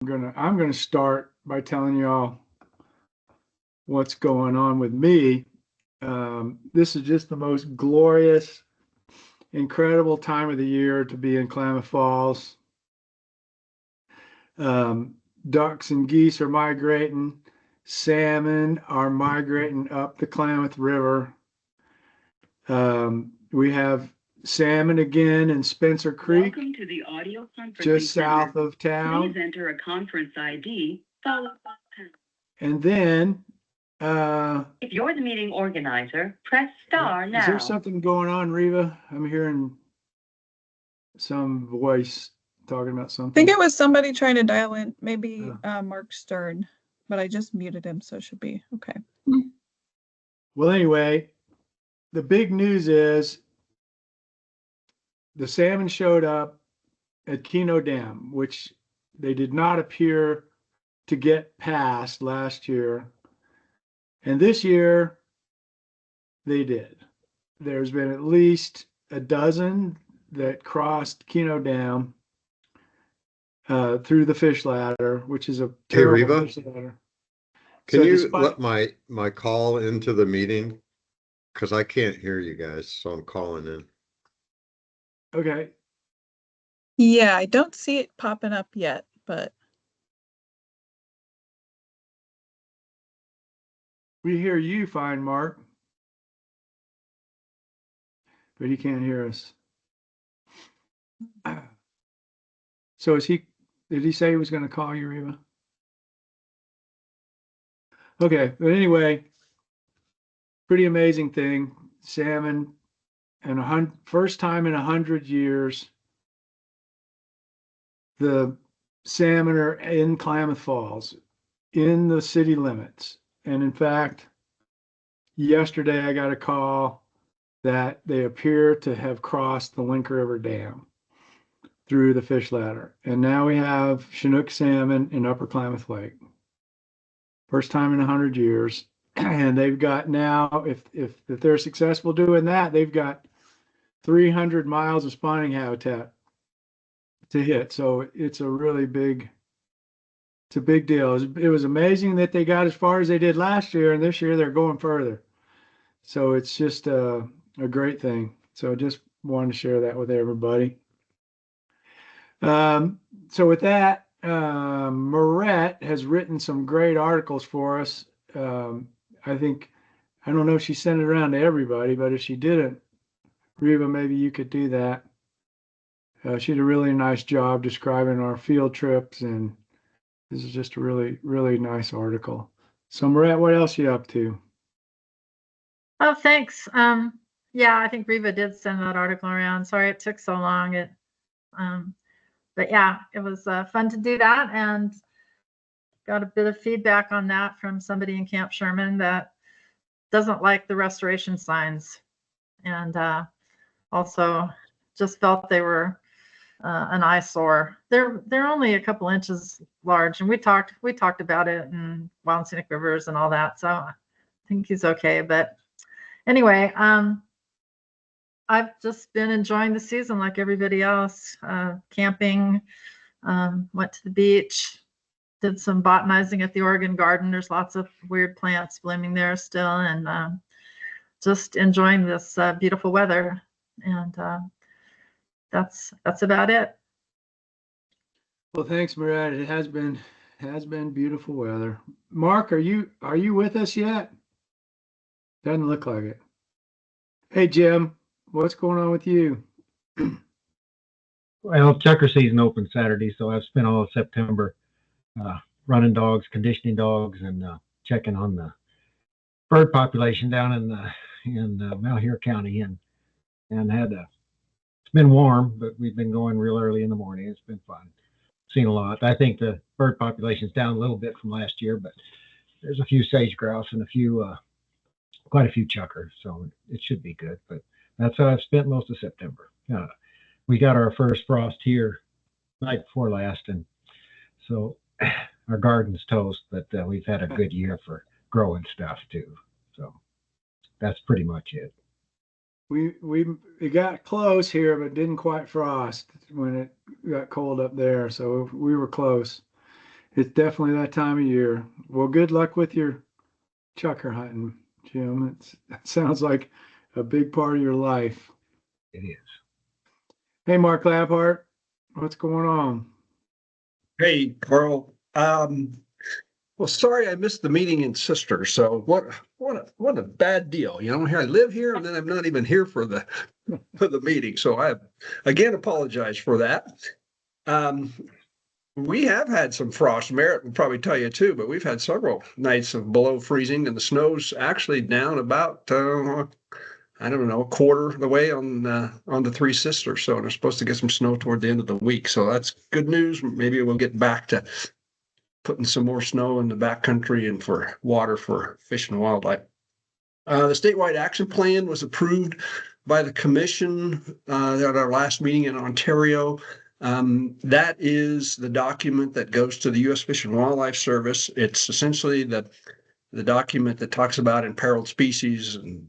I'm gonna start by telling y'all what's going on with me. This is just the most glorious, incredible time of the year to be in Klamath Falls. Ducks and geese are migrating. Salmon are migrating up the Klamath River. We have salmon again in Spencer Creek. Welcome to the audio conferencing just south center. of town. Please enter a conference ID followed by pound. And then, If you're the meeting organizer, press star now. is there something going on, Reva? I'm hearing some voice talking about I something. think it was somebody trying to dial in, maybe Mark Stern, but I just muted him, so it should be okay. Well, anyway, the big news is the salmon showed up at Keno Dam, which they did not appear to get past last year. And this year, they did. There's been at least a dozen that crossed Keno Dam through the fish ladder, which is a terrible Reva, fish ladder. can So you despite- let my call into the meeting? Because I can't hear you guys, so I'm calling in. Okay. Yeah, I don't see it popping up yet, but We hear you fine, Mark. But he can't hear us. So did he say he was going to call you, Reva? Okay, but anyway, pretty amazing thing. Salmon, and first time in 100 years, the salmon are in Klamath Falls, in the city limits. And in fact, yesterday I got a call that they appear to have crossed the Link River Dam through the fish ladder. And now we have Chinook salmon in Upper Klamath Lake. First time in 100 years. And they've got now, if they're successful doing that, they've got 300 miles of spawning habitat to hit. So it's a really big, it's a big deal. It was amazing that they got as far as they did last year, and this year they're going further. So it's just a great thing. So just wanted to share that with everybody. So with that, Marette has written some great articles for us. I don't know if she sent it around to everybody, but if she didn't, Reva, maybe you could do that. She did a really nice job describing our field trips, and this is just a really, really nice article. So Marette, what else are you up to? Oh, thanks. Yeah, I think Reva did send that article around. Sorry it took so long. But yeah, it was fun to do that, and got a bit of feedback on that from somebody in Camp Sherman that doesn't like the restoration signs, and also just felt they were an eyesore. They're only a couple inches large, and we talked about it in Wild and Scenic Rivers and all that. So I think he's okay. But anyway, I've just been enjoying the season like everybody else. Camping, went to the beach, did some botanizing at the Oregon Garden. There's lots of weird plants blooming there still, and just enjoying this beautiful weather. And that's about it. Well, thanks, Marette. It has been beautiful weather. Mark, are you with us yet? Doesn't look like it. Hey, Jim, what's going on with you? Well, checker season opened Saturday, so I've spent all of September running dogs, conditioning dogs, and checking on the bird population down in Malheur County, and it's been warm, but we've been going real early in the morning. It's been fun. Seen a lot. I think the bird population's down a little bit from last year, but there's a few sage grouse and quite a few chukars, so it should be good. But that's how I've spent most of September. We got our first frost here night before last, and so our garden's toast, but we've had a good year for growing stuff too. So that's pretty much it. It got close here, but didn't quite frost when it got cold up there. So we were close. It's definitely that time of year. Well, good luck with your chucker hunting, Jim. It sounds like a big part of your life. It is. Hey, Mark Labhart, what's going on? Hey, Carl. Well, sorry I missed the meeting in Sister. So what a bad deal. You know, here I live here and then I'm not even here for the for the meeting. So I again apologize for that. We have had some frost. Merritt will probably tell you too, but we've had several nights of below freezing, and the snow's actually down about I don't know, a quarter of the way on the Three Sisters. So they're supposed to get some snow toward the end of the week. So that's good news. Maybe we'll get back to putting some more snow in the backcountry and for water for fish and wildlife. The statewide action plan was approved by the commission at our last meeting in Ontario. That is the document that goes to the U.S. Fish and Wildlife Service. It's essentially the document that talks about imperiled species and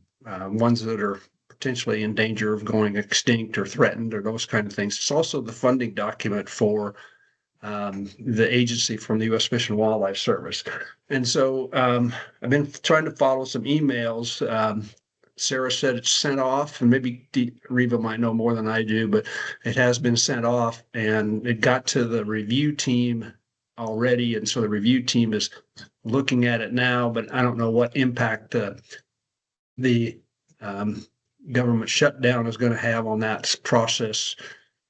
ones that are potentially in danger of going extinct or threatened or those kind of things. It's also the funding document for the agency from the U.S. Fish and Wildlife Service. And so I've been trying to follow some emails. Sarah said it's sent off, and maybe Reva might know more than I do, but it has been sent off and it got to the review team already. And so the review team is looking at it now, but I don't know what impact the government shutdown is going to have on that process.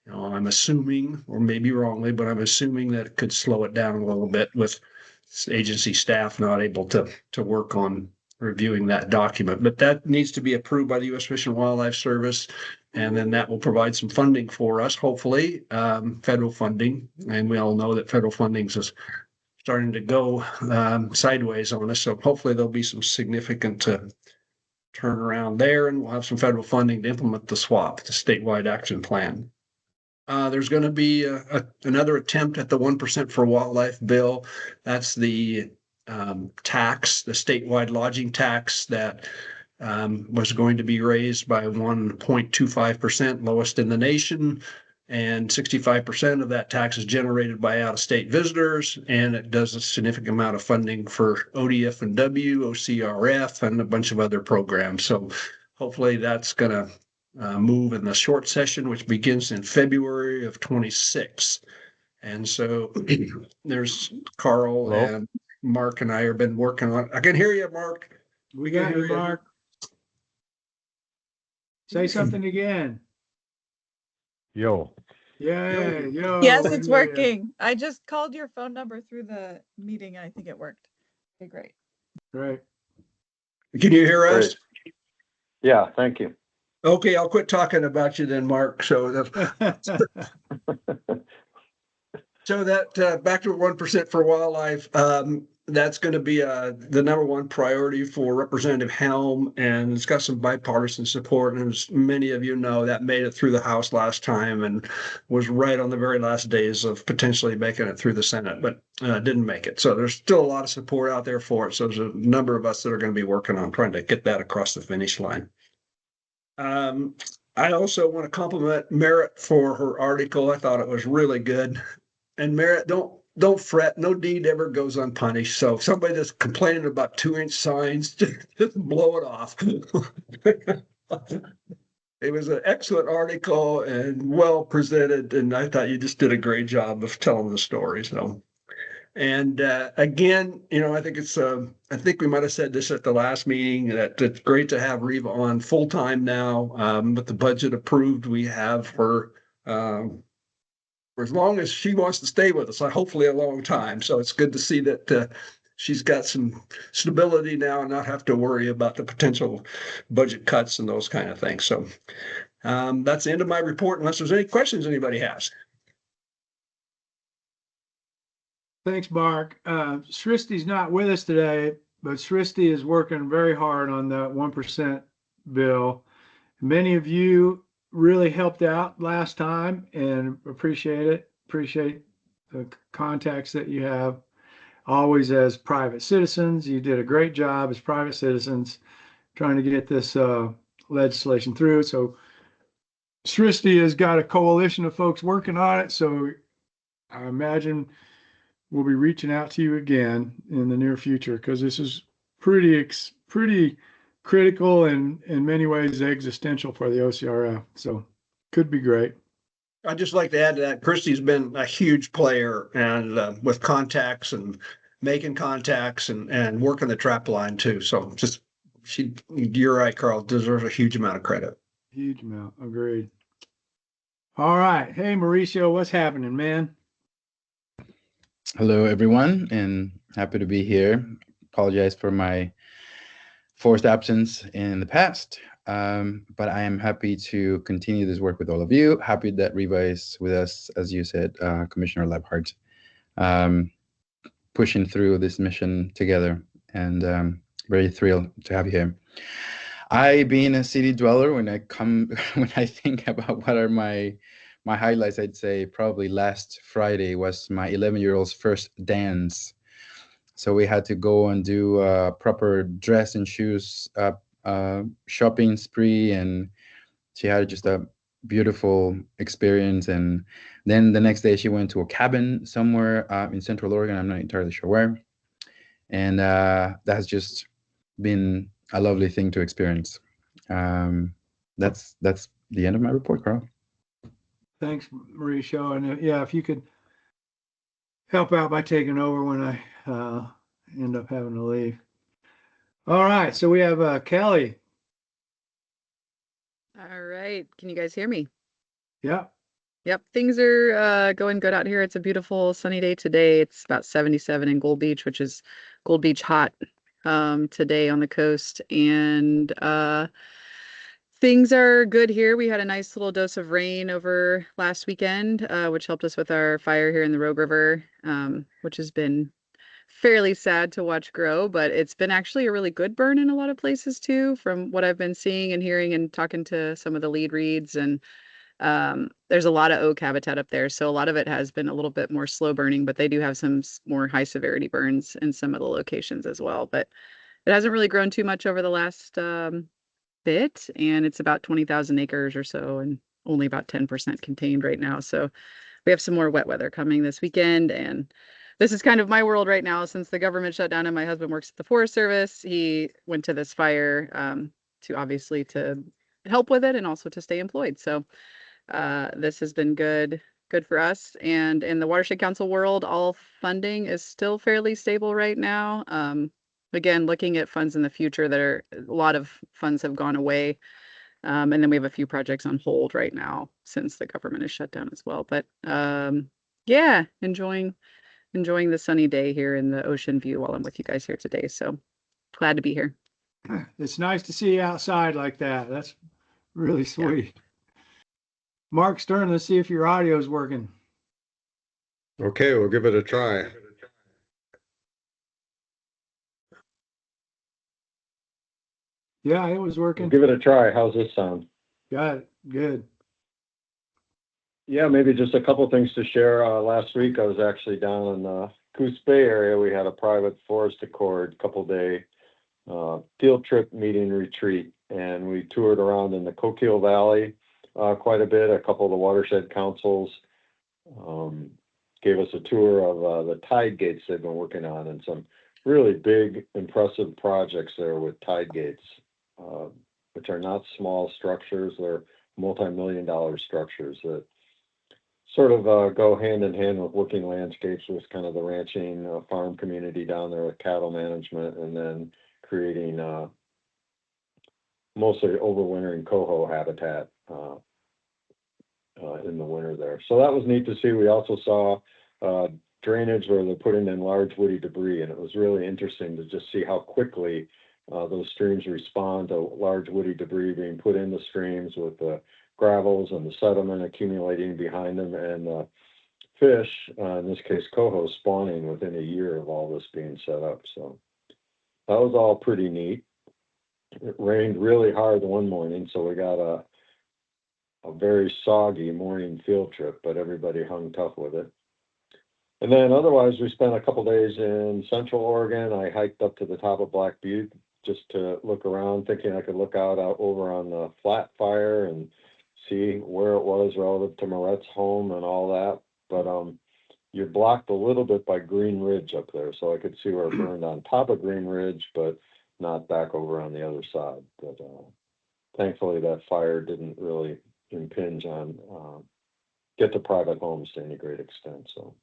You know, I'm assuming, or maybe wrongly, but I'm assuming that it could slow it down a little bit with agency staff not able to work on reviewing that document. But that needs to be approved by the U.S. Fish and Wildlife Service, and then that will provide some funding for us, hopefully, federal funding. And we all know that federal funding is starting to go sideways on us. So hopefully there'll be some significant turnaround there, and we'll have some federal funding to implement the SWAP, the statewide action plan. There's going to be another attempt at the 1% for wildlife bill. That's the tax, the statewide lodging tax that was going to be raised by 1.25%, lowest in the nation. And 65% of that tax is generated by out-of-state visitors, and it does a significant amount of funding for ODF&W, OCRF, and a bunch of other programs. So hopefully that's going to move in the short session, which begins in February of 26. And so there's Carl and Mark and I have been working on. I can hear you, Mark. We got you, Mark. Say something again. Yo. Yeah, yo. Yes, it's working. I just called your phone number through the meeting and I think it worked. Okay, great. Great. Can you hear us? Great. Yeah, thank you. Okay, I'll quit talking about you then, Mark. So so that back to 1% for wildlife. That's going to be the number one priority for Representative Helm, and it's got some bipartisan support. And as many of you know, that made it through the House last time and was right on the very last days of potentially making it through the Senate, but didn't make it. So there's still a lot of support out there for it. So there's a number of us that are going to be working on trying to get that across the finish line. I also want to compliment Merritt for her article. I thought it was really good. And Merritt, don't fret. No deed ever goes unpunished. So if somebody that's complaining about 2-inch signs, just blow it off. It was an excellent article and well presented. And I thought you just did a great job of telling the story. So, and again, you know, I think it's, I think we might have said this at the last meeting that it's great to have Reva on full time now. With the budget approved, we have her, for as long as she wants to stay with us, hopefully a long time. So it's good to see that she's got some stability now and not have to worry about the potential budget cuts and those kind of things. So that's the end of my report, unless there's any questions anybody has. Thanks, Mark. Sristi's not with us today, but Sristi is working very hard on the 1% bill. Many of you really helped out last time and appreciate it. Appreciate the contacts that you have always as private citizens. You did a great job as private citizens trying to get this legislation through. So Sristi has got a coalition of folks working on it. So I imagine we'll be reaching out to you again in the near future because this is pretty critical and in many ways existential for the OCRF. So could be great. I'd just like to add to that, Christie's been a huge player and with contacts and making contacts and working the trap line too. So you're right, Carl, deserves a huge amount of credit. Huge amount. Agreed. All right. Hey, Mauricio, what's happening, man? Hello, everyone, and happy to be here. Apologize for my forced absence in the past, but I am happy to continue this work with all of you. Happy that Riva is with us, as you said, Commissioner Leibhardt, pushing through this mission together, and very thrilled to have you here. I, being a city dweller, when I think about what are my highlights, I'd say probably last Friday was my 11-year-old's first dance. So we had to go and do a proper dress and shoes shopping spree, and she had just a beautiful experience. And then the next day she went to a cabin somewhere in Central Oregon. I'm not entirely sure where. And that has just been a lovely thing to experience. That's the end of my report, Carl. Thanks, Mauricio. And yeah, if you could help out by taking over when I end up having to leave. All right, so we have Kelly. All right. Can you guys hear me? Yeah. Yep. Things are going good out here. It's a beautiful sunny day today. It's about 77 in Gold Beach, which is Gold Beach hot today on the coast. And things are good here. We had a nice little dose of rain over last weekend, which helped us with our fire here in the Rogue River, which has been fairly sad to watch grow, but it's been actually a really good burn in a lot of places too, from what I've been seeing and hearing and talking to some of the lead reads. And there's a lot of oak habitat up there, so a lot of it has been a little bit more slow burning, but they do have some more high severity burns in some of the locations as well. But it hasn't really grown too much over the last bit, and it's about 20,000 acres or so, and only about 10% contained right now. So we have some more wet weather coming this weekend, and this is kind of my world right now since the government shut down and my husband works at the Forest Service. He went to this fire to help with it and also to stay employed. So this has been good for us. And in the Watershed Council world, all funding is still fairly stable right now. Again, looking at funds in the future, a lot of funds have gone away. And then we have a few projects on hold right now since the government is shut down as well. But yeah, enjoying the sunny day here in the ocean view while I'm with you guys here today. So glad to be here. It's nice to see you outside like that. That's really sweet. Yeah. Mark Stern, let's see if your audio is working. Okay, we'll give it a try. Yeah, it was working. Give it a try. How's this sound? Got it. Good. Yeah, maybe just a couple things to share. Last week, I was actually down in the Coos Bay area. We had a private forest accord couple-day field trip meeting retreat, and we toured around in the Coquille Valley quite a bit. A couple of the watershed councils gave us a tour of the tide gates they've been working on, and some really big, impressive projects there with tide gates, which are not small structures. They're multi-million-dollar structures that sort of go hand in hand with working landscapes with kind of the ranching farm community down there with cattle management, and then creating mostly overwintering coho habitat in the winter there. So that was neat to see. We also saw drainage where they're putting in large woody debris, and it was really interesting to just see how quickly those streams respond to large woody debris being put in the streams with the gravels and the sediment accumulating behind them, and fish, in this case coho, spawning within a year of all this being set up. So that was all pretty neat. It rained really hard one morning, so we got a very soggy morning field trip, but everybody hung tough with it. And then otherwise, we spent a couple days in Central Oregon. I hiked up to the top of Black Butte just to look around, thinking I could look out over on the Flat Fire and see where it was relative to Moret's home and all that. But you're blocked a little bit by Green Ridge up there. So I could see where it burned on top of Green Ridge, but not back over on the other side. But thankfully that fire didn't really impinge on, get to private homes to any great extent. So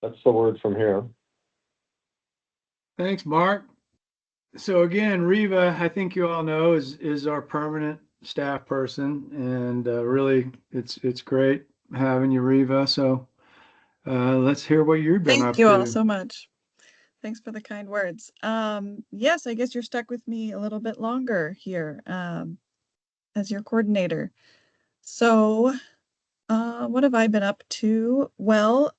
that's the word from here. Thanks, Mark. So again, Reva, I think you all know, is our permanent staff person, and really, it's great having you, Reva. So let's hear what you've been up Thank you all to. so much. Thanks for the kind words. Yes, I guess you're stuck with me a little bit longer here as your coordinator. So what have I been up to? Well,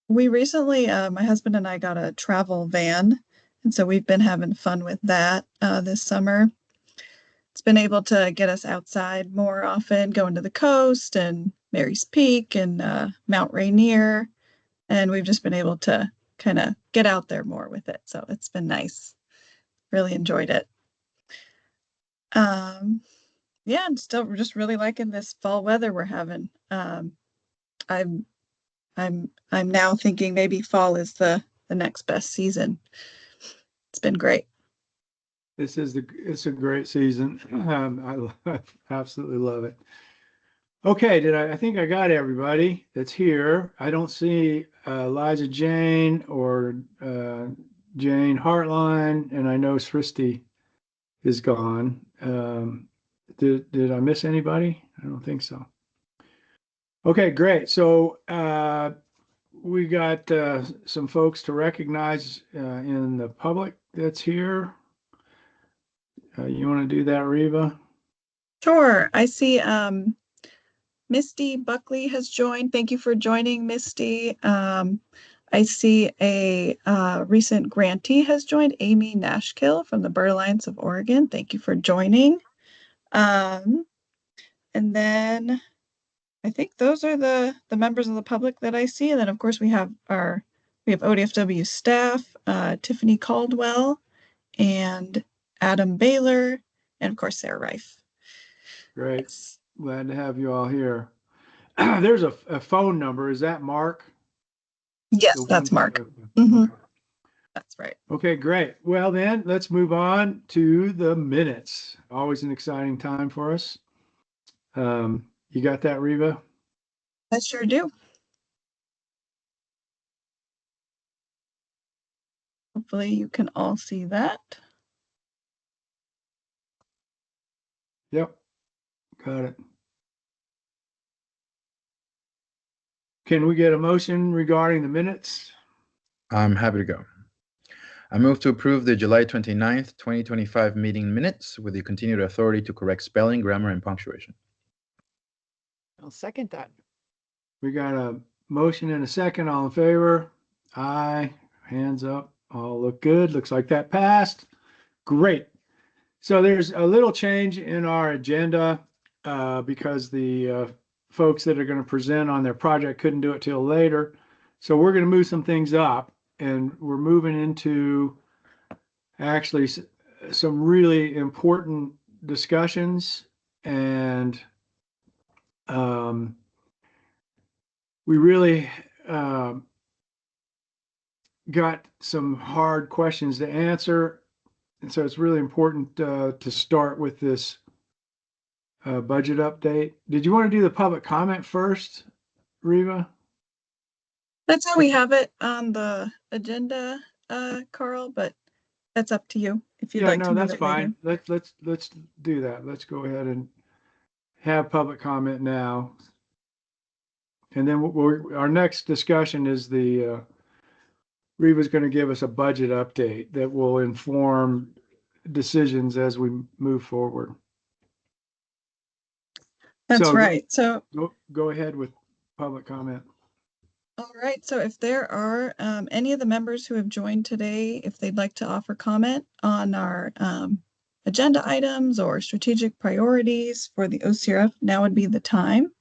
we recently, my husband and I got a travel van, and so we've been having fun with that this summer. It's been able to get us outside more often, going to the coast and Mary's Peak and Mount Rainier, and we've just been able to kind of get out there more with it. So it's been nice. Really enjoyed it. Yeah, I'm still just really liking this fall weather we're having. I'm now thinking maybe fall is the next best season. It's been great. It's a great season. I absolutely love it. Okay, I think I got everybody that's here. I don't see Eliza Jane or Jane Hartline, and I know Sristi is gone. Did I miss anybody? I don't think so. Okay, great. So we got some folks to recognize in the public that's here. You want to do that, Reva? Sure. I see Misty Buckley has joined. Thank you for joining, Misty. I see a recent grantee has joined, Amy Nashkill from the Bird Alliance of Oregon. Thank you for joining. And then I think those are the members of the public that I see. And then of course we have ODFW staff, Tiffany Caldwell and Adam Baylor, and of course Sarah Reif. Great. Yes. Glad to have you all here. There's a phone number. Is that Mark? Yes, that's Mark. Mhm. That's right. Okay, great. Well then, let's move on to the minutes. Always an exciting time for us. You got that, Reva? I sure do. Hopefully you can all see that. Yep, got it. Can we get a motion regarding the minutes? I'm happy to go. I move to approve the July 29th, 2025 meeting minutes with the continued authority to correct spelling, grammar, and punctuation. I'll second that. We got a motion and a second. All in favor? Aye. Hands up. All look good. Looks like that passed. Great. So there's a little change in our agenda because the folks that are going to present on their project couldn't do it till later. So we're going to move some things up, and we're moving into actually some really important discussions, and we really got some hard questions to answer. And so it's really important to start with this budget update. Did you want to do the public comment first, Reva? That's how we have it on the agenda, Carl, but that's up to you if you'd like to move that's it later. fine. Let's do that. Let's go ahead and have public comment now. And then our next discussion is Reva's going to give us a budget update that will inform decisions as we move forward. That's So, right. So, go ahead with public comment. all right. So if there are any of the members who have joined today, if they'd like to offer comment on our agenda items or strategic priorities for the OCRF, now would be the time.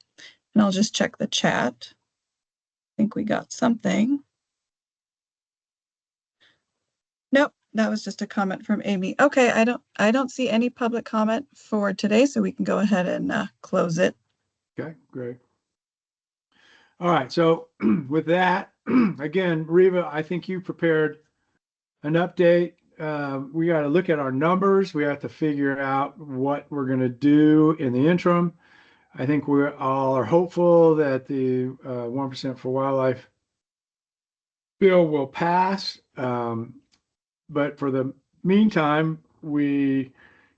And I'll just check the chat. I think we got something. Nope, that was just a comment from Amy. Okay, I don't see any public comment for today, so we can go ahead and close it. Okay, great. All right, so with that, again, Reva, I think you prepared an update. We got to look at our numbers. We have to figure out what we're going to do in the interim. I think we all are hopeful that the 1% for Wildlife bill will pass. But for the meantime, we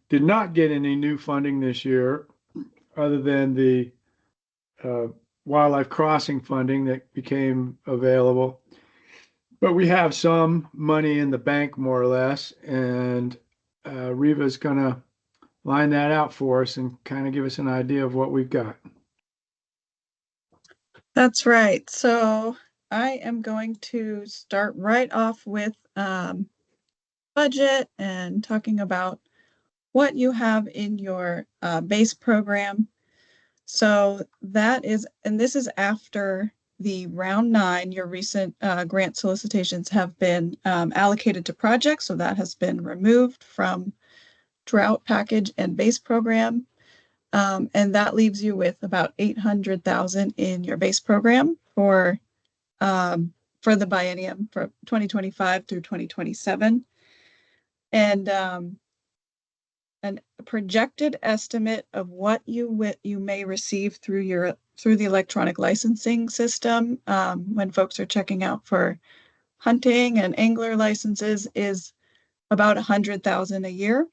did not get any new funding this year other than the wildlife crossing funding that became available. But we have some money in the bank, more or less, and Reva's going to line that out for us and kind of give us an idea of what we've got. That's right. So I am going to start right off with budget and talking about what you have in your base program. So that is, and this is after the round 9, your recent grant solicitations have been allocated to projects. So that has been removed from drought package and base program. And that leaves you with about 800,000 in your base program for the biennium for 2025 through 2027. And a projected estimate of what you may receive through the electronic licensing system when folks are checking out for hunting and angler licenses is about 100,000 a year,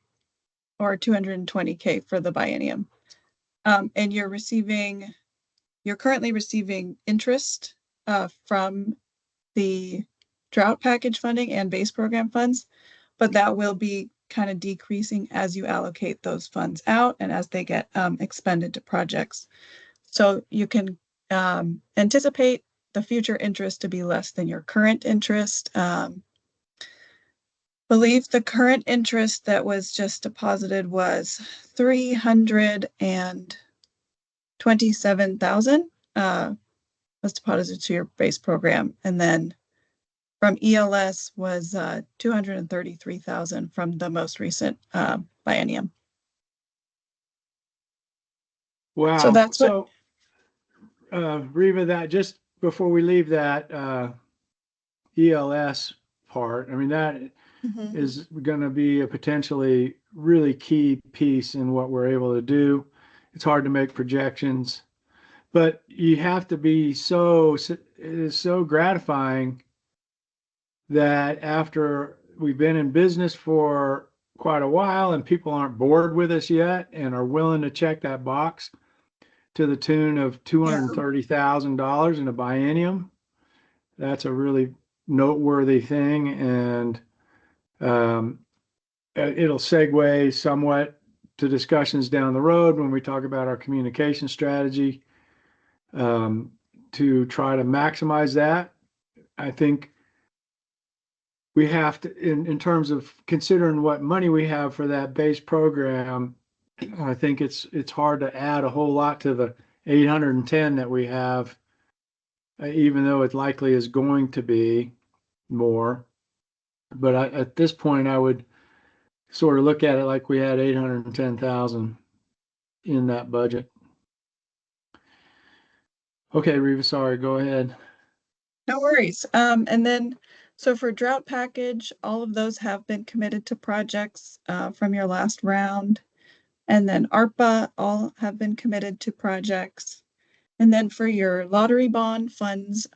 or 220K for the biennium. And you're currently receiving interest from the drought package funding and base program funds, but that will be kind of decreasing as you allocate those funds out and as they get expended to projects. So you can anticipate the future interest to be less than your current interest. Believe the current interest that was just deposited was 327,000 was deposited to your base program, and then from ELS was 233,000 from the most recent biennium. Wow. So that's what. Reva, that just before we leave that ELS part, I mean, that is going to be a potentially really key piece in what we're able to do. It's hard to make projections, but you have to be it is so gratifying that after we've been in business for quite a while and people aren't bored with us yet and are willing to check that box to the tune of $230,000 in a biennium, that's a really noteworthy thing. And it'll segue somewhat to discussions down the road when we talk about our communication strategy to try to maximize that. I think we have to, in terms of considering what money we have for that base program, I think it's hard to add a whole lot to the 810 that we have, even though it likely is going to be more. But at this point, I would sort of look at it like we had 810,000 in that budget. Okay, Reva, sorry, go ahead. No worries. And then, so for drought package, all of those have been committed to projects from your last round. And then ARPA, all have been committed to projects. And then for your lottery bond funds,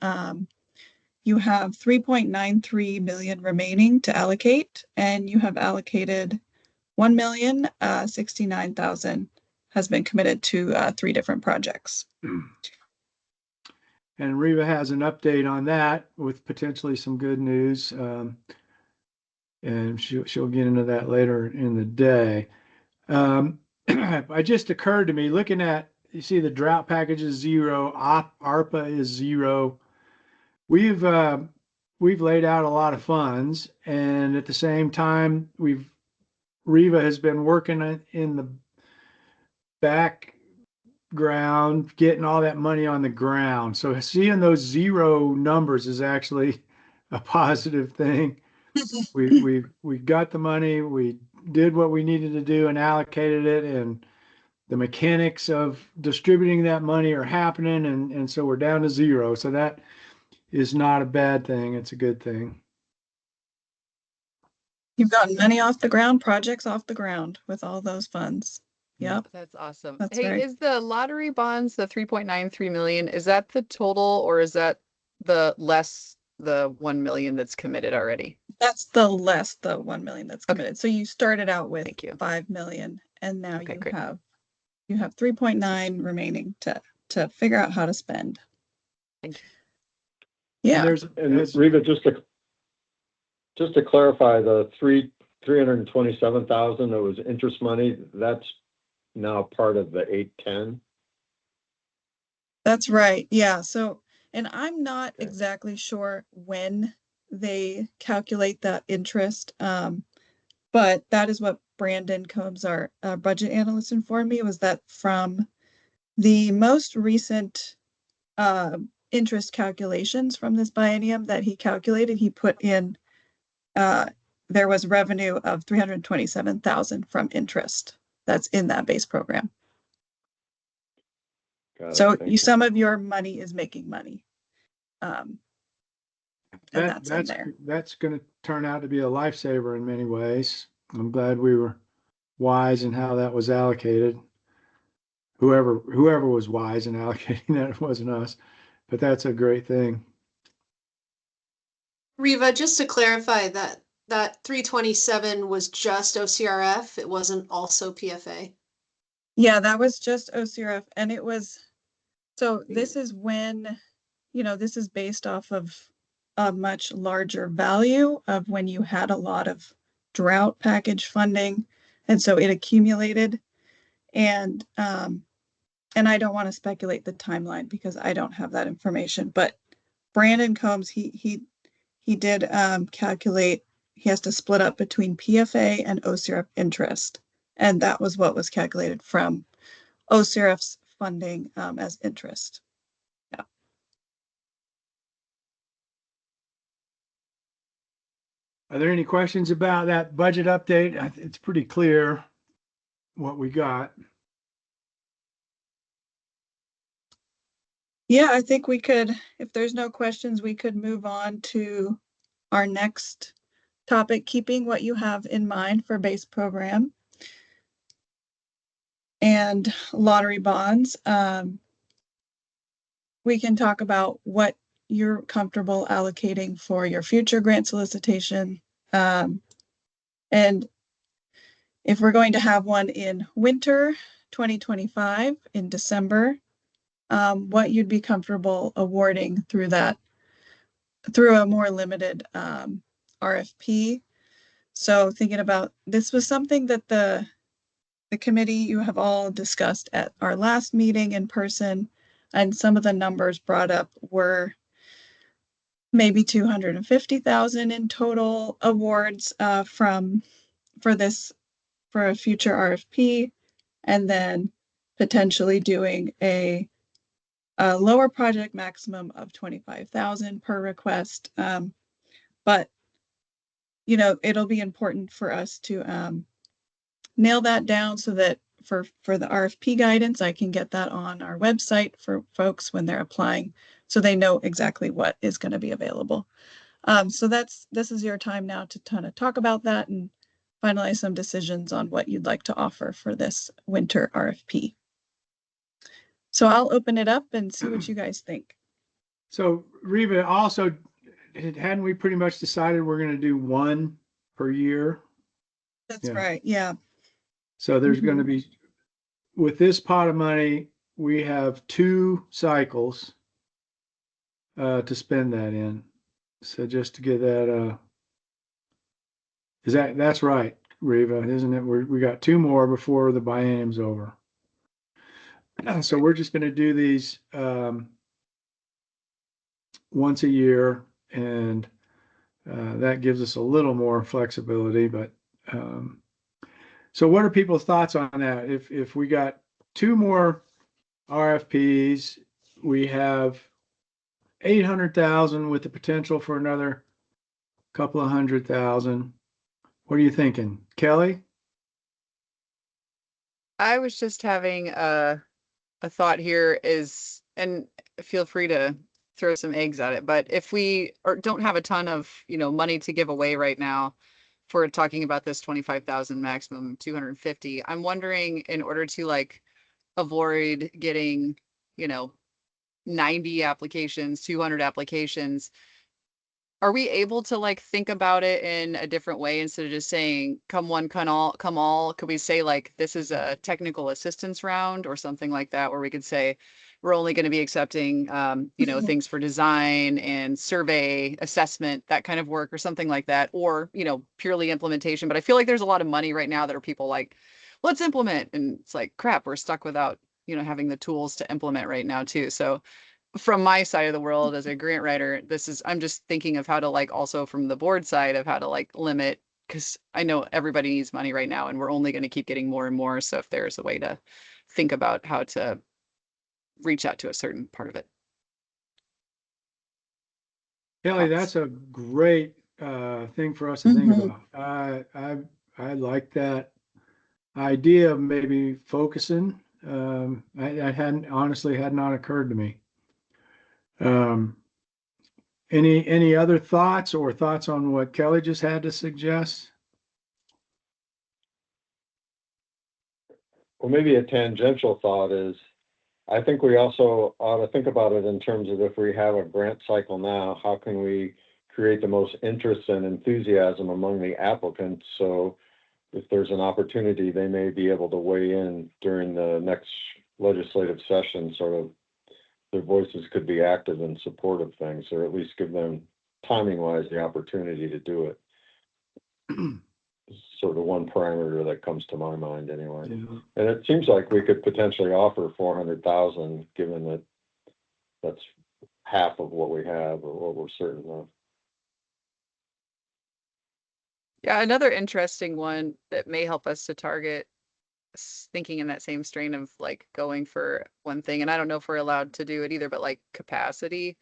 you have 3.93 million remaining to allocate, and you have allocated 1,069,000 has been committed to 3 different projects. And Reva has an update on that with potentially some good news. And she'll get into that later in the day. It just occurred to me, looking at, you see the drought package is 0, ARPA is 0. We've laid out a lot of funds, and at the same time, Reva has been working in the background, getting all that money on the ground. So seeing those 0 numbers is actually a positive thing. We got the money, we did what we needed to do and allocated it, and the mechanics of distributing that money are happening, and so we're down to zero. So that is not a bad thing. It's a good thing. You've gotten money off the ground, projects off the ground with all those funds. Yep, That's awesome. That's Hey, right. is the lottery bonds, the 3.93 million, is that the total or is that the less the 1 million that's committed already? that's the 1 million that's Okay. committed. So you started out with Thank you. 5 million, and now Okay, you great. have 3.9 remaining to figure out how to spend. Thank you. Yeah. And Reva, just to clarify, the 327,000 that was interest money, that's now part of the 810. That's right. Yeah. So, and I'm not Okay. exactly sure when they calculate that interest. But that is what Brandon Combs, our budget analyst, informed me, was that from the most recent interest calculations from this biennium that he calculated, he put in there was revenue of 327,000 from interest that's in that base program. Got it. So Thank you. some of your money is making money. And that's in there. That's going to turn out to be a lifesaver in many ways. I'm glad we were wise in how that was allocated. Whoever was wise in allocating that, it wasn't us, but that's a great thing. Riva, just to clarify that 327 was just OCRF. It wasn't also PFA. Yeah, that was just OCRF, and it was, so this is when, this is based off of a much larger value of when you had a lot of drought package funding, and so it accumulated. And I don't want to speculate the timeline because I don't have that information, but Brandon Combs, he did calculate, he has to split up between PFA and OCRF interest. And that was what was calculated from OCRF's funding as interest. Yeah. Are there any questions about that budget update? It's pretty clear what we got. Yeah, I think we could, if there's no questions, we could move on to our next topic, keeping what you have in mind for base program and lottery bonds. We can talk about what you're comfortable allocating for your future grant solicitation. And if we're going to have one in winter 2025 in December, what you'd be comfortable awarding through a more limited RFP. So thinking about, this was something that the committee, you have all discussed at our last meeting in person, and some of the numbers brought up were maybe 250,000 in total awards for a future RFP, and then potentially doing a lower project maximum of 25,000 per request. But it'll be important for us to nail that down so that for the RFP guidance, I can get that on our website for folks when they're applying, so they know exactly what is going to be available. So this is your time now to kind of talk about that and finalize some decisions on what you'd like to offer for this winter RFP. So I'll open it up and see what you guys think. So Reva, also, hadn't we pretty much decided we're going to do one per year? That's right. Yeah. So there's going to be, with this pot of money, we have 2 cycles to spend that in. So just to get that, that's right, Reva, isn't it? We got 2 more before the biennium's over. So we're just going to do these once a year, and that gives us a little more flexibility. But so what are people's thoughts on that? If we got 2 more RFPs, we have 800,000 with the potential for another couple of 100,000. What are you thinking, Kelly? I was just having a thought here is, and feel free to throw some eggs at it, but if we don't have a ton of, money to give away right now for talking about this 25,000 maximum 250, I'm wondering in order to like avoid getting, you know, 90 applications, 200 applications, are we able to like think about it in a different way instead of just saying come one, come all? Could we say like this is a technical assistance round or something like that, where we could say we're only going to be accepting, things for design and survey assessment, that kind of work or something like that, or, purely implementation. But I feel like there's a lot of money right now that are people like, let's implement. And it's like, crap, we're stuck without, having the tools to implement right now too. So from my side of the world as a grant writer, I'm just thinking of how to like also from the board side of how to like limit, because I know everybody needs money right now and we're only going to keep getting more and more. So if there's a way to think about how to reach out to a certain part of it. Kelly, that's a great thing for us to think about. I like that idea of maybe focusing. I honestly had not occurred to me. Any other thoughts on what Kelly just had to suggest? Well, maybe a tangential thought is, I think we also ought to think about it in terms of if we have a grant cycle now, how can we create the most interest and enthusiasm among the applicants? So if there's an opportunity, they may be able to weigh in during the next legislative session, sort of their voices could be active in support of things, or at least give them timing wise the opportunity to do it. Sort of one parameter that comes to my mind anyway. Yeah. And it seems like we could potentially offer 400,000, given that that's half of what we have or what we're certain of. Yeah, another interesting one that may help us to target, thinking in that same strain of like going for one thing, and I don't know if we're allowed to do it either, but like capacity.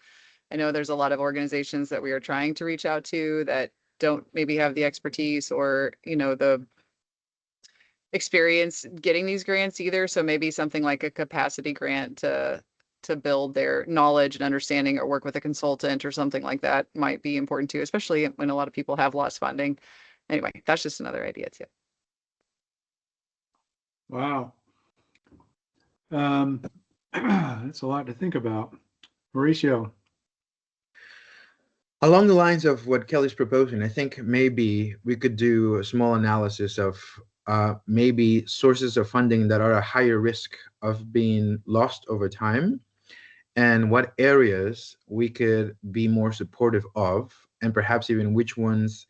I know there's a lot of organizations that we are trying to reach out to that don't maybe have the expertise or, the experience getting these grants either. So maybe something like a capacity grant to build their knowledge and understanding or work with a consultant or something like that might be important too, especially when a lot of people have lost funding. Anyway, that's just another idea too. Wow. That's a lot to think about. Mauricio. Along the lines of what Kelly's proposing, I think maybe we could do a small analysis of maybe sources of funding that are a higher risk of being lost over time, and what areas we could be more supportive of, and perhaps even which ones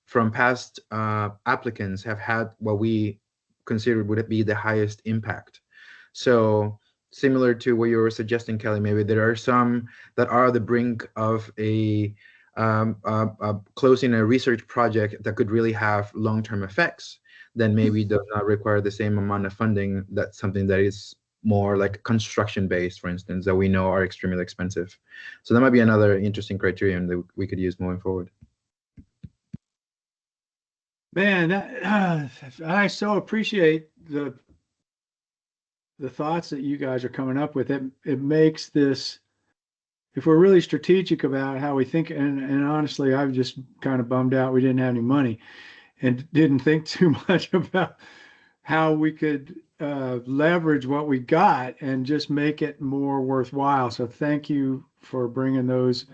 from past applicants have had what we considered would be the highest impact. So similar to what you were suggesting, Kelly, maybe there are some that are the brink of closing a research project that could really have long-term effects, then maybe does not require the same amount of funding. That's something that is more like construction-based, for instance, that we know are extremely expensive. So that might be another interesting criterion that we could use moving forward. Man, I so appreciate the thoughts that you guys are coming up with. It makes this, if we're really strategic about how we think, and honestly, I'm just kind of bummed out we didn't have any money and didn't think too much about how we could leverage what we got and just make it more worthwhile. So thank you for bringing those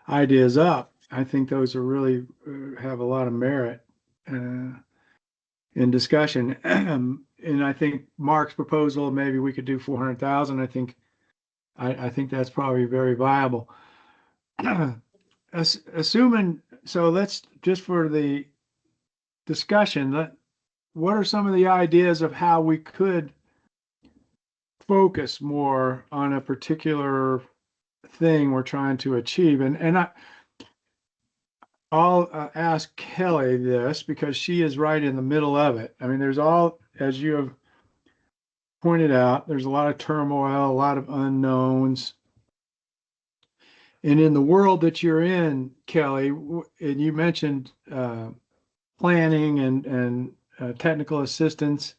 ideas up. I think those are really have a lot of merit in discussion. And I think Mark's proposal, maybe we could do 400,000. I think that's probably very viable. Assuming, so let's just for the discussion, what are some of the ideas of how we could focus more on a particular thing we're trying to achieve? And I'll ask Kelly this because she is right in the middle of it. I mean, there's all, as you have pointed out, there's a lot of turmoil, a lot of unknowns. And in the world that you're in, Kelly, and you mentioned planning and technical assistance,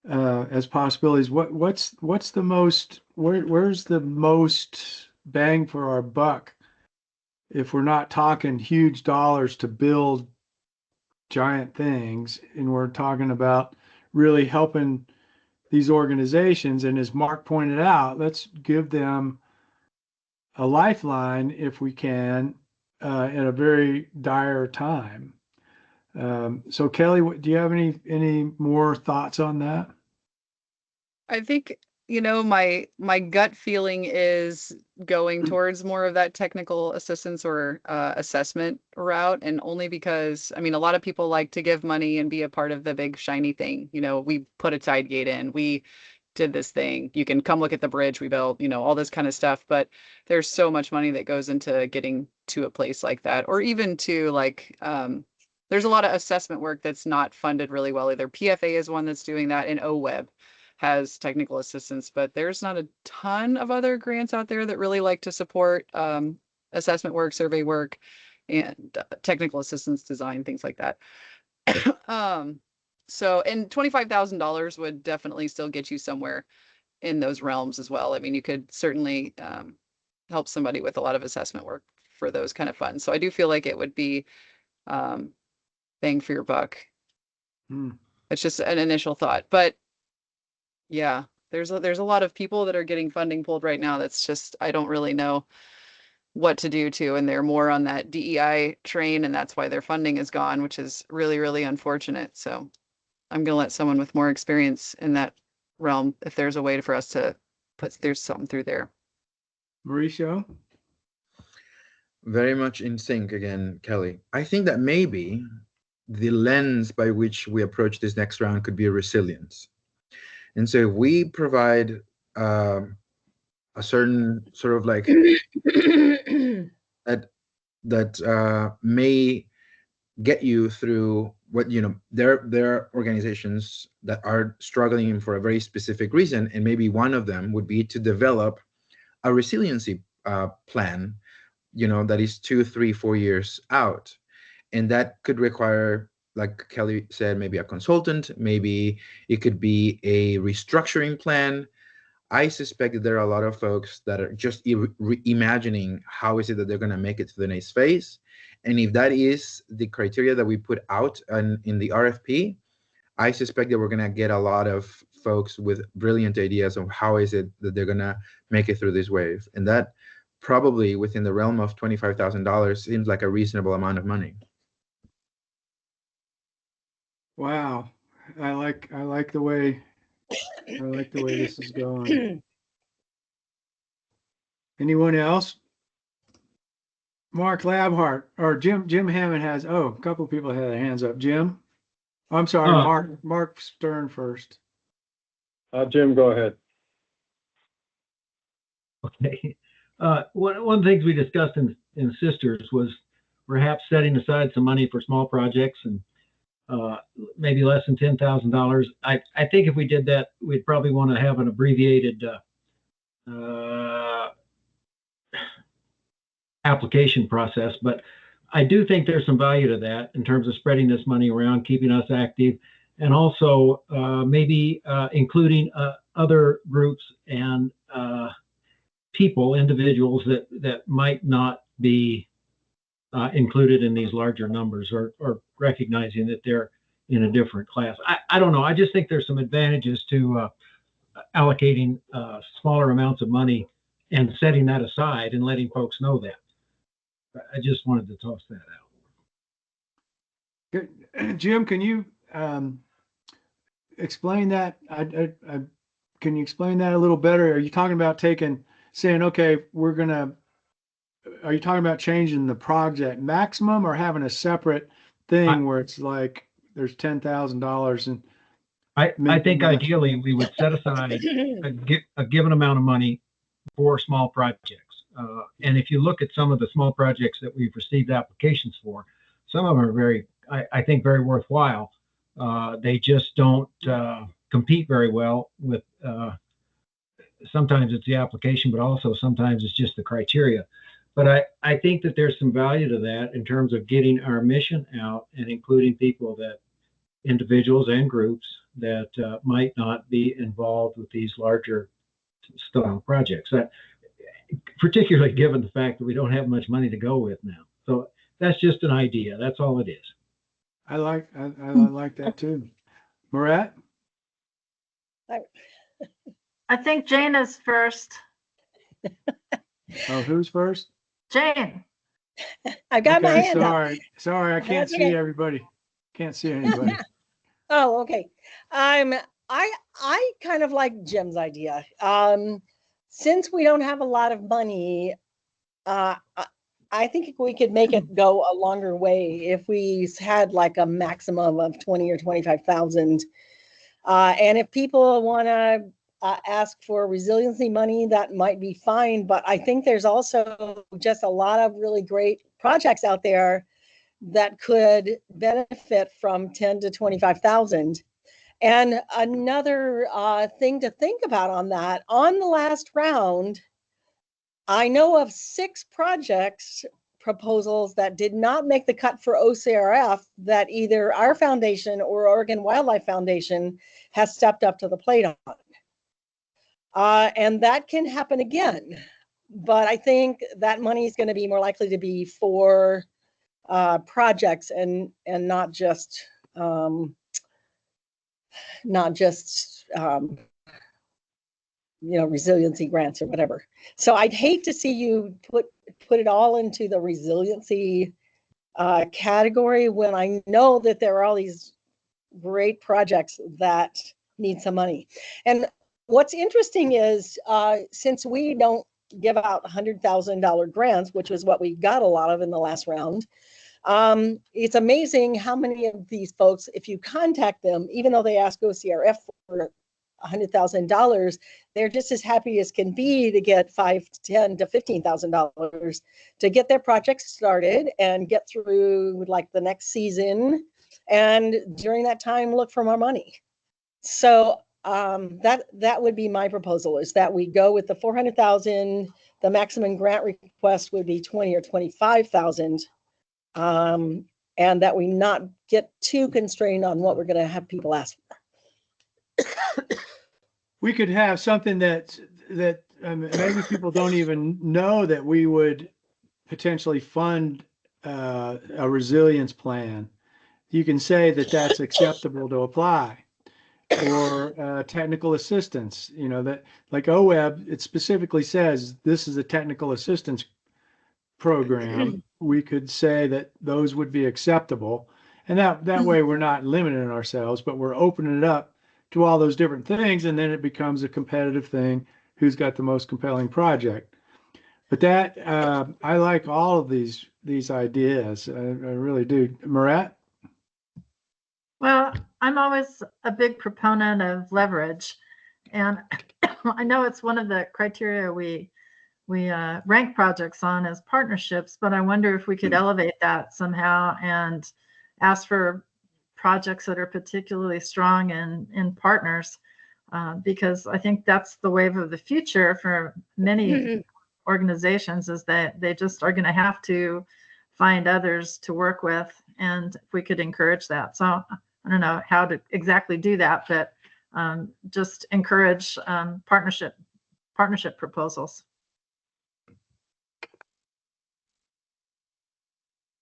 as possibilities. What's the most, where's the most bang for our buck? If we're not talking huge dollars to build giant things, and we're talking about really helping these organizations. And as Mark pointed out, let's give them a lifeline if we can, in a very dire time. So Kelly, do you have any more thoughts on that? I think, my gut feeling is going towards more of that technical assistance or assessment route. And only because, I mean, a lot of people like to give money and be a part of the big shiny thing. We put a tide gate in, we did this thing. You can come look at the bridge we built, all this kind of stuff. But there's so much money that goes into getting to a place like that, or even to there's a lot of assessment work that's not funded really well either. PFA is one that's doing that, and OWEB has technical assistance, but there's not a ton of other grants out there that really like to support assessment work, survey work, and technical assistance design, things like that. So, and $25,000 would definitely still get you somewhere in those realms as well. I mean, you could certainly help somebody with a lot of assessment work for those kind of funds. So I do feel like it would be bang for your buck. It's just an initial thought, but yeah, there's a lot of people that are getting funding pulled right now. That's just, I don't really know what to do to, and they're more on that DEI train, and that's why their funding is gone, which is really, really unfortunate. So I'm going to let someone with more experience in that realm, if there's a way for us to there's something through there. Mauricio? Very much in sync again, Kelly. I think that maybe the lens by which we approach this next round could be resilience. And so if we provide a certain sort of like that may get you through what, there are organizations that are struggling for a very specific reason, and maybe one of them would be to develop a resiliency plan, that is 2, 3, 4 years out. And that could require, like Kelly said, maybe a consultant, maybe it could be a restructuring plan. I suspect that there are a lot of folks that are just imagining how is it that they're going to make it to the next phase. And if that is the criteria that we put out in the RFP, I suspect that we're going to get a lot of folks with brilliant ideas of how is it that they're going to make it through this wave. And that probably within the realm of $25,000 seems like a reasonable amount of money. Wow. I like the way this is going. Anyone else? Mark Labhart or Jim Hammond has, a couple of people had their hands up. Jim? I'm sorry, Mark Stern first. Jim, go ahead. Okay. One of the things we discussed in Sisters was perhaps setting aside some money for small projects and maybe less than $10,000. I think if we did that, we'd probably want to have an abbreviated application process. But I do think there's some value to that in terms of spreading this money around, keeping us active, and also maybe including other groups and individuals that might not be included in these larger numbers, or recognizing that they're in a different class. I don't know. I just think there's some advantages to allocating smaller amounts of money and setting that aside and letting folks know that. I just wanted to toss that out. Good. Jim, can you explain that? Can you explain that a little better? Are you talking about saying, okay, are you talking about changing the project maximum, or having a separate thing where it's like there's $10,000 and I think ideally we would set aside a given amount of money for small projects. And if you look at some of the small projects that we've received applications for, some of them are very worthwhile. They just don't compete very well with, sometimes it's the application, but also sometimes it's just the criteria. But I think that there's some value to that in terms of getting our mission out and including people individuals and groups that might not be involved with these larger style projects. Particularly given the fact that we don't have much money to go with now. So that's just an idea. That's all it is. I like that too. Marat? I think Jane is first. Oh, who's first? Jane. I've got my Okay, hand up. sorry, I can't That's see okay. everybody. Can't see anybody. Oh, okay. I kind of like Jim's idea. Since we don't have a lot of money, I think we could make it go a longer way if we had like a maximum of 20 or 25,000. And if people want to ask for resiliency money, that might be fine. But I think there's also just a lot of really great projects out there that could benefit from 10 to 25,000. And another thing to think about on that, on the last round, I know of 6 projects proposals that did not make the cut for OCRF that either our foundation or Oregon Wildlife Foundation has stepped up to the plate on. And that can happen again. But I think that money is going to be more likely to be for projects and not just resiliency grants or whatever. So I'd hate to see you put it all into the resiliency category when I know that there are all these great projects that need some money. And what's interesting is since we don't give out $100,000 grants, which was what we got a lot of in the last round, it's amazing how many of these folks, if you contact them, even though they ask OCRF for $100,000, they're just as happy as can be to get $5,000 to $10,000 to $15,000 to get their projects started and get through like the next season. And during that time, look for more money. So that would be my proposal, is that we go with the 400,000. The maximum grant request would be 20 or 25,000. And that we not get too constrained on what we're going to have people ask for. We could have something that maybe people don't even know that we would potentially fund a resilience plan. You can say that that's acceptable to apply, or technical assistance. You know, that like OWEB, it specifically says this is a technical assistance program. We could say that those would be acceptable, and that way we're not limiting ourselves, but we're opening it up to all those different things, and then it becomes a competitive thing. Who's got the most compelling project? But that I like all of these ideas. I really do. Marat? Well, I'm always a big proponent of leverage, and I know it's one of the criteria we rank projects on as partnerships, but I wonder if we could elevate that somehow and ask for projects that are particularly strong in partners, because I think that's the wave of the future for many organizations, is that they just are going to have to find others to work with, and if we could encourage that. So I don't know how to exactly do that, but just encourage partnership proposals.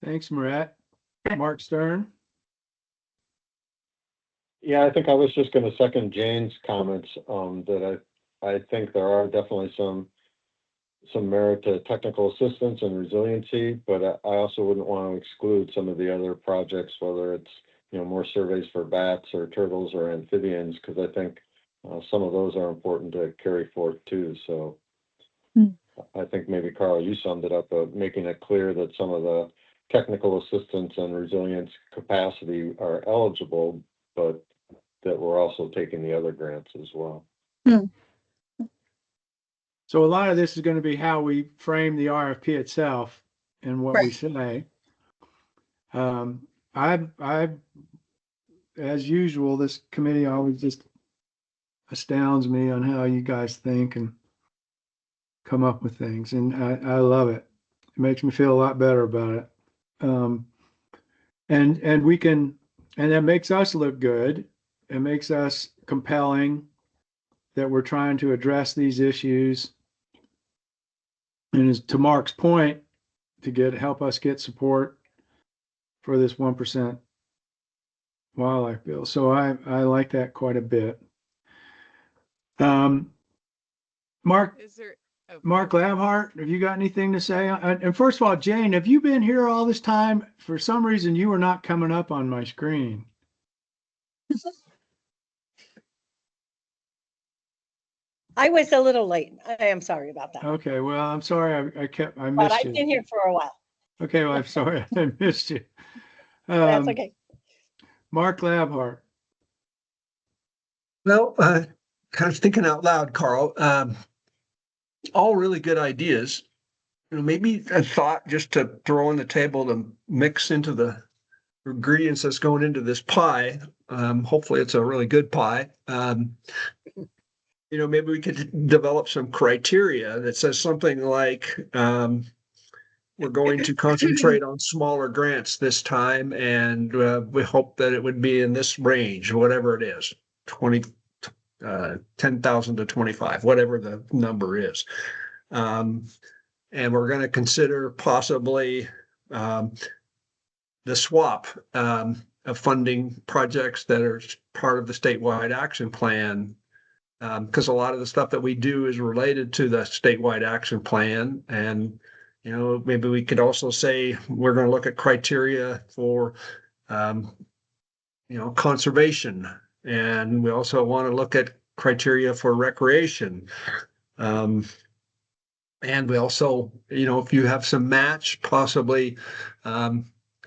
Thanks, Marat. Mark Stern? Yeah, I think I was just going to second Jane's comments, that I think there are definitely some merit to technical assistance and resiliency, but I also wouldn't want to exclude some of the other projects, whether it's more surveys for bats or turtles or amphibians, because I think some of those are important to carry forth too. So I think maybe Carl, you summed it up, making it clear that some of the technical assistance and resilience capacity are eligible, but that we're also taking the other grants as well. So a lot of this is going to be how we frame the RFP itself and what we say. I, as usual, this committee always just astounds me on how you guys think and come up with things, and I love it. It makes me feel a lot better about it. And we can, and that makes us look good It makes us compelling that we're trying to address these issues. And as to Mark's point, to help us get support for this 1% wildlife bill. So I like that quite a bit. Mark Is there? Oh, Mark Labhart, have you got anything to say? And first of all, Jane, have you been here all this time? For some reason, you were not coming up on my screen. I was a little late. I am sorry about that. Okay, well, I'm sorry I But missed I've you. been here for a while. Okay, well, I'm sorry I missed you. That's okay. Mark Labhart. Well, kind of thinking out loud, Carl, all really good ideas. You know, maybe a thought just to throw on the table to mix into the ingredients that's going into this pie. Hopefully it's a really good pie. You know, maybe we could develop some criteria that says something like, we're going to concentrate on smaller grants this time, and we hope that it would be in this range, whatever it is, 10,000 to 25, whatever the number is. And we're going to consider possibly the swap of funding projects that are part of the statewide action plan. Because a lot of the stuff that we do is related to the statewide action plan. And, you know, maybe we could also say we're going to look at criteria for, you know, conservation. And we also want to look at criteria for recreation. And we also, you know, if you have some match, possibly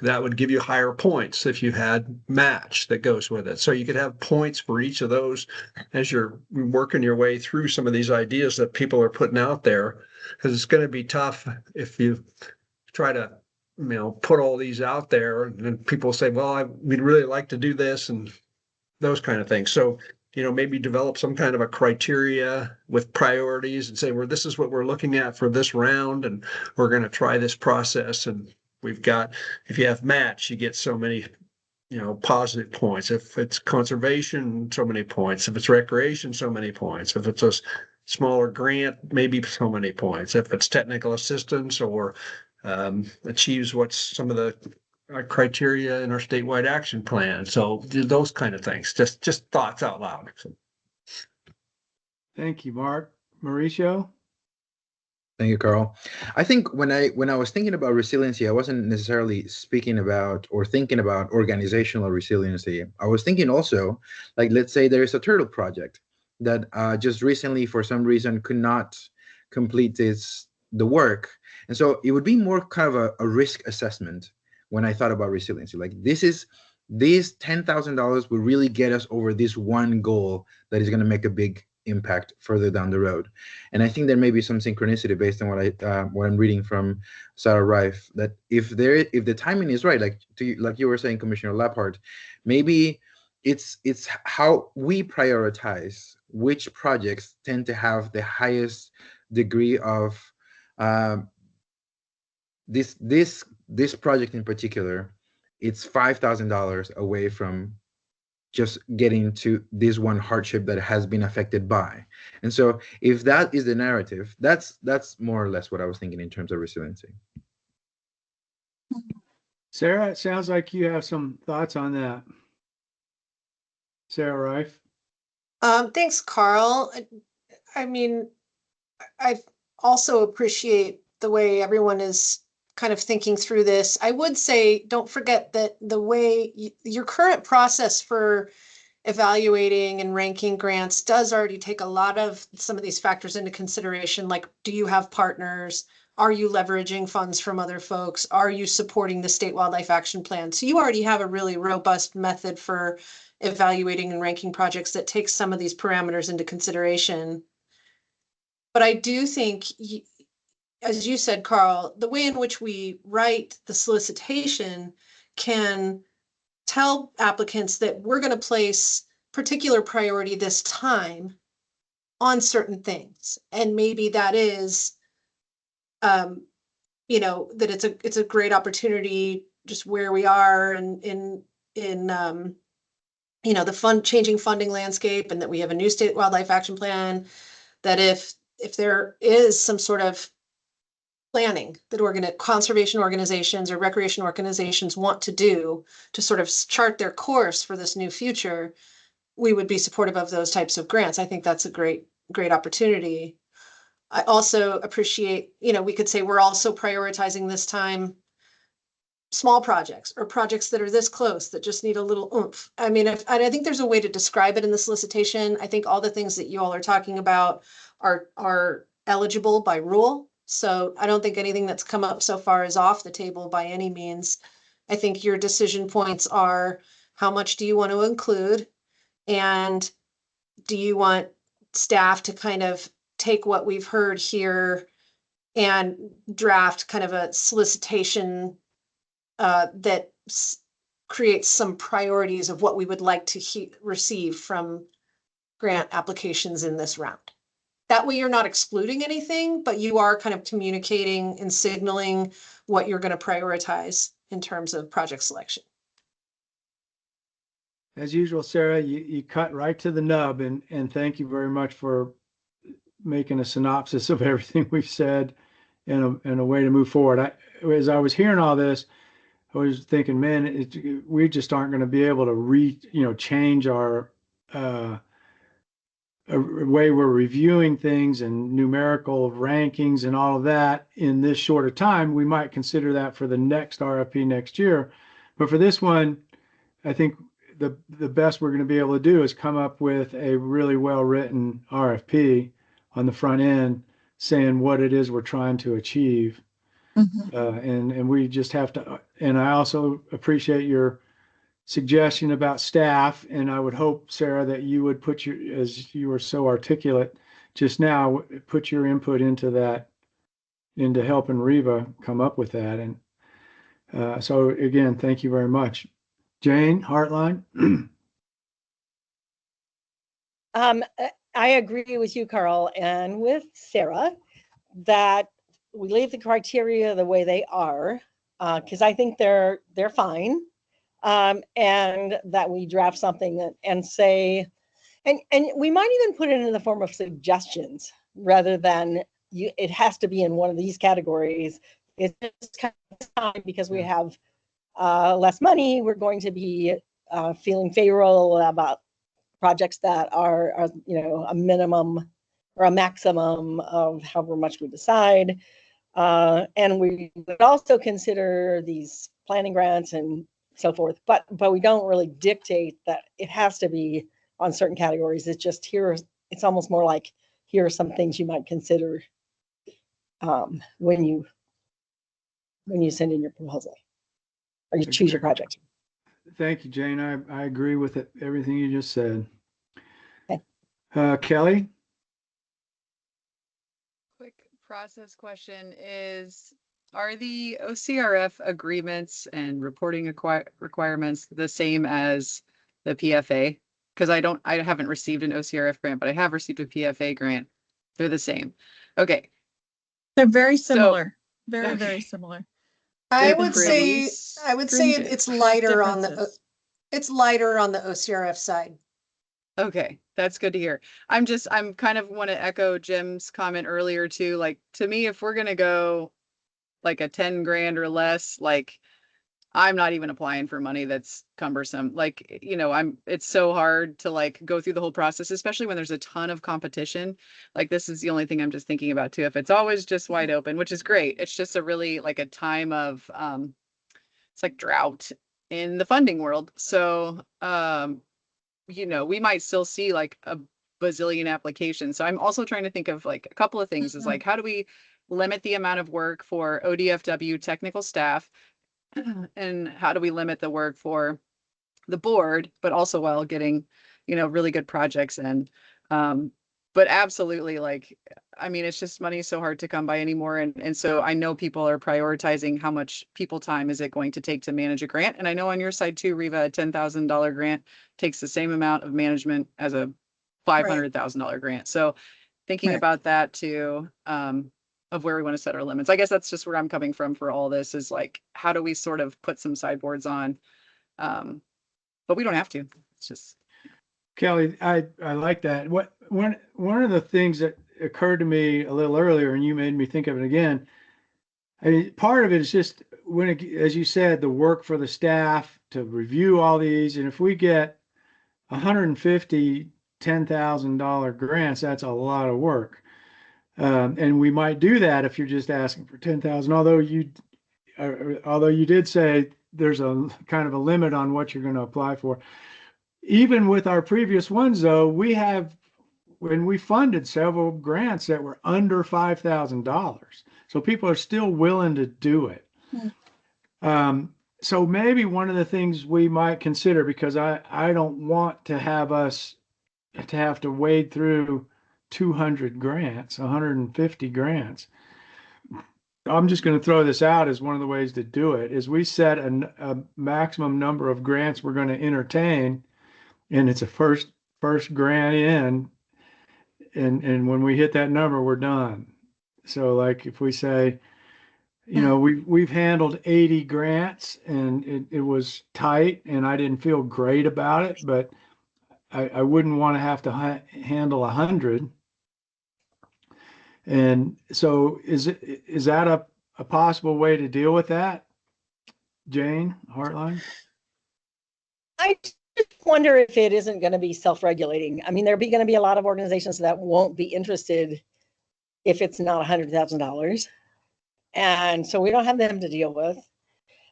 that would give you higher points if you had match that goes with it. So you could have points for each of those as you're working your way through some of these ideas that people are putting out there, because it's going to be tough if you try to, you know, put all these out there and then people say, well, we'd really like to do this and those kind of things. So, you know, maybe develop some kind of a criteria with priorities and say, well, this is what we're looking at for this round, and we're going to try this process. And we've got, if you have match, you get so many, you know, positive points. If it's conservation, so many points. If it's recreation, so many points. If it's a smaller grant, maybe so many points. If it's technical assistance or achieves what's some of the criteria in our statewide action plan. So those kind of things, just thoughts out loud. Thank you, Mark. Mauricio? Thank you, Carl. I think when I was thinking about resiliency, I wasn't necessarily speaking about or thinking about organizational resiliency. I was thinking also, like, let's say there is a turtle project that just recently, for some reason, could not complete the work. And so it would be more kind of a risk assessment when I thought about resiliency. Like, this $10,000 will really get us over this one goal that is going to make a big impact further down the road. And I think there may be some synchronicity based on what I'm reading from Sarah Reif, that if the timing is right, like you were saying, Commissioner Labhart, maybe it's how we prioritize which projects tend to have the highest degree of this project in particular. It's $5,000 away from just getting to this one hardship that has been affected by. And so if that is the narrative, that's more or less what I was thinking in terms of resiliency. Sarah, it sounds like you have some thoughts on that. Sarah Reif? Thanks, Carl. I mean, I also appreciate the way everyone is kind of thinking through this. I would say, don't forget that the way your current process for evaluating and ranking grants does already take a lot of some of these factors into consideration. Like, do you have partners? Are you leveraging funds from other folks? Are you supporting the State Wildlife Action Plan? So you already have a really robust method for evaluating and ranking projects that takes some of these parameters into consideration. But I do think, as you said, Carl, the way in which we write the solicitation can tell applicants that we're going to place particular priority this time on certain things. And maybe that is, you know, that it's a great opportunity just where we are in you know, the changing funding landscape, and that we have a new state wildlife action plan, that if there is some sort of planning that conservation organizations or recreation organizations want to do to sort of chart their course for this new future, we would be supportive of those types of grants. I think that's a great opportunity. I also appreciate, you know, we could say we're also prioritizing this time small projects or projects that are this close that just need a little oomph. I mean, I think there's a way to describe it in the solicitation. I think all the things that you all are talking about are eligible by rule. So I don't think anything that's come up so far is off the table by any means. I think your decision points are, how much do you want to include? And do you want staff to kind of take what we've heard here and draft kind of a solicitation that creates some priorities of what we would like to receive from grant applications in this round? That way you're not excluding anything, but you are kind of communicating and signaling what you're going to prioritize in terms of project selection. As usual, Sarah, you cut right to the nub, and thank you very much for making a synopsis of everything we've said and a way to move forward. As I was hearing all this, I was thinking, man, we just aren't going to be able to change our way we're reviewing things and numerical rankings and all of that in this shorter time. We might consider that for the next RFP next year, but for this one, I think the best we're going to be able to do is come up with a really well-written RFP on the front end, saying what it is we're trying to achieve. And we just have to, and I also appreciate your suggestion about staff, and I would hope, Sarah, that you would as you were so articulate just now, put your input into that, into helping Riva come up with that. And so again, thank you very much. Jane Hartline. I agree with you, Carl, and with Sarah, that we leave the criteria the way they are, because I think they're fine, and that we draft something and say, and we might even put it in the form of suggestions rather than it has to be in one of these categories. It's just kind of time because we have less money. We're going to be feeling favorable about projects that are a minimum or a maximum of however much we decide. And we would also consider these planning grants and so forth, but we don't really dictate that it has to be on certain categories. It's just it's almost more like, here are some things you might consider when you send in your proposal or you choose your project. Thank you, Jane. I agree with everything you just said. Okay. Kelly? Quick process question is, are the OCRF agreements and reporting requirements the same as the PFA? Because I haven't received an OCRF grant, but I have received a PFA grant. They're the same. Okay. They're very similar. Very similar. I would say stringent. it's lighter on Differences. it's lighter on the OCRF side. Okay, that's good to hear. I'm kind of want to echo Jim's comment earlier too. Like, to me, if we're gonna go like a 10 grand or less, like, I'm not even applying for money that's cumbersome. Like, it's so hard to like go through the whole process, especially when there's a ton of competition. Like, this is the only thing I'm just thinking about too. If it's always just wide open, which is great, it's just a really like a time of it's like drought in the funding world. So we might still see like a bazillion applications. So I'm also trying to think of like a couple of things is like, how do we limit the amount of work for ODFW technical staff? And how do we limit the work for the board, but also while getting, really good projects in? But absolutely, like, I mean, it's just money is so hard to come by anymore. And so I know people are prioritizing how much people time is it going to take to manage a grant. And I know on your side too, Riva, a $10,000 grant takes the same amount of management as a $500,000 grant. So thinking about that too, of where we want to set our limits. I guess that's just where I'm coming from for all this is like, how do we sort of put some sideboards on? But we don't have to. It's just, Kelly, I like that. One of the things that occurred to me a little earlier, and you made me think of it again. I mean, part of it is just as you said, the work for the staff to review all these, and if we get 150 $10,000 grants, that's a lot of work. And we might do that if you're just asking for 10,000. Although you did say there's a kind of a limit on what you're going to apply for. Even with our previous ones, though, when we funded several grants that were under $5,000, so people are still willing to do it. So maybe one of the things we might consider, because I don't want to have us to have to wade through 200 grants, 150 grants. I'm just going to throw this out as one of the ways to do it is we set a maximum number of grants we're going to entertain, and it's a first grant in, and when we hit that number, we're done. So like if we say, you know, we've handled 80 grants and it was tight and I didn't feel great about it, but I wouldn't want to have to handle 100. And so is that a possible way to deal with that? Jane Hartline? I just wonder if it isn't going to be self-regulating. I mean, going to be a lot of organizations that won't be interested if it's not $100,000. And so we don't have them to deal with.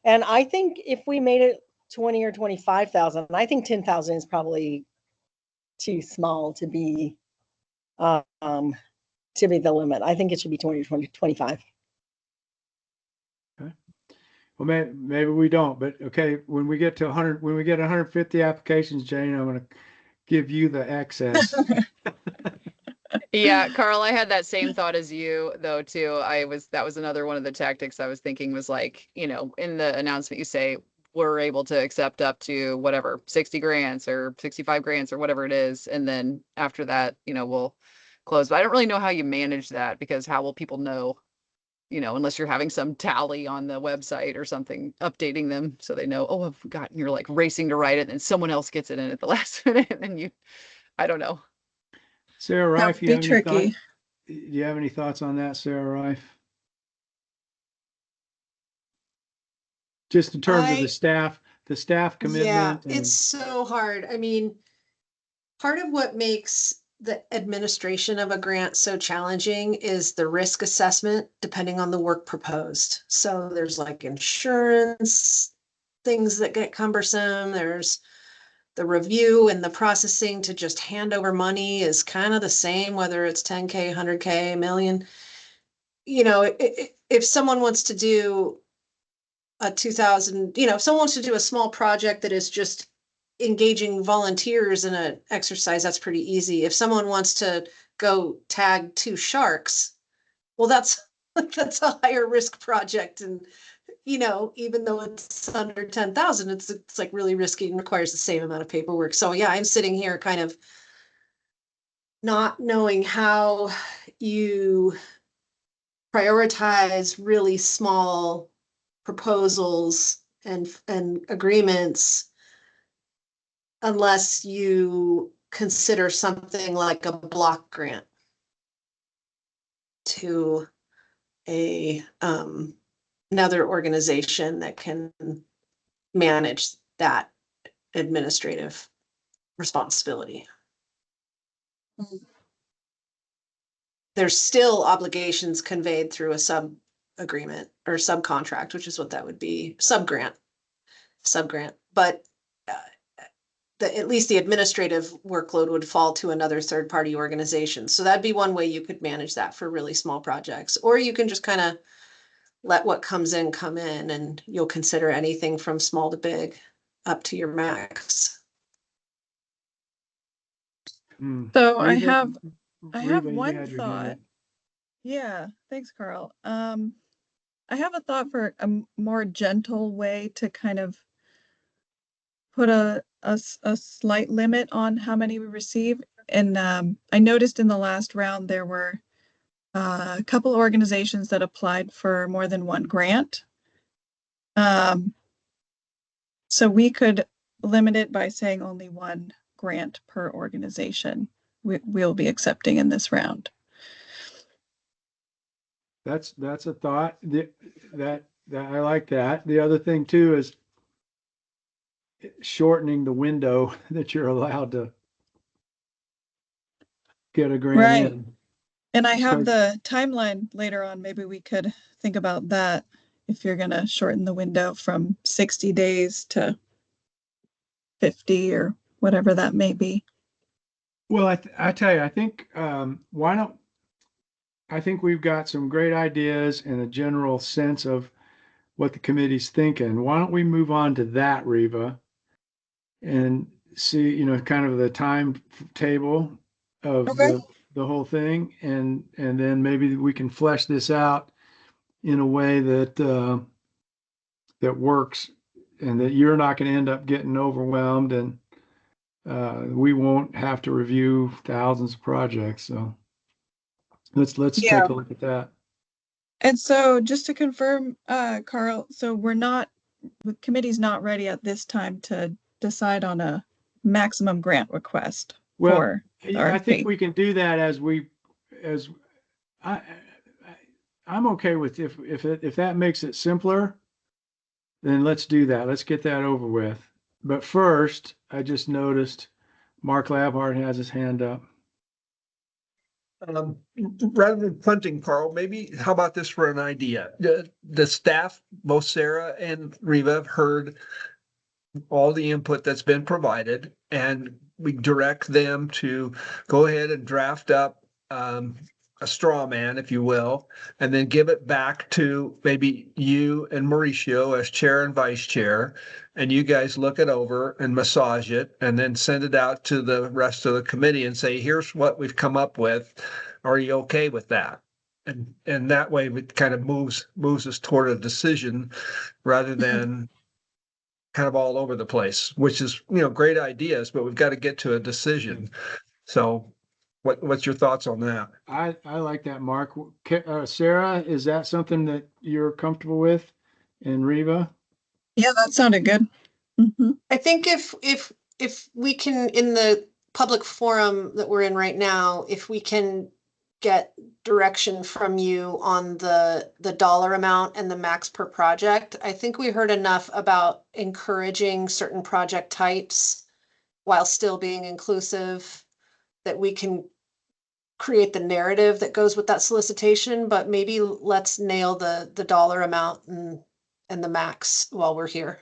And I think if we made it 20 or 25,000, I think 10,000 is probably too small to be the limit. I think it should be 20, 25. Okay. Well, maybe we don't, but okay. When we get to 100, when we get 150 applications, Jane, I'm going to give you the access. yeah, Carl, I had that same thought as you though, too. That was another one of the tactics I was thinking was like, you know, in the announcement, you say, we're able to accept up to whatever, 60 grants or 65 grants or whatever it is. And then after that, you know, we'll close. But I don't really know how you manage that because how will people know, you know, unless you're having some tally on the website or something, updating them so they know, oh, I've forgotten, you're like racing to write it and someone else gets it in at the last minute and I don't know. Sarah Reif, That would be tricky. do you have any thoughts on that, Sarah Reif? Just in terms of the staff commitment. Yeah, and- it's so hard. I mean, part of what makes the administration of a grant so challenging is the risk assessment, depending on the work proposed. So there's like insurance, things that get cumbersome. There's the review and the processing to just hand over money is kind of the same, whether it's 10K, 100K, a million. You know, if someone wants to do a 2,000, you know, if someone wants to do a small project that is just engaging volunteers in an exercise, that's pretty easy. If someone wants to go tag 2 sharks, well, that's a higher risk project. And, you know, even though it's under 10,000, it's like really risky and requires the same amount of paperwork. So yeah, I'm sitting here kind of not knowing how you prioritize really small proposals and agreements unless you consider something like a block grant to another organization that can manage that administrative responsibility. There's still obligations conveyed through a sub agreement or subcontract, which is what that would be, subgrant, but at least the administrative workload would fall to another third-party organization. So that'd be one way you could manage that for really small projects, or you can just kind of let what comes in come in, and you'll consider anything from small to big up to your max. So I Reva, have Reva, you one had your hand thought. up. Yeah, thanks, Carl. I have a thought for a more gentle way to kind of put a slight limit on how many we receive. And I noticed in the last round there were a couple organizations that applied for more than one grant. So we could limit it by saying only one grant per organization we'll be accepting in this round. That's a thought that I like that. The other thing too is shortening the window that you're allowed to get a grant Right. in. And I have So- the timeline later on. Maybe we could think about that if you're going to shorten the window from 60 days to 50 or whatever that may be. Well, I tell you, I think I think we've got some great ideas and a general sense of what the committee's thinking. Why don't we move on to that, Reva, and see, kind of the timetable of Okay. the whole thing, and then maybe we can flesh this out in a way that that works, and that you're not going to end up getting overwhelmed, and we won't have to review thousands of projects. So let's Yeah. take a look at that. And so just to confirm, Carl, so the committee's not ready at this time to decide on a maximum grant request Well, for the I think RFP. we can do that as I'm okay with if that makes it simpler, then let's do that. Let's get that over with. But first, I just noticed Mark Labhart has his hand up. Rather than punting, Carl, maybe how about this for an idea? The staff, both Sarah and Reva, have heard all the input that's been provided, and we direct them to go ahead and draft up a straw man, if you will, and then give it back to maybe you and Mauricio as chair and vice chair, and you guys look it over and massage it, and then send it out to the rest of the committee and say, here's what we've come up with. Are you okay with that? And that way it kind of moves us toward a decision rather than kind of all over the place, which is, great ideas, but we've got to get to a decision. So what's your thoughts on that? I like that, Mark. Sarah, is that something that you're comfortable with? And Reva? Yeah, that sounded good. Mm-hmm. I think if we can, in the public forum that we're in right now, if we can get direction from you on the dollar amount and the max per project, I think we heard enough about encouraging certain project types while still being inclusive that we can create the narrative that goes with that solicitation, but maybe let's nail the dollar amount and the max while we're here.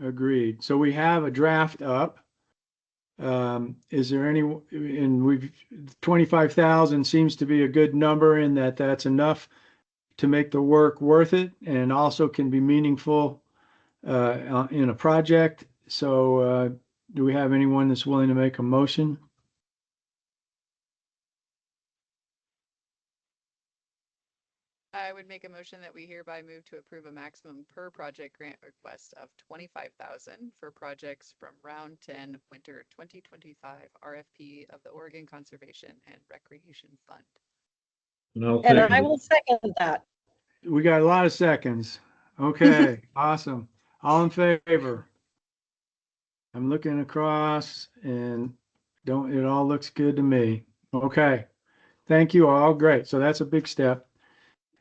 Agreed. So we have a draft up. Is there any, and 25,000 seems to be a good number in that's enough to make the work worth it and also can be meaningful in a project. So do we have anyone that's willing to make a motion? I would make a motion that we hereby move to approve a maximum per project grant request of 25,000 for projects from round 10 winter 2025 RFP of the Oregon Conservation and Recreation Fund. And I will second that. We got a lot of seconds. Okay, awesome. All in favor? I'm looking across and it all looks good to me. Okay. Thank you all. Great. So that's a big step.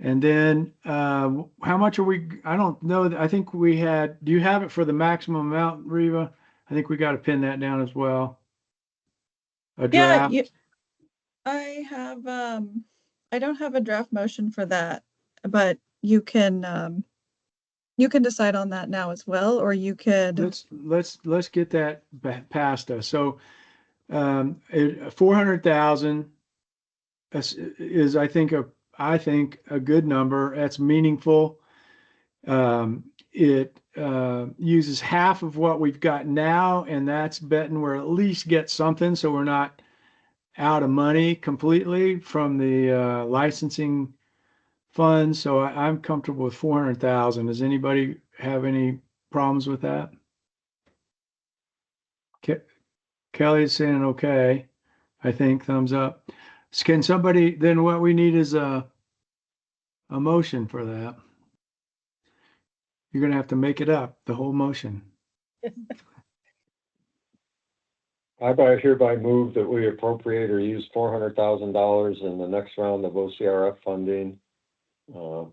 And then how much are we? I don't know. I think we had, do you have it for the maximum amount, Reva? I think we got to pin that down as well. A draft. Yeah, I have, I don't have a draft motion for that, but you can decide on that now as well, or you could. Let's get that past us. So 400,000 is, I think, a good number. That's meaningful. It uses half of what we've got now, and that's betting we're at least get something, so we're not out of money completely from the licensing fund. So I'm comfortable with 400,000. Does anybody have any problems with that? Kelly's saying okay. I think thumbs up. Can somebody, then what we need is a motion for that. You're gonna have to make it up, the whole motion. I hereby move that we appropriate or use $400,000 in the next round of OCRF funding for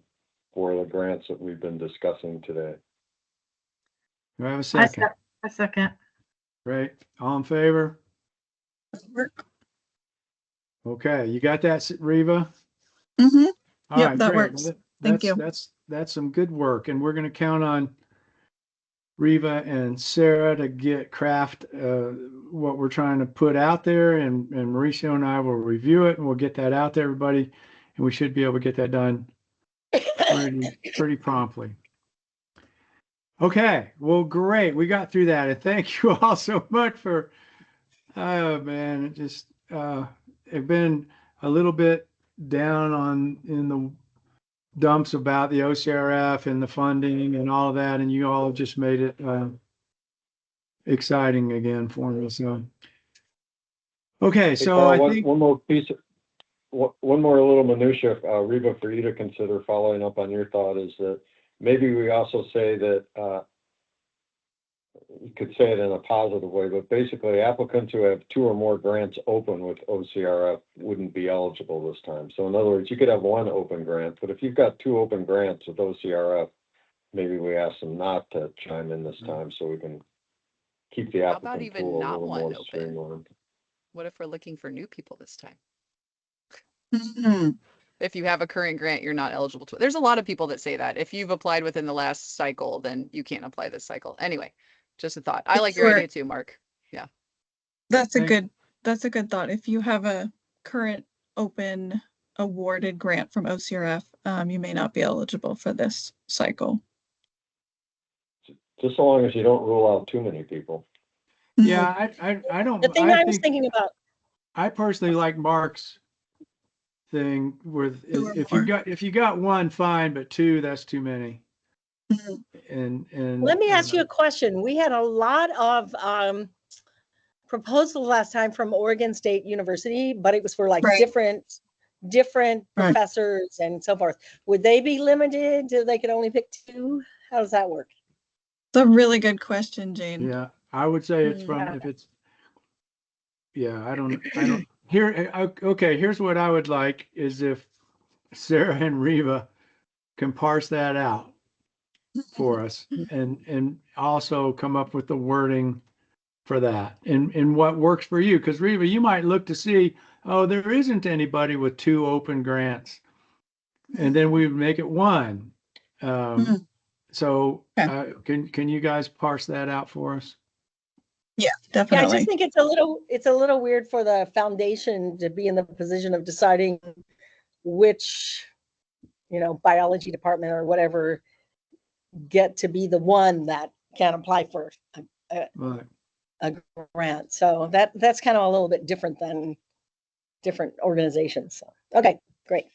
the grants that we've been discussing today. Do I have a I second? A second. Great. All in favor? Work. Okay, you got that, Reva? Mm-hmm. All Yep, right, that great. works. Well, Thank you. That's some good work, and we're going to count on Reva and Sarah to craft what we're trying to put out there, and Mauricio and I will review it, and we'll get that out to everybody, and we should be able to get that done pretty promptly. Okay, well, great. We got through that, and thank you all so much for. Oh man, it just I've been a little bit down in the dumps about the OCRF and the funding and all of that, and you all just made it exciting again for me. So, okay, Hey, so Carl, I think one more piece, one more little minutia, Reba, for you to consider following up on your thought is that maybe we also say that you could say it in a positive way, but basically applicants who have 2 or more grants open with OCRF wouldn't be eligible this time. So in other words, you could have 1 open grant, but if you've got 2 open grants with OCRF, maybe we ask them not to chime in this time so we can keep the How about applicant even pool a not little one more open? streamlined. What if we're looking for new people this time? Mm-hmm. If you have a current grant, you're not eligible to. There's a lot of people that say that. If you've applied within the last cycle, then you can't apply this cycle. Anyway, just a thought. I like your Sure. idea too, Mark. Yeah. That's a Thank- good thought. If you have a current open awarded grant from OCRF, you may not be eligible for this cycle. Just so long as you don't rule out too many people. yeah, I don't. The thing I was thinking about, I personally like Mark's thing with 2 or if you got 1, fine, but 2, that's too many. Mhm. And let me ask you a question. We had a lot of proposals last time from Oregon State University, but it was for like Right. different Right. professors and so forth. Would they be limited to they could only pick 2? How does that work? It's a really good question, Jane. Yeah, I would say it's from Yeah. if it's. Yeah, I don't here. Okay, here's what I would like is if Sarah and Reva can parse that out for us and also come up with the wording for that and what works for you. Because Reva, you might look to see, oh, there isn't anybody with 2 open grants, and then we would make it 1. So can you guys parse that out for us? Yeah, Yeah, I definitely. just think it's a little weird for the foundation to be in the position of deciding which, biology department or whatever get to be the one that can apply for Right. a grant. So that's kind of a little bit different than different organizations. So, okay, great.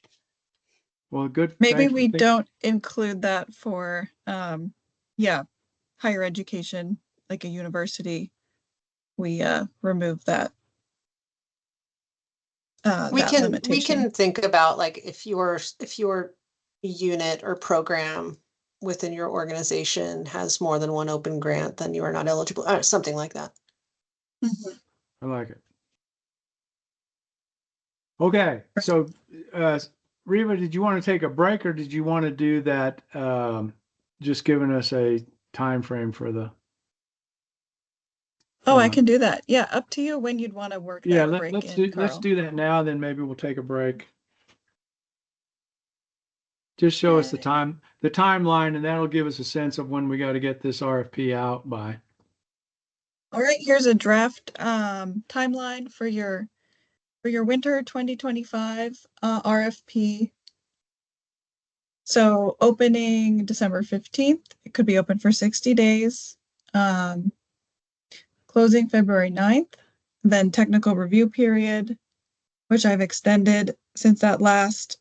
Well, good. Maybe thanks for we thinking- don't include that for, higher education, like a university. We remove that. We That can limitation. think about like if your unit or program within your organization has more than 1 open grant, then you are not eligible, something like that. Mhm. I like it. Okay, so Reva, did you want to take a break or did you want to do that? Just giving us a time frame for the. Oh, I can do that. Yeah, up to you when you'd want to work Yeah, that break let's in, let's Carl. do that now. Then maybe we'll take a break. Just show us the timeline, and that'll give us a sense of when we got to get this RFP out by. All right, here's a draft timeline for your winter 2025 RFP. So opening December 15th, it could be open for 60 days. Closing February 9th, then technical review period, which I've extended since that last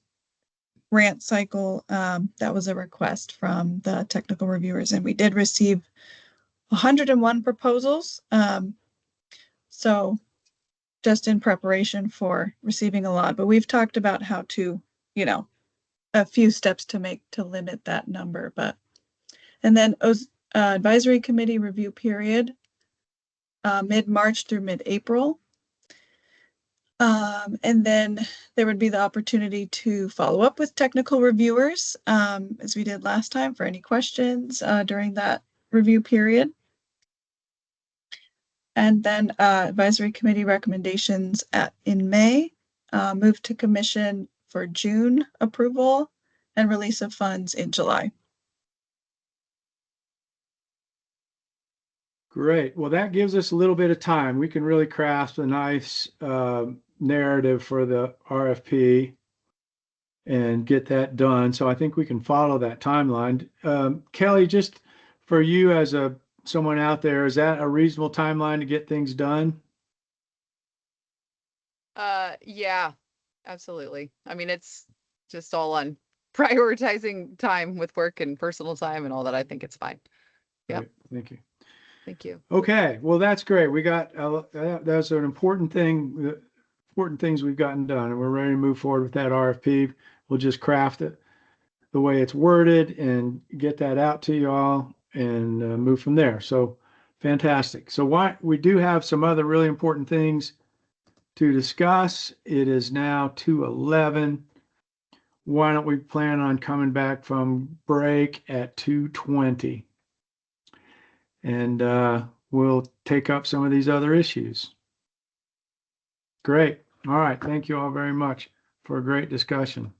grant cycle. That was a request from the technical reviewers, and we did receive 101 proposals. So just in preparation for receiving a lot, but we've talked about how to, a few steps to make to limit that number. And then advisory committee review period mid-March through mid-April. And then there would be the opportunity to follow up with technical reviewers, as we did last time, for any questions during that review period. And then advisory committee recommendations in May, move to commission for June approval, and release of funds in July. Great. Well, that gives us a little bit of time. We can really craft a nice narrative for the RFP and get that done. So I think we can follow that timeline. Kelly, just for you as someone out there, is that a reasonable timeline to get things done? Yeah, absolutely. I mean, it's just all on prioritizing time with work and personal time and all that. I think it's fine. Yeah. Great. Thank you. Thank you. Okay, well, that's great. We got, that's an important thing, important things we've gotten done, and we're ready to move forward with that RFP. We'll just craft it the way it's worded and get that out to you all and move from there. So fantastic. So we do have some other really important things to discuss. It is now 2:11. Why don't we plan on coming back from break at 2:20? And we'll take up some of these other issues. Great. All right. Thank you all very much for a great discussion.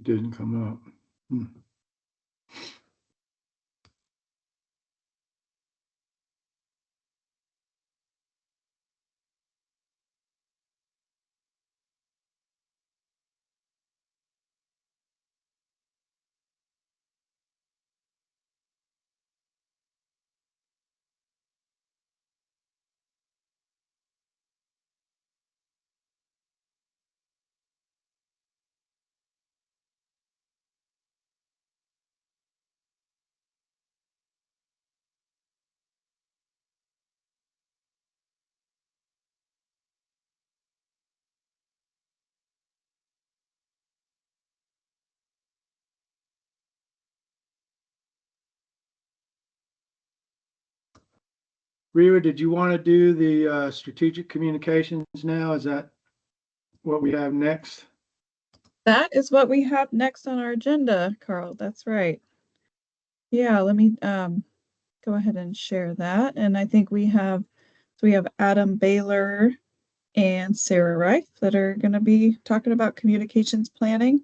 Didn't come up. Hmm. Reva, did you want to do the strategic communications now? Is that what we have next? That is what we have next on our agenda, Carl. That's right. Yeah, let me go ahead and share that. And I think we have Adam Baylor and Sarah Reif that are going to be talking about communications planning.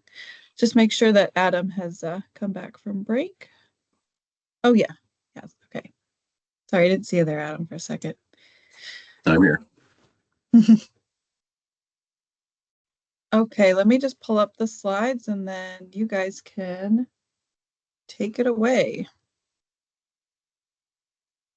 Just make sure that Adam has come back from break. Oh yeah, yes, okay. Sorry, I didn't see you there, Adam, for a second. I'm here. Okay, let me just pull up the slides and then you guys can take it away.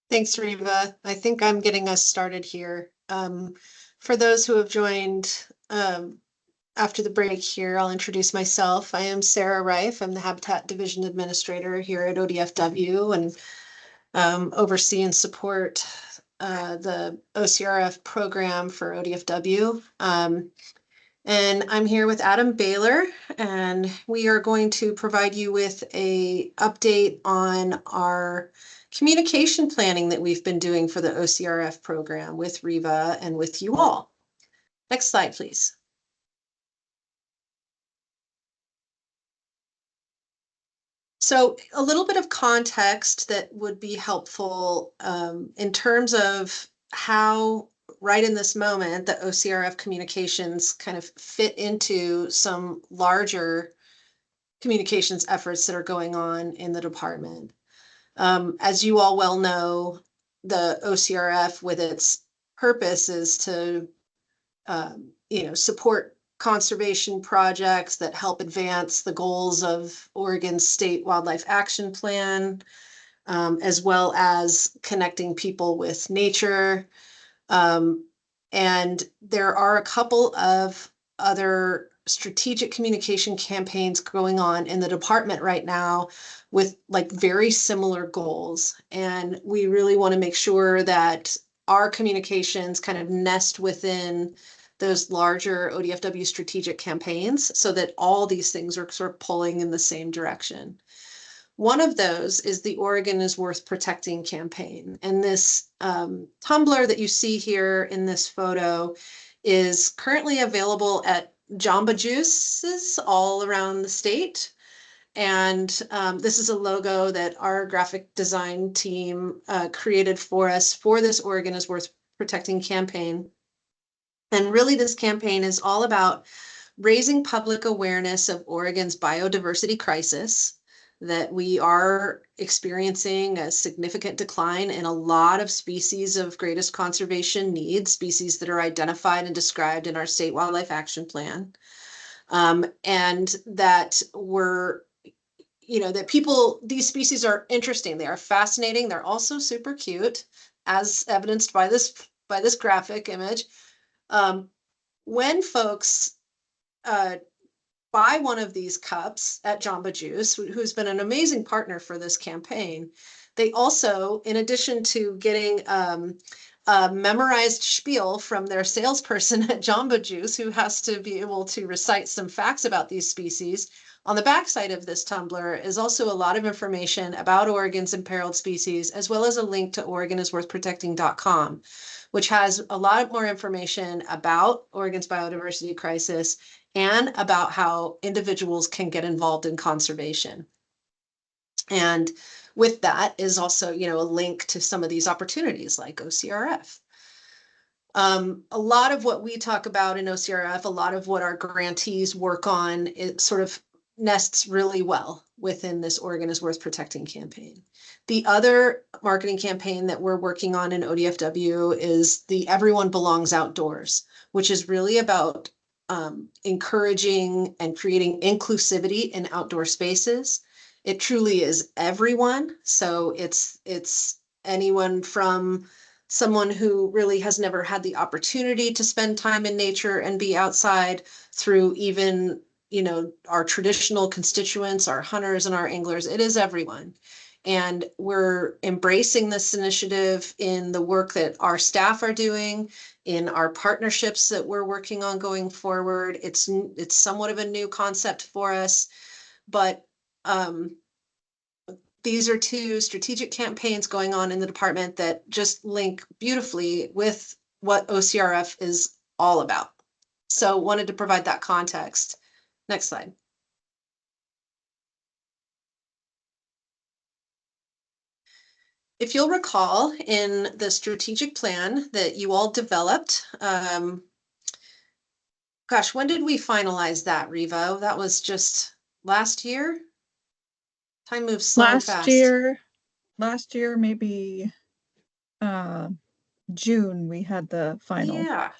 Thanks, Reva. I think I'm getting us started here. For those who have joined after the break here, I'll introduce myself. I am Sarah Reif. I'm the Habitat Division Administrator here at ODFW and oversee and support the OCRF program for ODFW. And I'm here with Adam Baylor, and we are going to provide you with an update on our communication planning that we've been doing for the OCRF program with Reva and with you all. Next slide, please. So a little bit of context that would be helpful in terms of how right in this moment the OCRF communications kind of fit into some larger communications efforts that are going on in the department. As you all well know, the OCRF with its purpose is to support conservation projects that help advance the goals of Oregon's State Wildlife Action Plan, as well as connecting people with nature. And there are a couple of other strategic communication campaigns going on in the department right now with like very similar goals. And we really want to make sure that our communications kind of nest within those larger ODFW strategic campaigns so that all these things are sort of pulling in the same direction. One of those is the Oregon is Worth Protecting campaign. And this tumbler that you see here in this photo is currently available at Jamba Juices all around the state. And this is a logo that our graphic design team created for us for this Oregon is Worth Protecting campaign. And really this campaign is all about raising public awareness of Oregon's biodiversity crisis, that we are experiencing a significant decline in a lot of species of greatest conservation need, species that are identified and described in our State Wildlife Action Plan. And that that people, these species are interesting, they are fascinating, they're also super cute, as evidenced by this graphic image. When folks buy one of these cups at Jamba Juice, who's been an amazing partner for this campaign, they also, in addition to getting a memorized spiel from their salesperson at Jamba Juice, who has to be able to recite some facts about these species, on the backside of this tumbler is also a lot of information about Oregon's imperiled species, as well as a link to OregonIsWorthProtecting.com, which has a lot more information about Oregon's biodiversity crisis and about how individuals can get involved in conservation. And with that is also, a link to some of these opportunities like OCRF. A lot of what we talk about in OCRF, a lot of what our grantees work on, it sort of nests really well within this Oregon is Worth Protecting campaign. The other marketing campaign that we're working on in ODFW is the Everyone Belongs Outdoors, which is really about encouraging and creating inclusivity in outdoor spaces. It truly is everyone. So it's anyone from someone who really has never had the opportunity to spend time in nature and be outside, through even, you know, our traditional constituents, our hunters and our anglers. It is everyone. And we're embracing this initiative in the work that our staff are doing, in our partnerships that we're working on going forward. It's somewhat of a new concept for us, but these are two strategic campaigns going on in the department that just link beautifully with what OCRF is all about. So wanted to provide that context. Next slide. If you'll recall, in the strategic plan that you all developed, gosh, when did we finalize that, Revo? That was just last year? Time moves so fast. Last year, maybe June, we had the final. Yeah.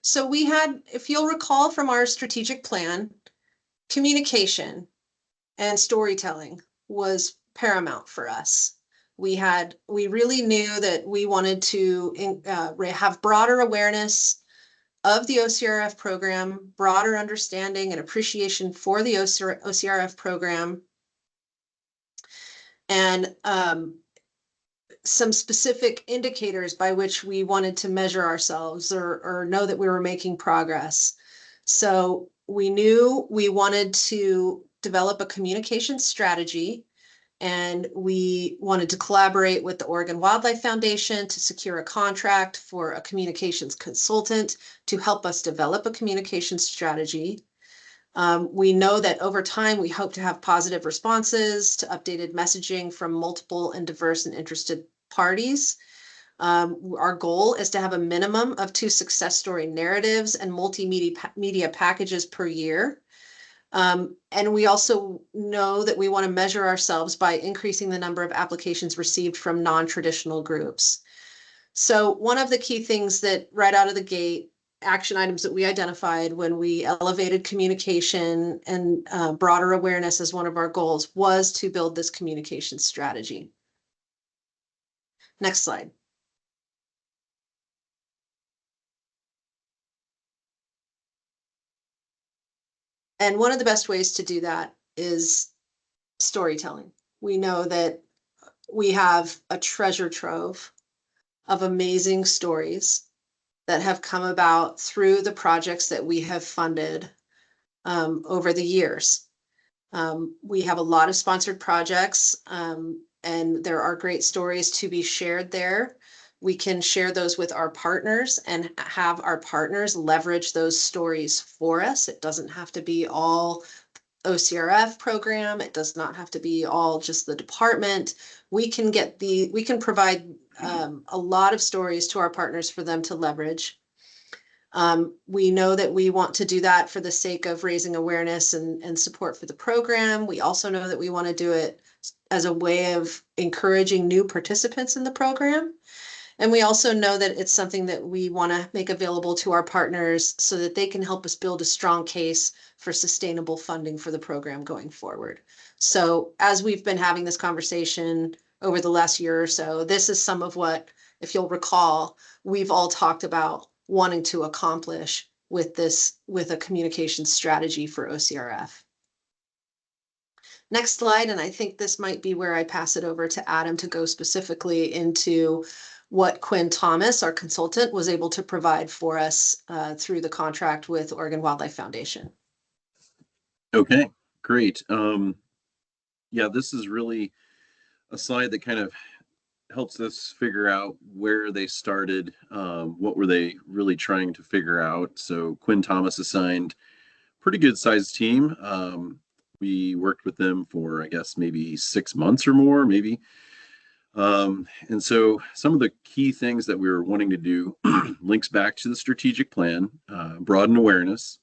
So we had, if you'll recall from our strategic plan, communication and storytelling was paramount for us. We really knew that we wanted to have broader awareness of the OCRF program, broader understanding and appreciation for the OCRF program, and some specific indicators by which we wanted to measure ourselves or know that we were making progress. So we knew we wanted to develop a communication strategy, and we wanted to collaborate with the Oregon Wildlife Foundation to secure a contract for a communications consultant to help us develop a communication strategy. We know that over time, we hope to have positive responses to updated messaging from multiple and diverse and interested parties. Our goal is to have a minimum of 2 success story narratives and multimedia packages per year. And we also know that we want to measure ourselves by increasing the number of applications received from non-traditional groups. So one of the key things that right out of the gate, action items that we identified when we elevated communication and broader awareness as one of our goals, was to build this communication strategy. Next slide. And one of the best ways to do that is storytelling. We know that we have a treasure trove of amazing stories that have come about through the projects that we have funded over the years. We have a lot of sponsored projects, and there are great stories to be shared there. We can share those with our partners and have our partners leverage those stories for us. It doesn't have to be all OCRF program. It does not have to be all just the department. We can provide a lot of stories to our partners for them to leverage. We know that we want to do that for the sake of raising awareness and support for the program. We also know that we want to do it as a way of encouraging new participants in the program. And we also know that it's something that we want to make available to our partners so that they can help us build a strong case for sustainable funding for the program going forward. So as we've been having this conversation over the last year or so, this is some of what, if you'll recall, we've all talked about wanting to accomplish with a communication strategy for OCRF. Next slide, and I think this might be where I pass it over to Adam to go specifically into what Quinn Thomas, our consultant, was able to provide for us through the contract with Oregon Wildlife Foundation. Okay, great. Yeah, this is really a slide that kind of helps us figure out where they started, what were they really trying to figure out. So Quinn Thomas assigned pretty good sized team. We worked with them for, I guess, maybe 6 months or more, maybe. And so some of the key things that we were wanting to do links back to the strategic plan, broaden awareness,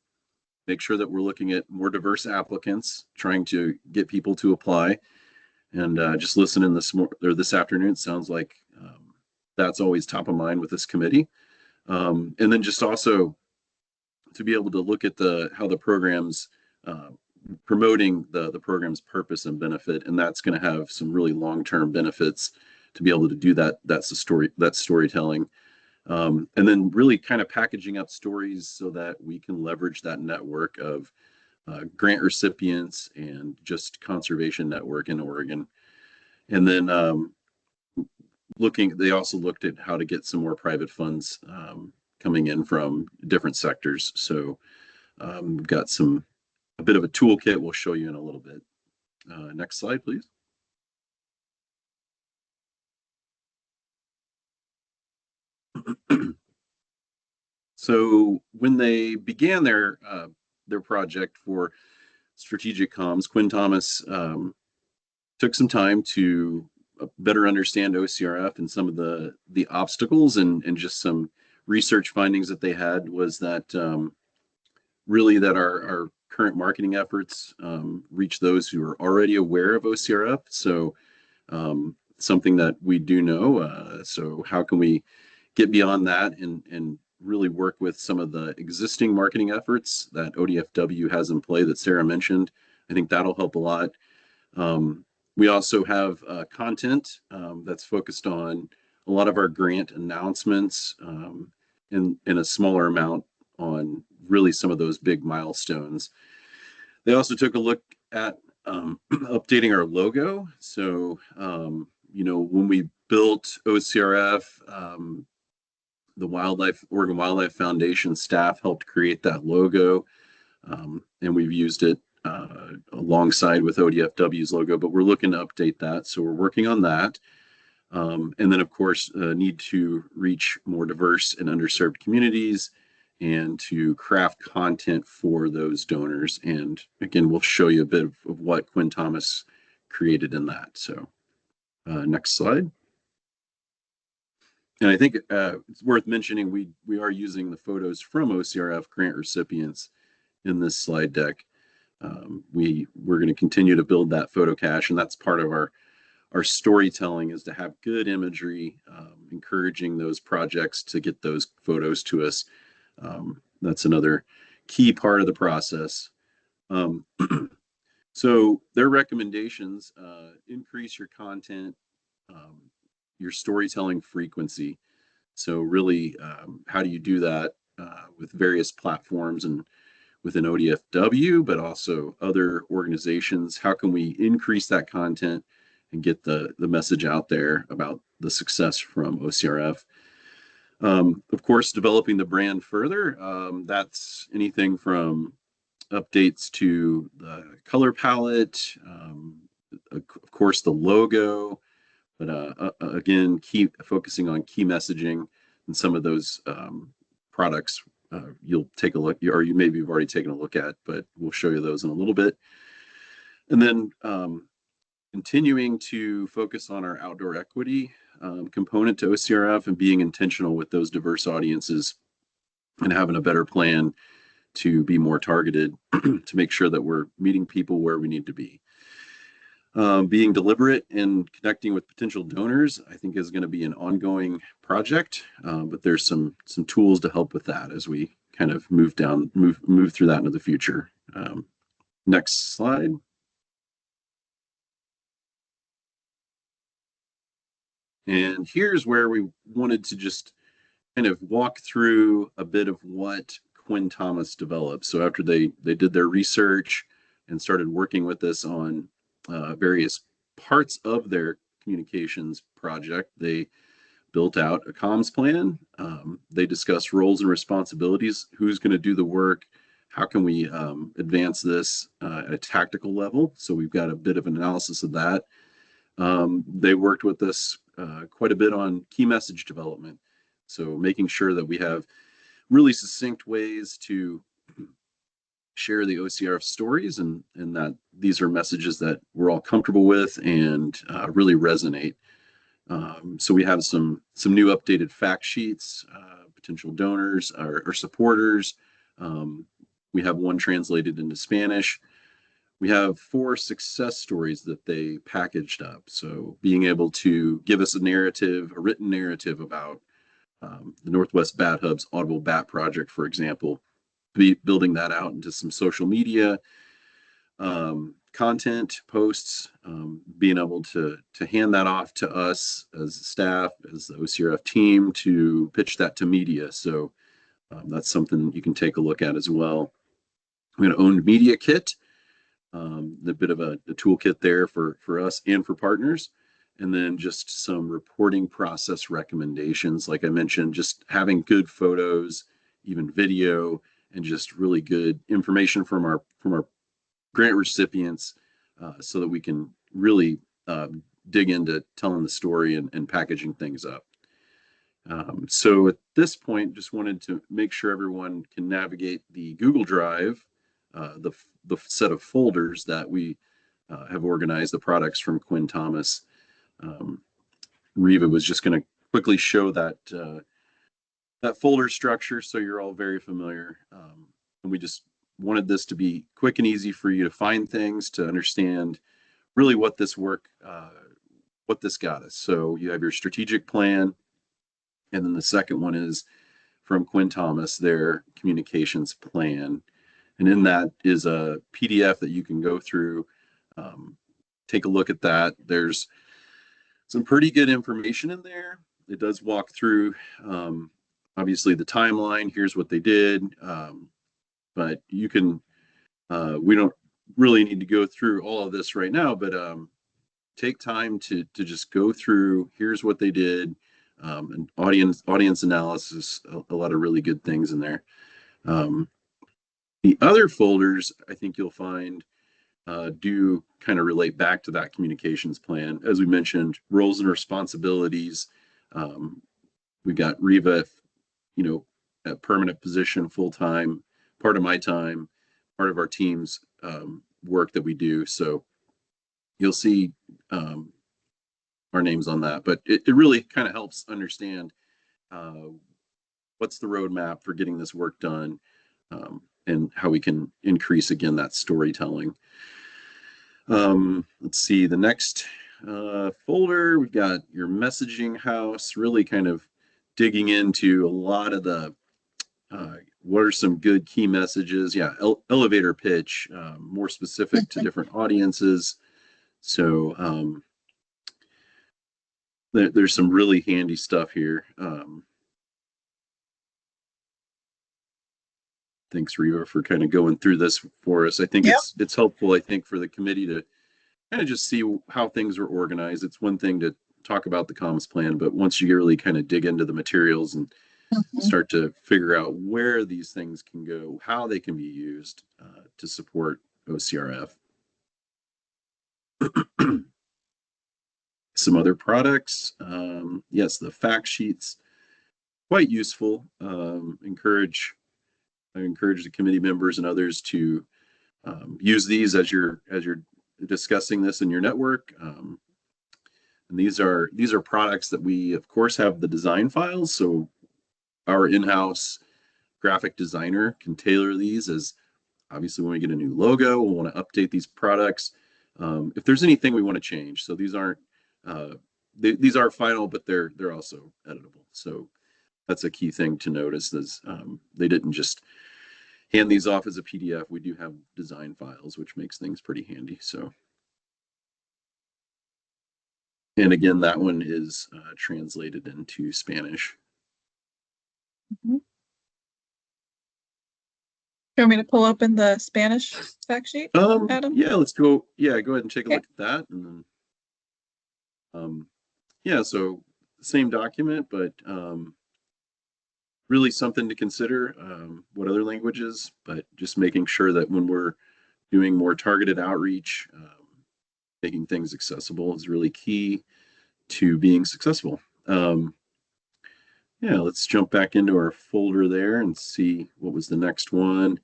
make sure that we're looking at more diverse applicants, trying to get people to apply. And just listening this afternoon, it sounds like that's always top of mind with this committee. And then just also to be able to look at how the program's promoting the program's purpose and benefit, and that's going to have some really long-term benefits to be able to do that. That's storytelling. And then really kind of packaging up stories so that we can leverage that network of grant recipients and just conservation network in Oregon. And then they also looked at how to get some more private funds coming in from different sectors. So we've got a bit of a toolkit we'll show you in a little bit. Next slide, please. So when they began their project for strategic comms, Quinn Thomas took some time to better understand OCRF, and some of the obstacles and just some research findings that they had was that really that our current marketing efforts reach those who are already aware of OCRF. So something that we do know. So how can we get beyond that and really work with some of the existing marketing efforts that ODFW has in play that Sarah mentioned? I think that'll help a lot. We also have content that's focused on a lot of our grant announcements in a smaller amount on really some of those big milestones. They also took a look at updating our logo. So, when we built OCRF, the Oregon Wildlife Foundation staff helped create that logo, and we've used it alongside with ODFW's logo, but we're looking to update that. So we're working on that. And then, of course, need to reach more diverse and underserved communities and to craft content for those donors. And again, we'll show you a bit of what Quinn Thomas created in that. So next slide. And I think it's worth mentioning, we are using the photos from OCRF grant recipients in this slide deck. We're going to continue to build that photo cache, and that's part of our storytelling, is to have good imagery, encouraging those projects to get those photos to us. That's another key part of the process. So their recommendations: increase your content, your storytelling frequency. So really, how do you do that with various platforms and within ODFW, but also other organizations? How can we increase that content and get the message out there about the success from OCRF? Of course, developing the brand further. That's anything from updates to the color palette, of course, the logo, but again, focusing on key messaging and some of those products you'll take a look, or you maybe have already taken a look at, but we'll show you those in a little bit. And then continuing to focus on our outdoor equity component to OCRF and being intentional with those diverse audiences and having a better plan to be more targeted to make sure that we're meeting people where we need to be. Being deliberate and connecting with potential donors, I think, is going to be an ongoing project, but there's some tools to help with that as we kind of move through that into the future. Next slide. And here's where we wanted to just kind of walk through a bit of what Quinn Thomas developed. So after they did their research and started working with us on various parts of their communications project, they built out a comms plan. They discussed roles and responsibilities, who's going to do the work, how can we advance this at a tactical level. So we've got a bit of an analysis of that. They worked with us quite a bit on key message development. So making sure that we have really succinct ways to share the OCRF stories and that these are messages that we're all comfortable with and really resonate. So we have some new updated fact sheets, potential donors or supporters, We have one translated into Spanish. We have 4 success stories that they packaged up. So being able to give us a narrative, a written narrative about the Northwest Bat Hub's Audible Bat Project, for example, building that out into some social media content posts, being able to hand that off to us as staff, as the OCRF team to pitch that to media. So that's something you can take a look at as well. We have an owned media kit, a bit of a toolkit there for us and for partners. And then just some reporting process recommendations. Like I mentioned, just having good photos, even video, and just really good information from our grant recipients, so that we can really dig into telling the story and packaging things up. So at this point, just wanted to make sure everyone can navigate the Google Drive, the set of folders that we have organized, the products from Quinn Thomas. Riva was just going to quickly show that that folder structure, so you're all very familiar. And we just wanted this to be quick and easy for you to find things, to understand really what this work, what this got us. So you have your strategic plan, and then the second one is from Quinn Thomas, their communications plan. And in that is a PDF that you can go through, take a look at that. There's some pretty good information in there. It does walk through, obviously, the timeline. Here's what they did. But you can, we don't really need to go through all of this right now, but take time to just go through, here's what they did, and audience analysis, a lot of really good things in there. The other folders, I think you'll find, do kind of relate back to that communications plan. As we mentioned, roles and responsibilities. We've got Riva, at permanent position, full-time, part of my time, part of our team's work that we do. So you'll see our names on that, but it really kind of helps understand what's the roadmap for getting this work done, and how we can increase, again, that storytelling. Let's see, the next folder, we've got your messaging house, really kind of digging into a lot of the what are some good key messages. Yeah, elevator pitch, more specific to different audiences. So there's some really handy stuff here. Thanks, Riva, for kind of going through this for us. I think it's helpful, I think, for the committee to kind of just see how things are organized. It's one thing to talk about the comms plan, but once you really kind of dig into the materials and start to figure out where these things can go, how they can be used to support OCRF. Some other products. Yes, the fact sheets, quite useful. I encourage the committee members and others to use these as you're discussing this in your network. And these are products that we, of course, have the design files. So our in-house graphic designer can tailor these, as obviously when we get a new logo, we'll want to update these products. If there's anything we want to change, so these aren't these are final, but they're also editable. So that's a key thing to notice, is they didn't just hand these off as a PDF. We do have design files, which makes things pretty handy. So, and again, that one is translated into Spanish. Do you want me to pull open the Spanish fact sheet, Adam? Yeah, let's go. Yeah, go ahead and take a look at that. And then, yeah, so same document, but really something to consider, what other languages, but just making sure that when we're doing more targeted outreach, making things accessible is really key to being successful. Yeah, let's jump back into our folder there and see what was the next one.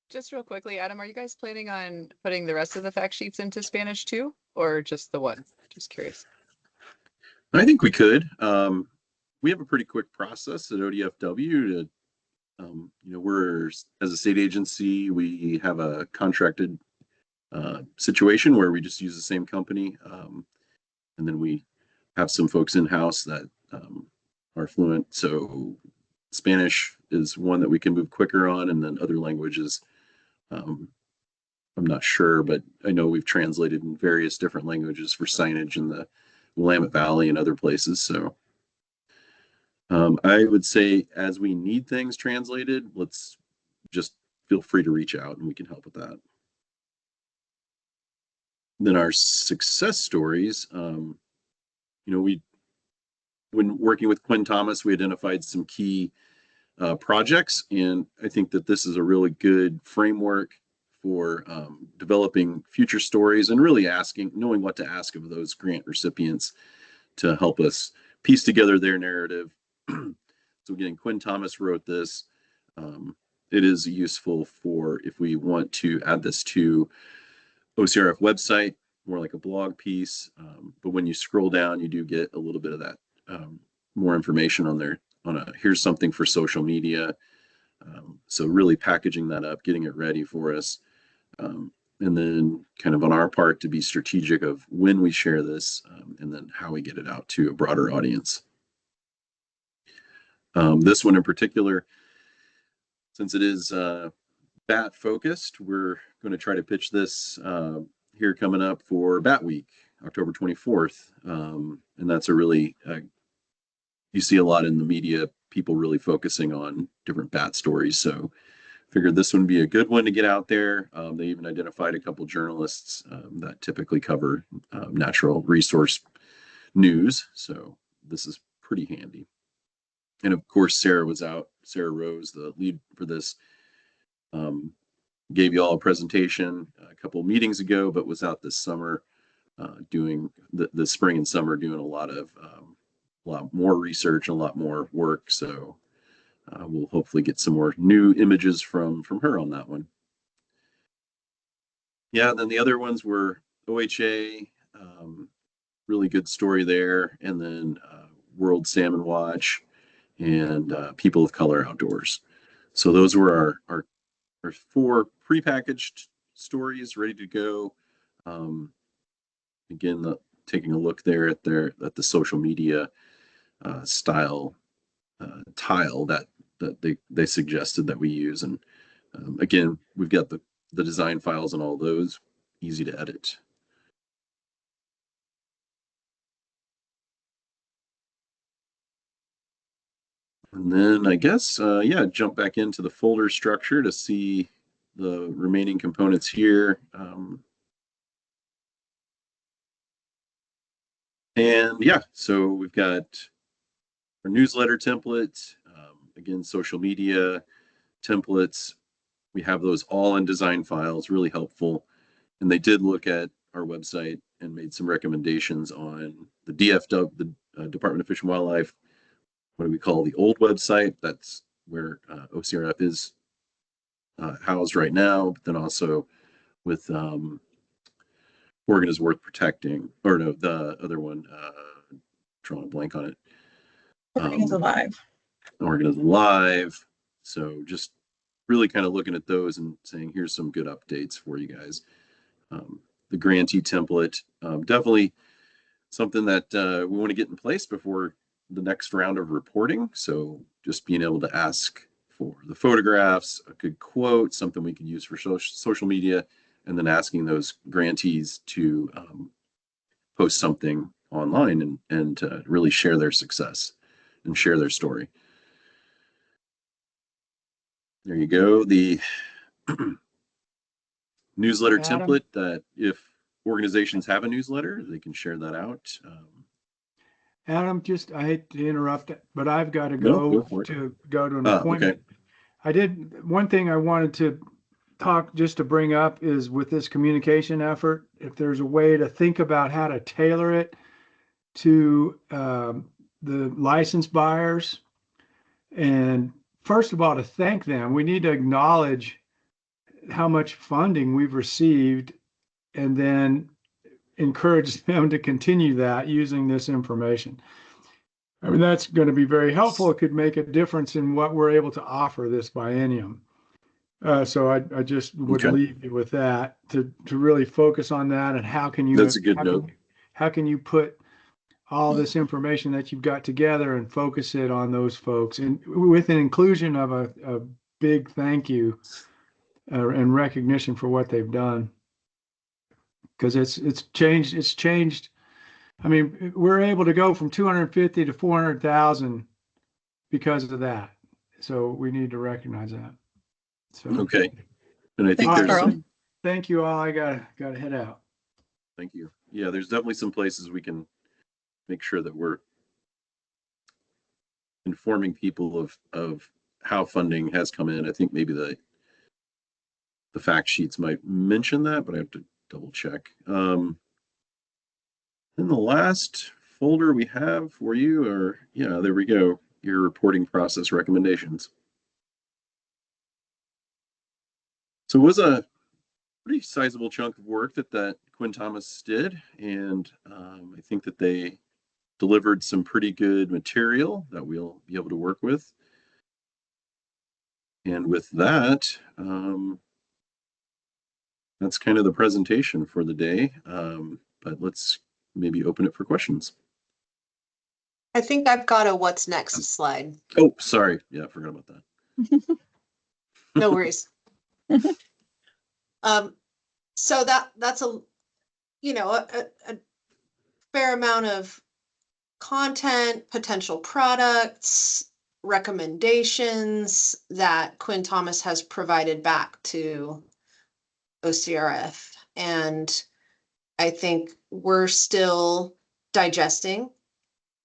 Just real quickly, Adam, are you guys planning on putting the rest of the fact sheets into Spanish too, or just the one? Just curious. I think we could. We have a pretty quick process at ODFW to, we're, as a state agency, we have a contracted situation where we just use the same company. And then we have some folks in-house that are fluent. So Spanish is one that we can move quicker on, and then other languages, I'm not sure, but I know we've translated in various different languages for signage in the Willamette Valley and other places. So I would say as we need things translated, let's just feel free to reach out and we can help with that. Then our success stories, when working with Quinn Thomas, we identified some key projects, and I think that this is a really good framework for developing future stories and really knowing what to ask of those grant recipients to help us piece together their narrative. So again, Quinn Thomas wrote this. It is useful for if we want to add this to OCRF website, more like a blog piece. But when you scroll down, you do get a little bit of that more information on there. Here's something for social media. So really packaging that up, getting it ready for us. And then kind of on our part to be strategic of when we share this and then how we get it out to a broader audience. This one in particular, since it is bat focused, we're going to try to pitch this here coming up for Bat Week, October 24th. And that's a really, you see a lot in the media, people really focusing on different bat stories. So figured this would be a good one to get out there. They even identified a couple journalists that typically cover natural resource news. So this is pretty handy. And of course, Sarah was out. Sarah Rose, the lead for this, gave you all a presentation a couple of meetings ago, but was out this summer doing the spring and summer doing a lot more research and a lot more work. So we'll hopefully get some more new images from her on that one. Yeah, then the other ones were OHA, really good story there, and then World Salmon Watch and People of Color Outdoors. So those were our 4 prepackaged stories ready to go. Again, taking a look there at the social media style tile that they suggested that we use, and again, we've got the design files and all those, easy to edit. And then I guess, jump back into the folder structure to see the remaining components here. So we've got our newsletter template, again, social media templates. We have those all in design files, really helpful. And they did look at our website and made some recommendations on the DFW, the Department of Fish and Wildlife, what do we call the old website? That's where OCRF is housed right now, but then also with Oregon is Worth Protecting, or no, the other one, drawing a blank on it. Oregon is Alive. Oregon is Alive. So just really kind of looking at those and saying, here's some good updates for you guys. The grantee template, definitely something that we want to get in place before the next round of reporting. So just being able to ask for the photographs, a good quote, something we can use for social media, and then asking those grantees to post something online and really share their success and share their story. There you go. The newsletter template that if organizations have a newsletter, they can share that out. Adam, I hate to interrupt, but I've got to go to an appointment. Okay. One thing I wanted to to bring up is with this communication effort, if there's a way to think about how to tailor it to the licensed buyers. And first of all, to thank them, we need to acknowledge how much funding we've received. And then encourage them to continue that using this information. I mean, that's going to be very helpful. It could make a difference in what we're able to offer this biennium. So I just would Okay. leave you with that to really focus on that, and how can you, That's a good note. how can you put all this information that you've got together and focus it on those folks, and with an inclusion of a big thank you and recognition for what they've done. Because it's changed. I mean, we're able to go from 250 to 400,000 because of that. So we need to recognize that. So Okay. And I think Thanks, there's Carl. some, thank you all. I gotta head out. thank you. Yeah, there's definitely some places we can make sure that we're informing people of how funding has come in. I think maybe the fact sheets might mention that, but I have to double check. Then the last folder we have for you are, yeah, there we go. Your reporting process recommendations. So it was a pretty sizable chunk of work that Quinn Thomas did. And I think that they delivered some pretty good material that we'll be able to work with. And with that, that's kind of the presentation for the day. But let's maybe open it for questions. I think I've got a what's next slide. Oh, sorry. Yeah, I forgot about that. No worries. So that's a fair amount of content, potential products, recommendations that Quinn Thomas has provided back to OCRF. And I think we're still digesting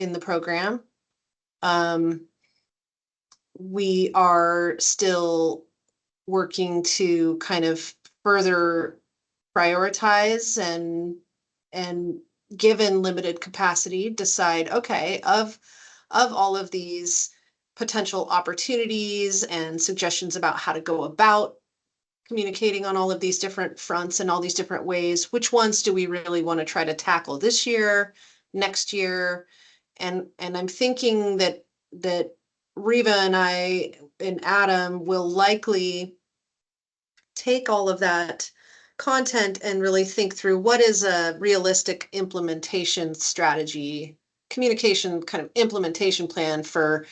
in the program. We are still working to kind of further prioritize and given limited capacity, decide, okay, of all of these potential opportunities and suggestions about how to go about communicating on all of these different fronts and all these different ways, which ones do we really want to try to tackle this year, next year? And I'm thinking that Riva and I and Adam will likely take all of that content and really think through what is a realistic implementation strategy, communication kind of implementation plan for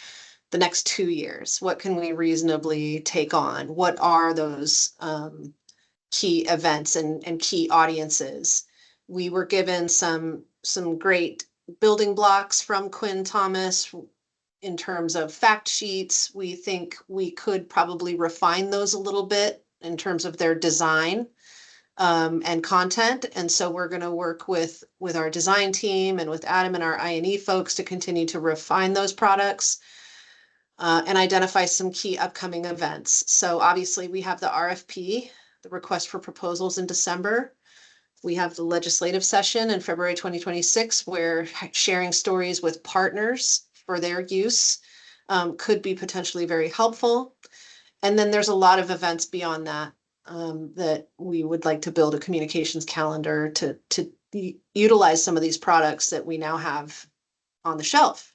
the next 2 years. What can we reasonably take on? What are those key events and key audiences? We were given some great building blocks from Quinn Thomas in terms of fact sheets. We think we could probably refine those a little bit in terms of their design and content. And so we're going to work with our design team and with Adam and our I&E folks to continue to refine those products and identify some key upcoming events. So obviously we have the RFP, the request for proposals in December. We have the legislative session in February 2026, where sharing stories with partners for their use could be potentially very helpful. And then there's a lot of events beyond that that we would like to build a communications calendar to utilize some of these products that we now have on the shelf.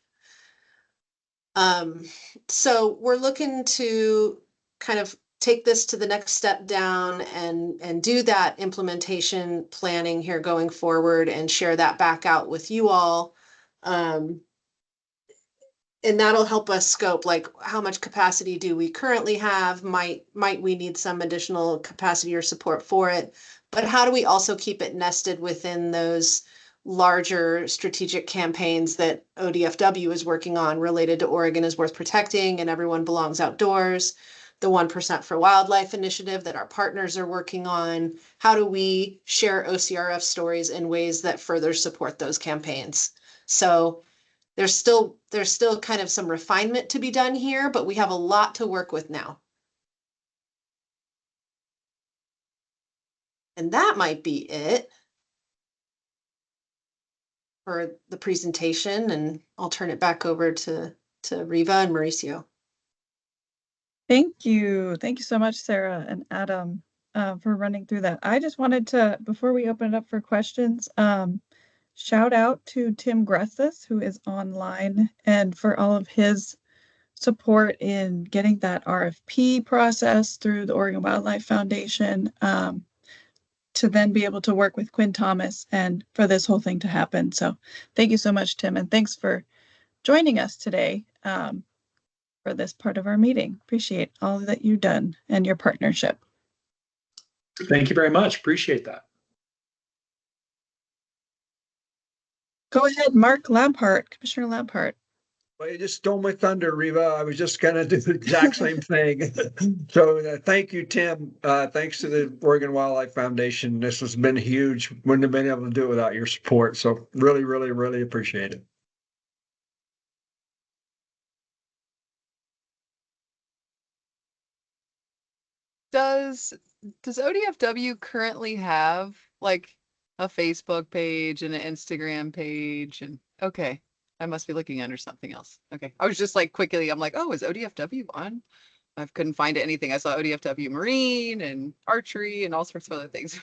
So we're looking to kind of take this to the next step down and do that implementation planning here going forward and share that back out with you all. And that'll help us scope, like, how much capacity do we currently have? Might we need some additional capacity or support for it? But how do we also keep it nested within those larger strategic campaigns that ODFW is working on related to Oregon is Worth Protecting and Everyone Belongs Outdoors, the 1% for Wildlife initiative that our partners are working on? How do we share OCRF stories in ways that further support those campaigns? So there's still kind of some refinement to be done here, but we have a lot to work with now. And that might be it for the presentation, and I'll turn it back over to Riva and Mauricio. Thank you. Thank you so much, Sarah and Adam. for running through that. I just wanted to, before we open it up for questions, shout out to Tim Grethus, who is online, and for all of his support in getting that RFP process through the Oregon Wildlife Foundation, to then be able to work with Quinn Thomas and for this whole thing to happen. So thank you so much, Tim, and thanks for joining us today for this part of our meeting. Appreciate all that you've done and your partnership. Thank you very much. Appreciate that. Go ahead, Mark Lampart, Commissioner Lampart. Well, you just stole my thunder, Reva. I was just going to do the exact same thing. So thank you, Tim. Thanks to the Oregon Wildlife Foundation. This has been huge. Wouldn't have been able to do it without your support. So really, really, really appreciate it. Does ODFW currently have like a Facebook page and an Instagram page? And okay, I must be looking under something else. Okay, I was just like quickly, I'm like, oh, is ODFW on? I couldn't find anything. I saw ODFW Marine and archery and all sorts of other things.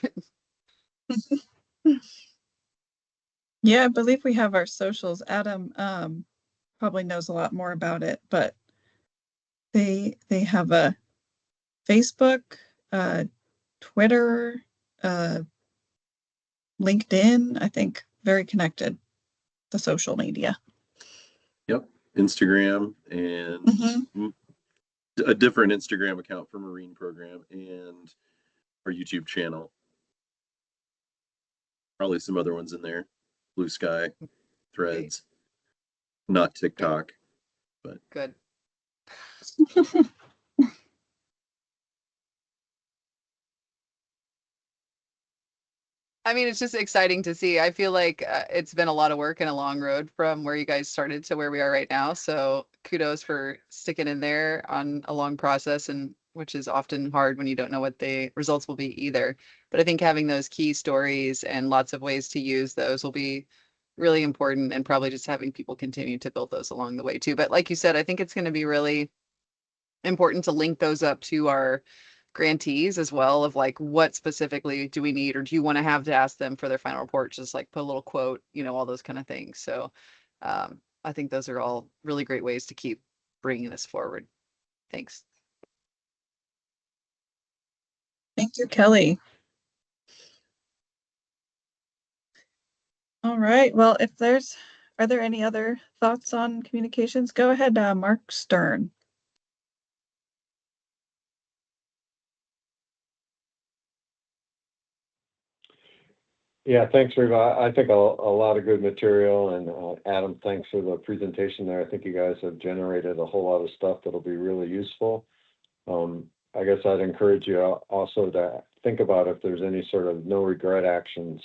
Yeah, I believe we have our socials. Adam probably knows a lot more about it, but they have a Facebook, Twitter, LinkedIn, I think, very connected, the social media. Yep, Instagram and a different Instagram account for Marine Program and our YouTube channel. Probably some other ones in there. Blue Sky, Threads, not TikTok, but good. I mean, it's just exciting to see. I feel like it's been a lot of work and a long road from where you guys started to where we are right now. So kudos for sticking in there on a long process, and which is often hard when you don't know what the results will be either. But I think having those key stories and lots of ways to use those will be really important, and probably just having people continue to build those along the way too. But like you said, I think it's going to be really important to link those up to our grantees as well, of like, what specifically do we need, or do you want to have to ask them for their final report? Just like put a little quote, you know, all those kind of things. So I think those are all really great ways to keep bringing this forward. Thanks. Thank you, Kelly. All right. Well, are there any other thoughts on communications? Go ahead, Mark Stern. Yeah, thanks, Reva. I think a lot of good material, and Adam, thanks for the presentation there. I think you guys have generated a whole lot of stuff that'll be really useful. I guess I'd encourage you also to think about if there's any sort of no regret actions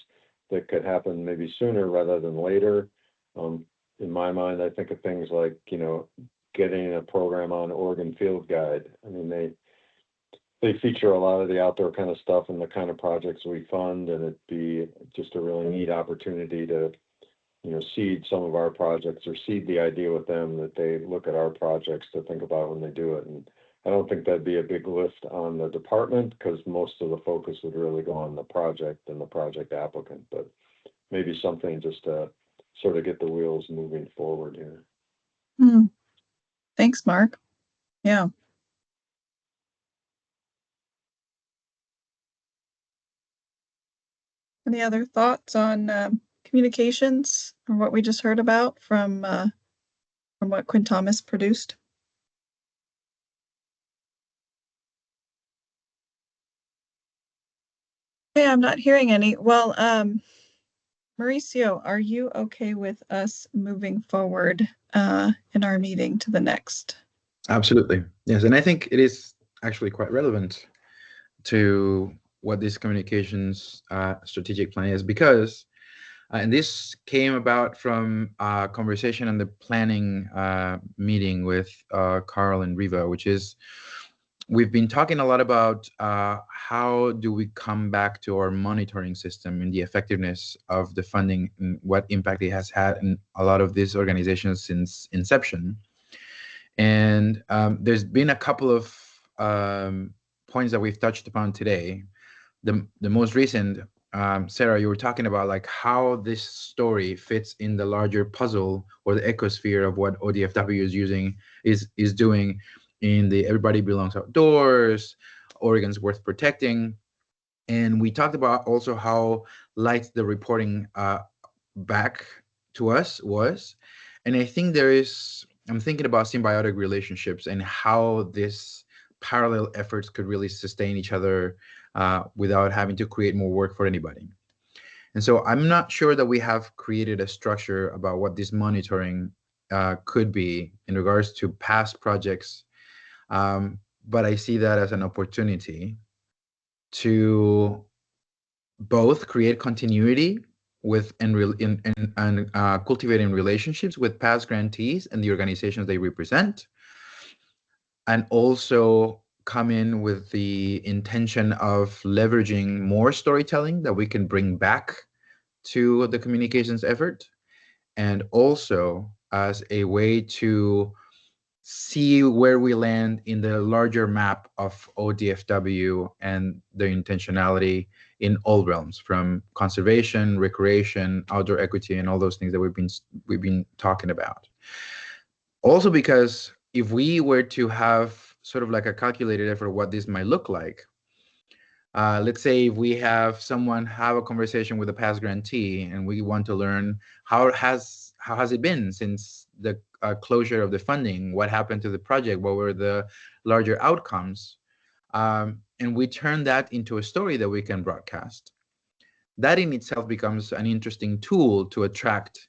that could happen maybe sooner rather than later. In my mind, I think of things like, you know, getting a program on Oregon Field Guide. I mean, they feature a lot of the outdoor kind of stuff and the kind of projects we fund, and it'd be just a really neat opportunity to, you know, seed some of our projects or seed the idea with them that they look at our projects to think about when they do it. And I don't think that'd be a big lift on the department, because most of the focus would really go on the project and the project applicant, but maybe something just to sort of get the wheels moving forward here. Thanks, Mark. Yeah. Any other thoughts on communications or what we just heard about from what Quinn Thomas produced? Okay, I'm not hearing any. Well, Mauricio, are you okay with us moving forward in our meeting to the next? Absolutely. Yes. And I think it is actually quite relevant to what this communications strategic plan is, because, and this came about from a conversation and the planning meeting with Carl and Reva, which is, we've been talking a lot about how do we come back to our monitoring system and the effectiveness of the funding and what impact it has had in a lot of these organizations since inception. And there's been a couple of points that we've touched upon today. the most recent, Sarah, you were talking about like how this story fits in the larger puzzle or the ecosphere of what ODFW is doing in the Everybody Belongs Outdoors, Oregon's Worth Protecting. And we talked about also how light the reporting back to us was. And I think I'm thinking about symbiotic relationships and how this parallel efforts could really sustain each other without having to create more work for anybody. And so I'm not sure that we have created a structure about what this monitoring could be in regards to past projects. But I see that as an opportunity to both create continuity with and cultivating relationships with past grantees and the organizations they represent, and also come in with the intention of leveraging more storytelling that we can bring back to the communications effort, and also as a way to see where we land in the larger map of ODFW and the intentionality in all realms, from conservation, recreation, outdoor equity, and all those things that we've been talking about. Also, because if we were to have sort of like a calculated effort of what this might look like, let's say if we have someone have a conversation with a past grantee and we want to learn how has it been since the closure of the funding, what happened to the project, what were the larger outcomes, and we turn that into a story that we can broadcast. That in itself becomes an interesting tool to attract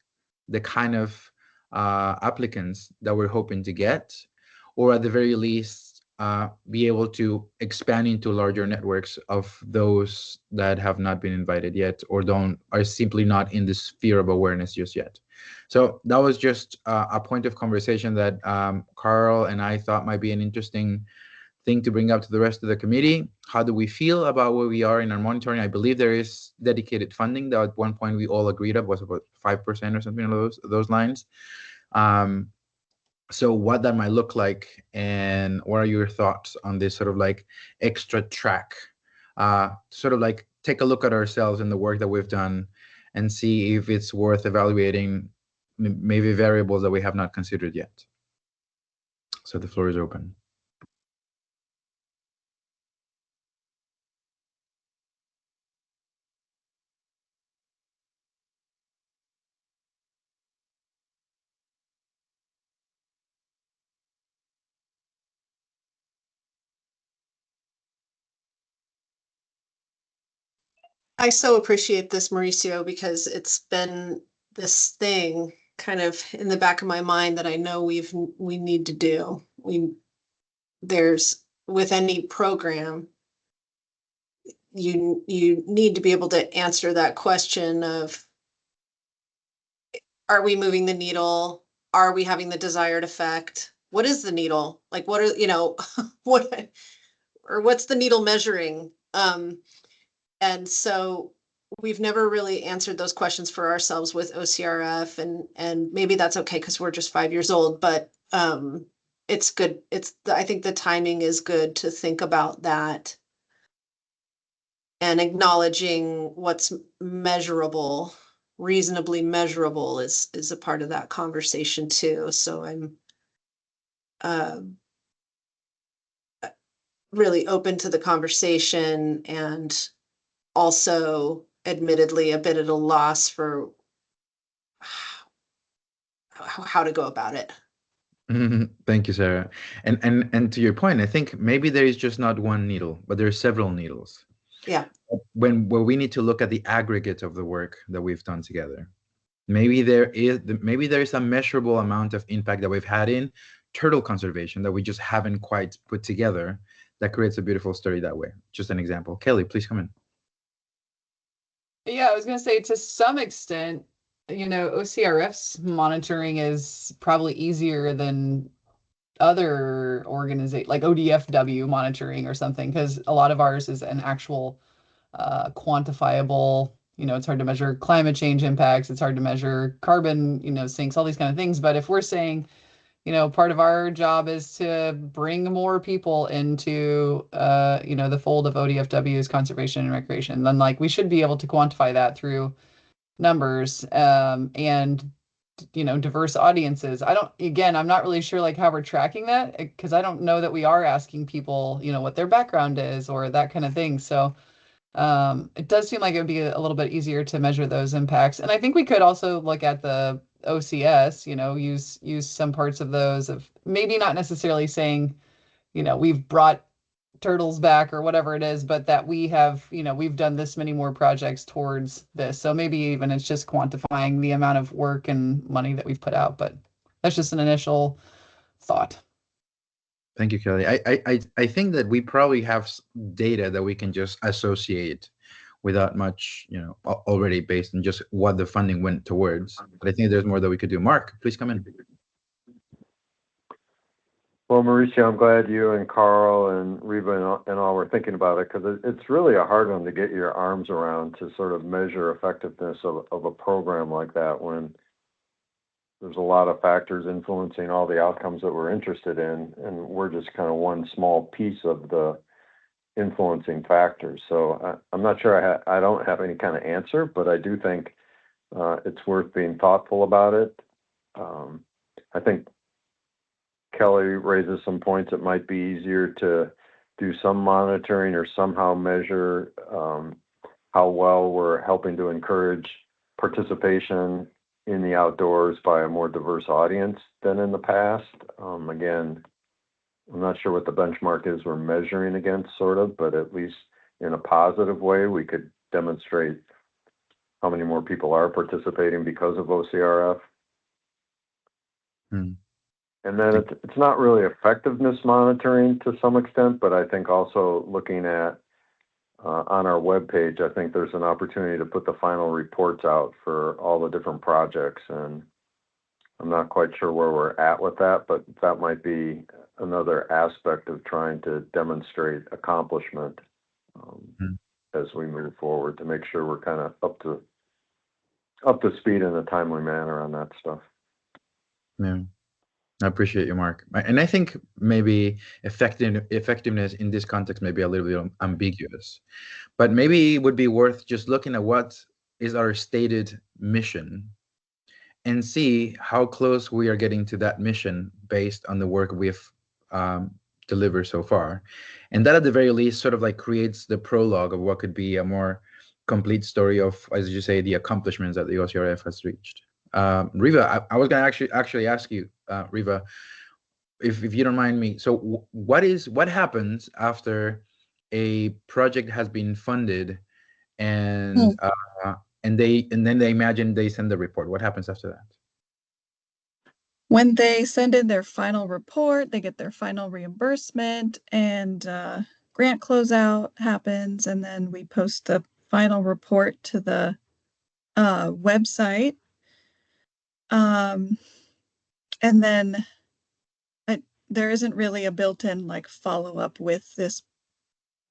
the kind of applicants that we're hoping to get, or at the very least, be able to expand into larger networks of those that have not been invited yet or are simply not in the sphere of awareness just yet. So that was just a point of conversation that Carl and I thought might be an interesting thing to bring up to the rest of the committee. How do we feel about where we are in our monitoring? I believe there is dedicated funding that at one point we all agreed on was about 5% or something along those lines. So what that might look like, and what are your thoughts on this sort of like extra track? Sort of like take a look at ourselves and the work that we've done and see if it's worth evaluating maybe variables that we have not considered yet. So the floor is open. I so appreciate this, Mauricio, because it's been this thing kind of in the back of my mind that I know we need to do. There's with any program, you need to be able to answer that question of, are we moving the needle? Are we having the desired effect? What is the needle? Like, what are, what's the needle measuring? And so we've never really answered those questions for ourselves with OCRF, and maybe that's okay because we're just 5 years old, but it's good. I think the timing is good to think about that and acknowledging what's measurable, reasonably measurable is a part of that conversation too. So I'm really open to the conversation, and also admittedly a bit at a loss for how to go about it. Thank you, Sarah. And to your point, I think maybe there is just not one needle, but there are several needles. Yeah. Where we need to look at the aggregate of the work that we've done together. Maybe there is a measurable amount of impact that we've had in turtle conservation that we just haven't quite put together that creates a beautiful story that way. Just an example. Kelly, please come in. Yeah, I was going to say, to some extent, OCRF's monitoring is probably easier than other organizations, like ODFW monitoring or something, because a lot of ours is an actual quantifiable, it's hard to measure climate change impacts, it's hard to measure carbon, sinks, all these kind of things. But if we're saying, part of our job is to bring more people into, the fold of ODFW's conservation and recreation. Then like we should be able to quantify that through numbers, and diverse audiences. I'm not really sure like how we're tracking that, because I don't know that we are asking people, what their background is or that kind of thing. So it does seem like it would be a little bit easier to measure those impacts. And I think we could also look at the OCS, use some parts of those, of maybe not necessarily saying, we've brought turtles back or whatever it is, but that we have, we've done this many more projects towards this. So maybe even it's just quantifying the amount of work and money that we've put out, but that's just an initial thought. Thank you, Kelly. I think that we probably have data that we can just associate without much, already based on just what the funding went towards. But I think there's more that we could do. Mark, please come in. Well, Mauricio, I'm glad you and Carl and Reva and all were thinking about it, because it's really a hard one to get your arms around, to sort of measure effectiveness of a program like that, when there's a lot of factors influencing all the outcomes that we're interested in, and we're just kind of one small piece of the influencing factors. So I'm not sure I don't have any kind of answer, but I do think it's worth being thoughtful about it. I think Kelly raises some points. It might be easier to do some monitoring or somehow measure how well we're helping to encourage participation in the outdoors by a more diverse audience than in the past. Again, I'm not sure what the benchmark is we're measuring against, sort of, but at least in a positive way, we could demonstrate how many more people are participating because of OCRF. And then it's not really effectiveness monitoring to some extent, but I think also looking at on our webpage, I think there's an opportunity to put the final reports out for all the different projects. And I'm not quite sure where we're at with that, but that might be another aspect of trying to demonstrate accomplishment as we move forward, to make sure we're kind of up to speed in a timely manner on that stuff. Yeah. I appreciate you, Mark. And I think maybe effectiveness in this context may be a little bit ambiguous, but maybe it would be worth just looking at what is our stated mission and see how close we are getting to that mission based on the work we've delivered so far. And that at the very least sort of like creates the prologue of what could be a more complete story of, as you say, the accomplishments that the OCRF has reached. Riva, I was going to actually ask you, Riva, if you don't mind me. So what happens after a project has been funded and then they imagine they send the report? What happens after that? When they send in their final report, they get their final reimbursement, and grant closeout happens, and then we post the final report to the website. And then there isn't really a built-in like follow-up with this,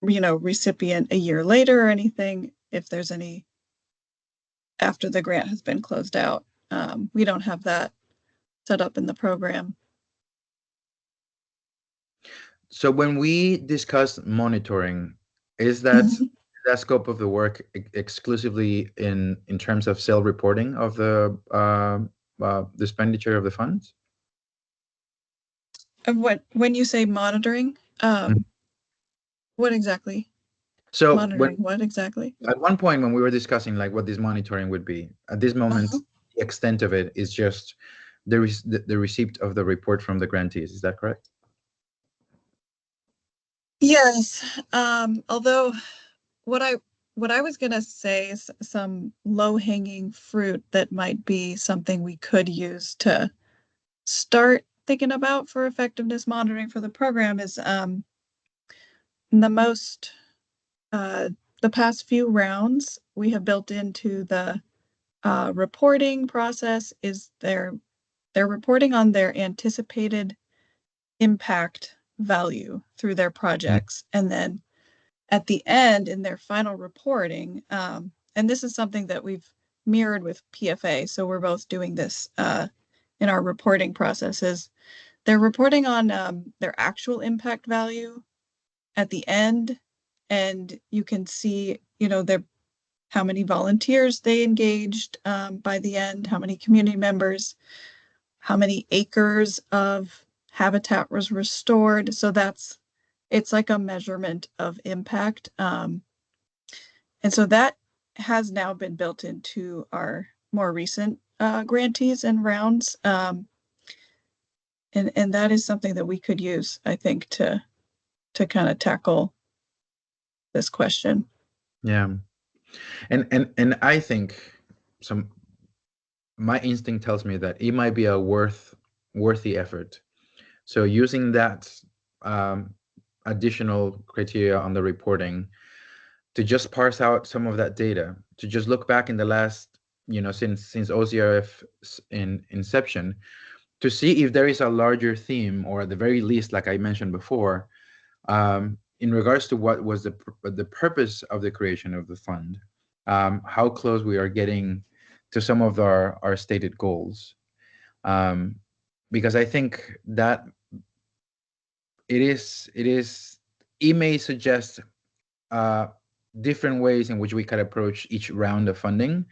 recipient a year later or anything, if there's any after the grant has been closed out. We don't have that set up in the program. So when we discuss monitoring, is that that scope of the work exclusively in terms of self-reporting of the expenditure of the funds? When you say monitoring, what exactly? So monitoring what exactly? At one point when we were discussing like what this monitoring would be, at this moment, the extent of it is just the receipt of the report from the grantees. Is that correct? Yes. Although what I was going to say is some low-hanging fruit that might be something we could use to start thinking about for effectiveness monitoring for the program is the past few rounds we have built into the reporting process is they're reporting on their anticipated impact value through their projects, and then at the end in their final reporting, and this is something that we've mirrored with PFA, so we're both doing this in our reporting processes. they're reporting on their actual impact value at the end, and you can see, how many volunteers they engaged by the end, how many community members, how many acres of habitat was restored. So it's like a measurement of impact. And so that has now been built into our more recent grantees and rounds. And that is something that we could use, I think, to kind of tackle this question. Yeah. And I think my instinct tells me that it might be a worthy effort. So using that additional criteria on the reporting to just parse out some of that data, to just look back in the last, since OCRF in inception, to see if there is a larger theme, or at the very least, like I mentioned before, in regards to what was the purpose of the creation of the fund, how close we are getting to some of our stated goals. Because I think that it may suggest different ways in which we could approach each round of funding,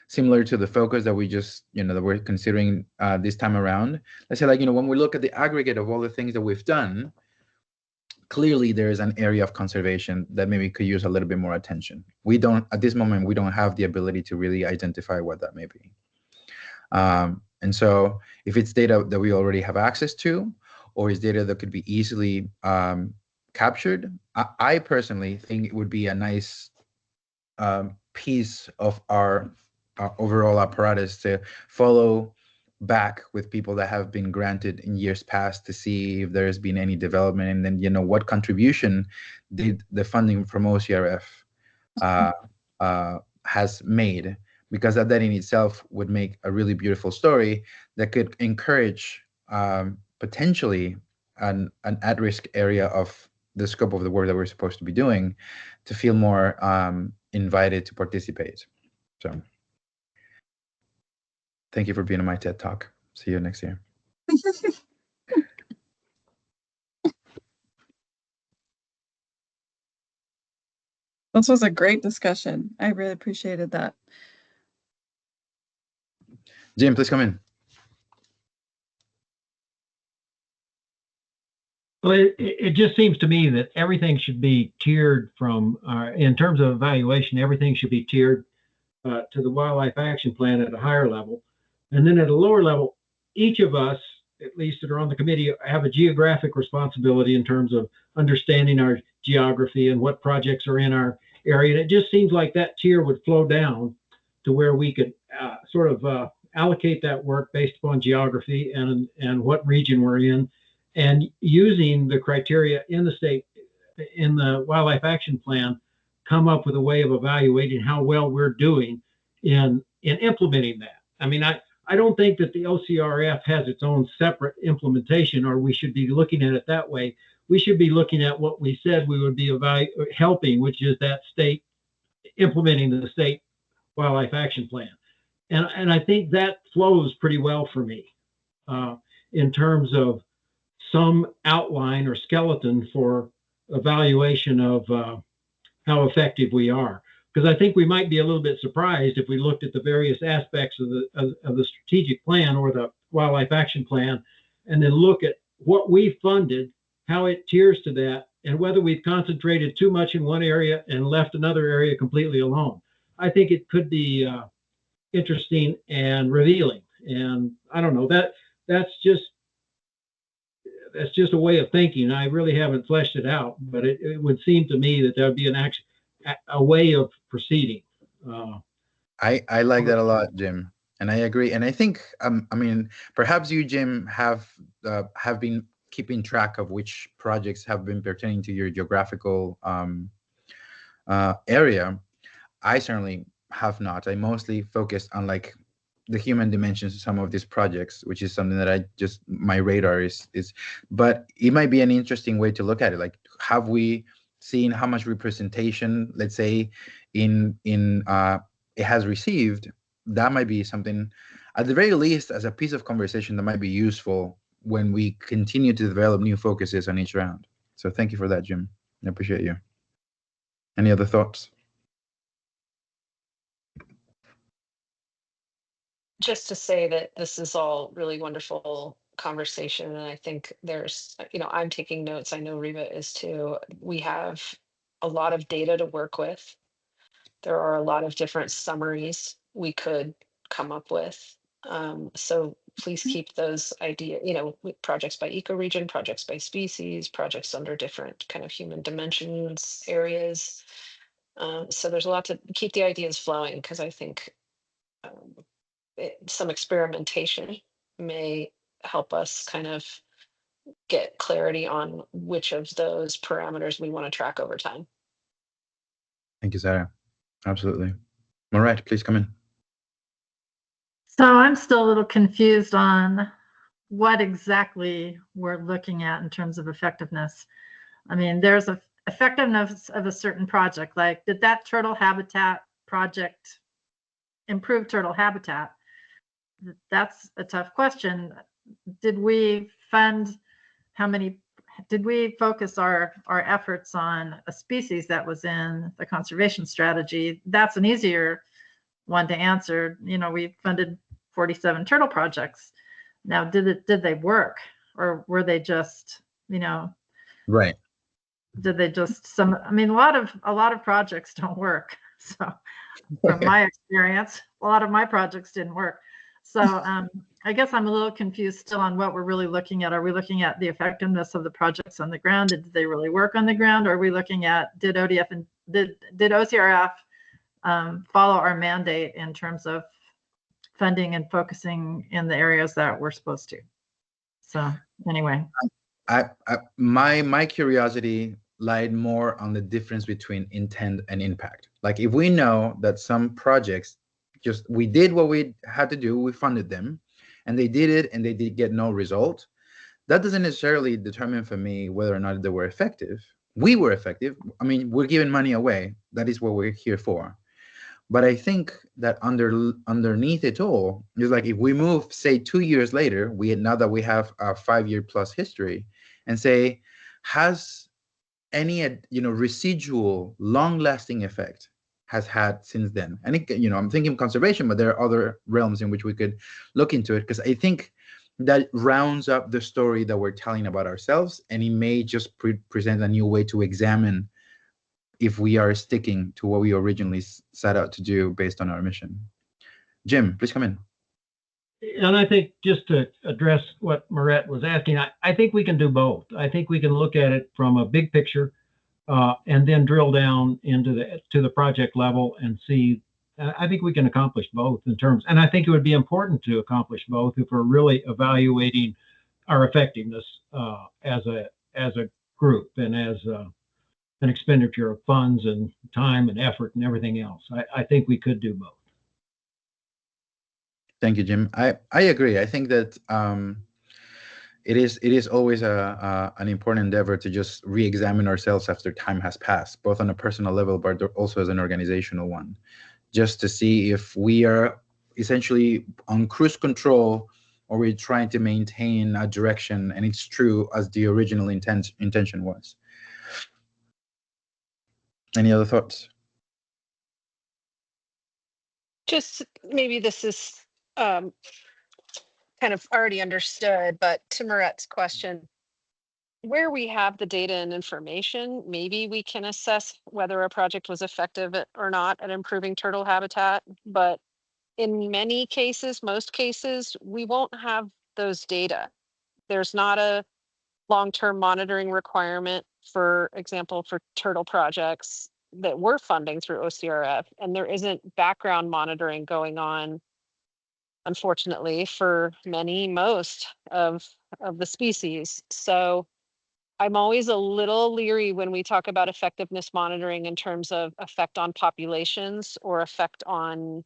similar to the focus that we just, that we're considering this time around. Let's say, when we look at the aggregate of all the things that we've done, clearly there is an area of conservation that maybe could use a little bit more attention. At this moment, we don't have the ability to really identify what that may be. And so if it's data that we already have access to, or is data that could be easily captured, I personally think it would be a nice piece of our overall apparatus to follow back with people that have been granted in years past, to see if there's been any development, and then what contribution did the funding from OCRF has made, because that in itself would make a really beautiful story that could encourage potentially an at-risk area of the scope of the work that we're supposed to be doing to feel more invited to participate. So thank you for being on my TED Talk. See you next year. This was a great discussion. I really appreciated that. Jim, please come in. Well, it just seems to me that everything should be tiered from, in terms of evaluation, everything should be tiered to the Wildlife Action Plan at a higher level. And then at a lower level, each of us, at least that are on the committee, have a geographic responsibility in terms of understanding our geography and what projects are in our area. And it just seems like that tier would flow down to where we could sort of allocate that work based upon geography and what region we're in, and using the criteria in the state, in the Wildlife Action Plan, come up with a way of evaluating how well we're doing in implementing that. I mean, I don't think that the OCRF has its own separate implementation, or we should be looking at it that way. We should be looking at what we said we would be helping, which is that state implementing the state Wildlife Action Plan. And I think that flows pretty well for me in terms of some outline or skeleton for evaluation of how effective we are. Because I think we might be a little bit surprised if we looked at the various aspects of the strategic plan or the Wildlife Action Plan, and then look at what we funded, how it tiers to that, and whether we've concentrated too much in one area and left another area completely alone. I think it could be interesting and revealing. And I don't know, that's just a way of thinking. I really haven't fleshed it out, but it would seem to me that there would be a way of proceeding. I like that a lot, Jim, and I agree. And I think, I mean, perhaps you, Jim, have been keeping track of which projects have been pertaining to your geographical area. I certainly have not. I mostly focused on like the human dimensions of some of these projects, which is something that my radar is, but it might be an interesting way to look at it. Like, have we seen how much representation, let's say, in it has received? That might be something, at the very least, as a piece of conversation that might be useful when we continue to develop new focuses on each round. So thank you for that, Jim. I appreciate you. Any other thoughts? Just to say that this is all really wonderful conversation, and I think there's, I'm taking notes. I know Riva is too. We have a lot of data to work with. There are a lot of different summaries we could come up with. So please keep those with projects by ecoregion, projects by species, projects under different kind of human dimensions areas. So there's a lot to keep the ideas flowing, because I think some experimentation may help us kind of get clarity on which of those parameters we want to track over time. Thank you, Sarah. Absolutely. Moret, please come in. So I'm still a little confused on what exactly we're looking at in terms of effectiveness. I mean, there's a effectiveness of a certain project. Like, did that turtle habitat project improve turtle habitat? That's a tough question. Did we fund did we focus our efforts on a species that was in the conservation strategy? That's an easier one to answer. We funded 47 turtle projects. Now, did they work, or were they just, right? Did they just a lot of projects don't work. So from my experience, a lot of my projects didn't work. So I guess I'm a little confused still on what we're really looking at. Are we looking at the effectiveness of the projects on the ground? Did they really work on the ground? Or are we looking at did OCRF follow our mandate in terms of funding and focusing in the areas that we're supposed to? So anyway, my curiosity lied more on the difference between intent and impact. Like, if we know that some projects we did what we had to do, we funded them, and they did it, and they did get no result, that doesn't necessarily determine for me whether or not they were effective. We were effective. I mean, we're giving money away. That is what we're here for. But I think that underneath it all is like, if we move, say, 2 years later, now that we have a 5-year plus history, and say, has any residual long-lasting effect has had since then? And I'm thinking conservation, but there are other realms in which we could look into it, because I think that rounds up the story that we're telling about ourselves, and it may just present a new way to examine if we are sticking to what we originally set out to do based on our mission. Jim, please come in. And I think, just to address what Moret was asking, I think we can do both. I think we can look at it from a big picture and then drill down into the project level and see. I think we can accomplish both in terms, and I think it would be important to accomplish both if we're really evaluating our effectiveness as a group and as an expenditure of funds and time and effort and everything else. I think we could do both. Thank you, Jim. I agree. I think that it is always an important endeavor to just re-examine ourselves after time has passed, both on a personal level, but also as an organizational one, just to see if we are essentially on cruise control, or we're trying to maintain a direction and it's true as the original intention was. Any other thoughts? Just maybe this is kind of already understood, but to Moret's question, where we have the data and information, maybe we can assess whether a project was effective or not at improving turtle habitat. But in many cases, most cases, we won't have those data. There's not a long-term monitoring requirement, for example, for turtle projects that we're funding through OCRF, and there isn't background monitoring going on, unfortunately, for most of the species. So I'm always a little leery when we talk about effectiveness monitoring in terms of effect on populations or effect on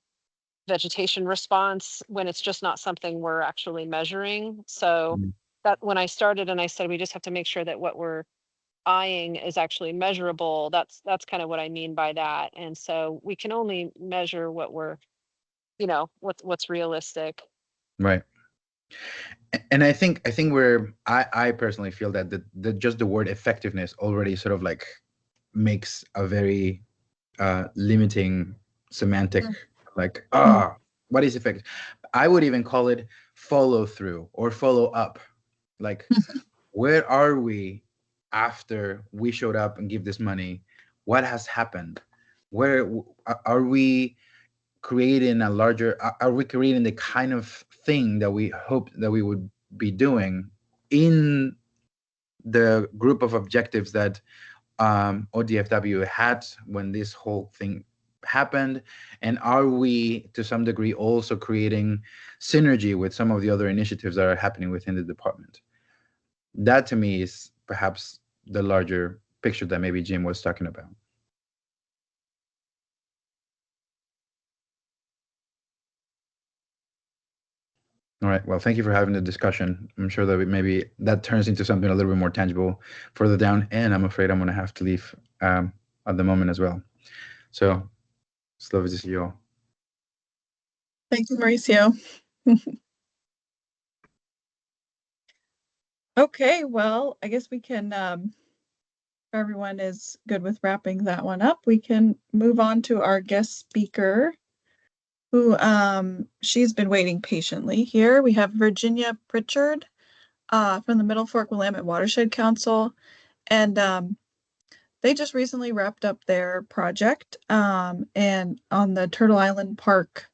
vegetation response, when it's just not something we're actually measuring. So that when I started and I said we just have to make sure that what we're eyeing is actually measurable, that's kind of what I mean by that. And so we can only measure what we're, what's realistic. Right. And I think I personally feel that just the word effectiveness already sort of like makes a very limiting semantic, like, what is effective? I would even call it follow through or follow up. Like, where are we after we showed up and give this money? What has happened? Where are we creating a larger, are we creating the kind of thing that we hoped that we would be doing in the group of objectives that ODFW had when this whole thing happened? And are we, to some degree, also creating synergy with some of the other initiatives that are happening within the department? That, to me, is perhaps the larger picture that maybe Jim was talking about. All right. Well, thank you for having the discussion. I'm sure that maybe that turns into something a little bit more tangible further down. And I'm afraid I'm going to have to leave at the moment as well. So it's lovely to see you all. Thank you, Mauricio. Okay, well, I guess we can, if everyone is good with wrapping that one up, we can move on to our guest speaker, who she's been waiting patiently here. We have Virginia Pritchard from the Middle Fork Willamette Watershed Council, and they just recently wrapped up their project and on the Turtle Island Park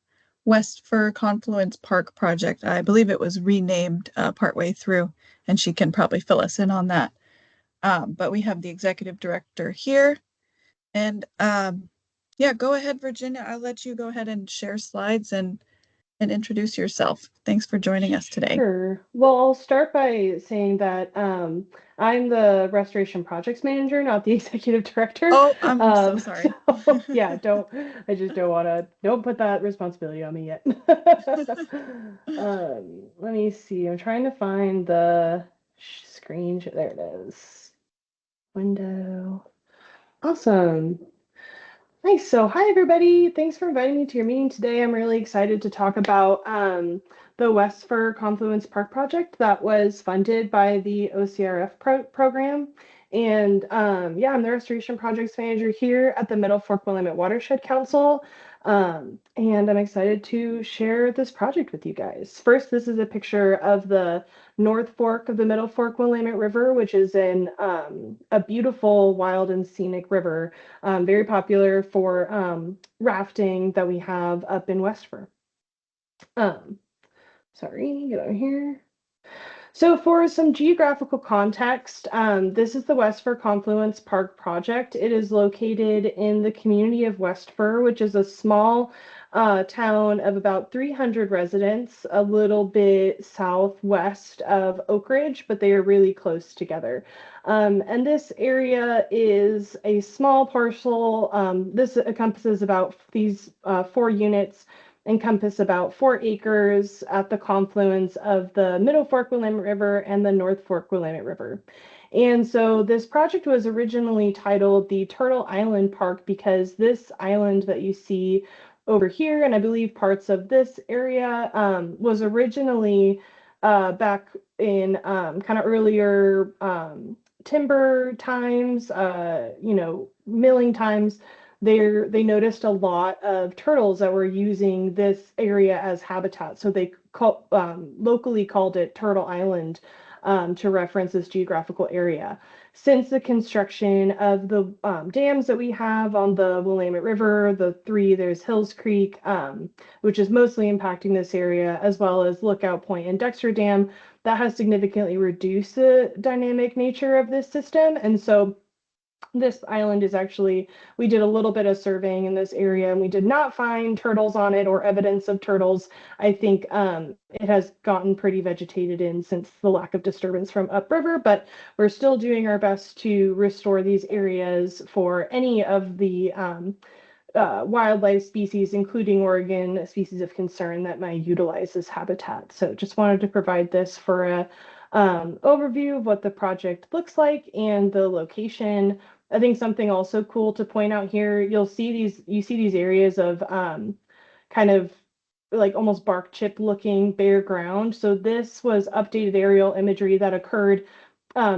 West Fir Confluence Park project. I believe it was renamed partway through, and she can probably fill us in on that. But we have the executive director here, and yeah, go ahead, Virginia. I'll let you go ahead and share slides and introduce yourself. Thanks for joining us today. Sure. Well, I'll start by saying that I'm the restoration projects manager, not the executive director. Oh, I'm so sorry. So, yeah, I just don't put that responsibility on me yet. Let me see. I'm trying to find the screen. There it is. Window. Awesome. Nice. So, hi, everybody. Thanks for inviting me to your meeting today. I'm really excited to talk about the West Fir Confluence Park project that was funded by the OCRF program. And yeah, I'm the restoration projects manager here at the Middle Fork Willamette Watershed Council. And I'm excited to share this project with you guys. First, this is a picture of the North Fork of the Middle Fork Willamette River, which is in a beautiful, wild and scenic river, very popular for rafting that we have up in West Fir. Sorry, get out of here. So for some geographical context, this is the West Fir Confluence Park project. It is located in the community of West Fir, which is a small town of about 300 residents, a little bit southwest of Oak Ridge, but they are really close together. And this area is a small parcel. This encompasses about these 4 units encompass about 4 acres at the confluence of the Middle Fork Willamette River and the North Fork Willamette River. And so this project was originally titled the Turtle Island Park because this island that you see over here, and I believe parts of this area, was originally back in kind of earlier timber times, milling times. They noticed a lot of turtles that were using this area as habitat. So they locally called it Turtle Island to reference this geographical area. Since the construction of the dams that we have on the Willamette River, there's Hills Creek, which is mostly impacting this area, as well as Lookout Point and Dexter Dam, that has significantly reduced the dynamic nature of this system. And so this island is actually, we did a little bit of surveying in this area and we did not find turtles on it or evidence of turtles. I think it has gotten pretty vegetated in since the lack of disturbance from upriver, but we're still doing our best to restore these areas for any of the wildlife species, including Oregon species of concern that might utilize this habitat. So just wanted to provide this for a overview of what the project looks like and the location. I think something also cool to point out here, you see these areas of kind of like almost bark chip looking bare ground. So this was updated aerial imagery that occurred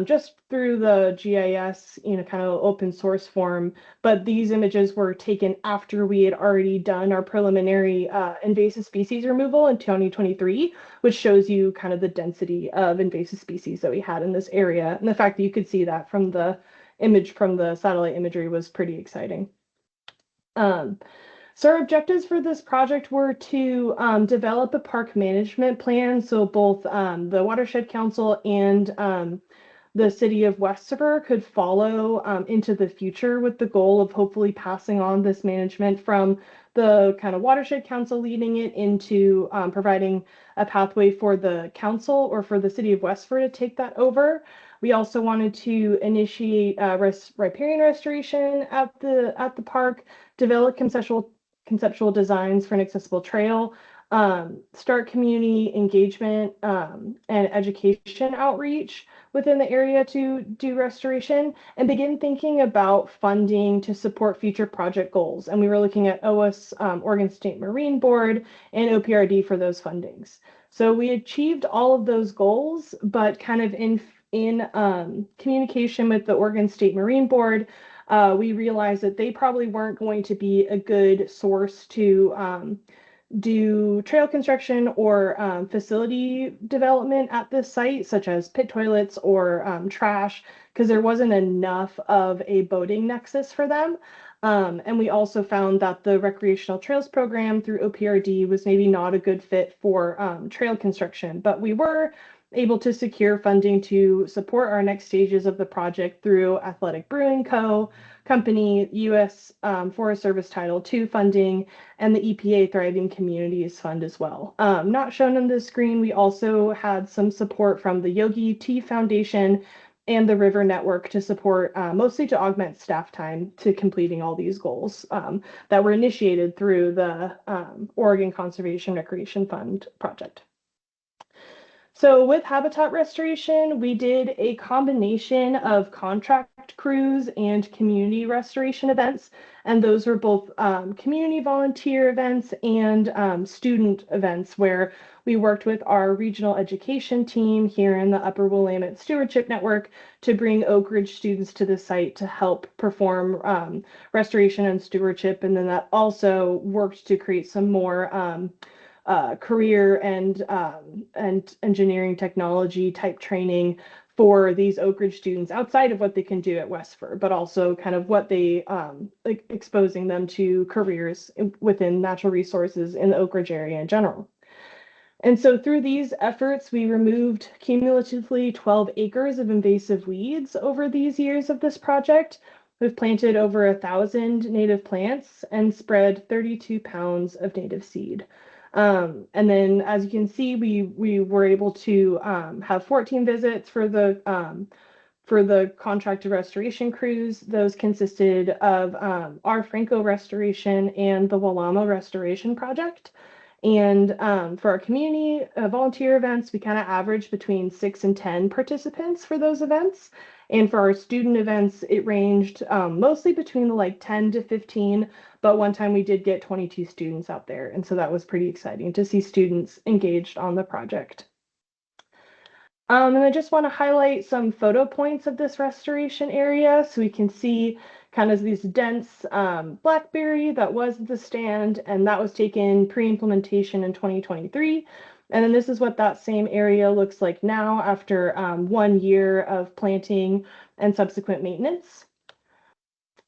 just through the GIS, kind of open source form. But these images were taken after we had already done our preliminary invasive species removal in 2023, which shows you kind of the density of invasive species that we had in this area. And the fact that you could see that from the image from the satellite imagery was pretty exciting. So our objectives for this project were to develop a park management plan. So both the Watershed Council and the city of Westover could follow into the future with the goal of hopefully passing on this management from the kind of Watershed Council leading it into providing a pathway for the council or for the city of Westover to take that over. We also wanted to initiate riparian restoration at the park, develop conceptual designs for an accessible trail, start community engagement and education outreach within the area to do restoration, and begin thinking about funding to support future project goals. And we were looking at OWAS, Oregon State Marine Board, and OPRD for those fundings. So we achieved all of those goals, but kind of in communication with the Oregon State Marine Board, we realized that they probably weren't going to be a good source to do trail construction or facility development at this site, such as pit toilets or trash, because there wasn't enough of a boating nexus for them. And we also found that the recreational trails program through OPRD was maybe not a good fit for trail construction, but we were able to secure funding to support our next stages of the project through Athletic Brewing Company, U.S. Forest Service Title II funding, and the EPA Thriving Communities Fund as well. Not shown on the screen, we also had some support from the Yogi T Foundation and the River Network to support, mostly to augment staff time to completing all these goals that were initiated through the Oregon Conservation Recreation Fund project. So with habitat restoration, we did a combination of contract crews and community restoration events. And those were both community volunteer events and student events where we worked with our regional education team here in the Upper Willamette Stewardship Network to bring Oak Ridge students to the site to help perform restoration and stewardship. And then that also worked to create some more career and engineering technology type training for these Oak Ridge students outside of what they can do at Westford, but also kind of what they exposing them to careers within natural resources in the Oak Ridge area in general. And so through these efforts, we removed cumulatively 12 acres of invasive weeds over these years of this project. We've planted over 1,000 native plants and spread 32 pounds of native seed. And then, as you can see, we were able to have 14 visits for the contracted restoration crews. Those consisted of our Franco Restoration and the Walama Restoration Project. And for our community volunteer events, we kind of averaged between 6 and 10 participants for those events. And for our student events, it ranged mostly between like 10 to 15, but one time we did get 22 students out there. And so that was pretty exciting to see students engaged on the project. And I just want to highlight some photo points of this restoration area so we can see kind of these dense blackberry that was the stand, and that was taken pre-implementation in 2023. And then this is what that same area looks like now after 1 year of planting and subsequent maintenance.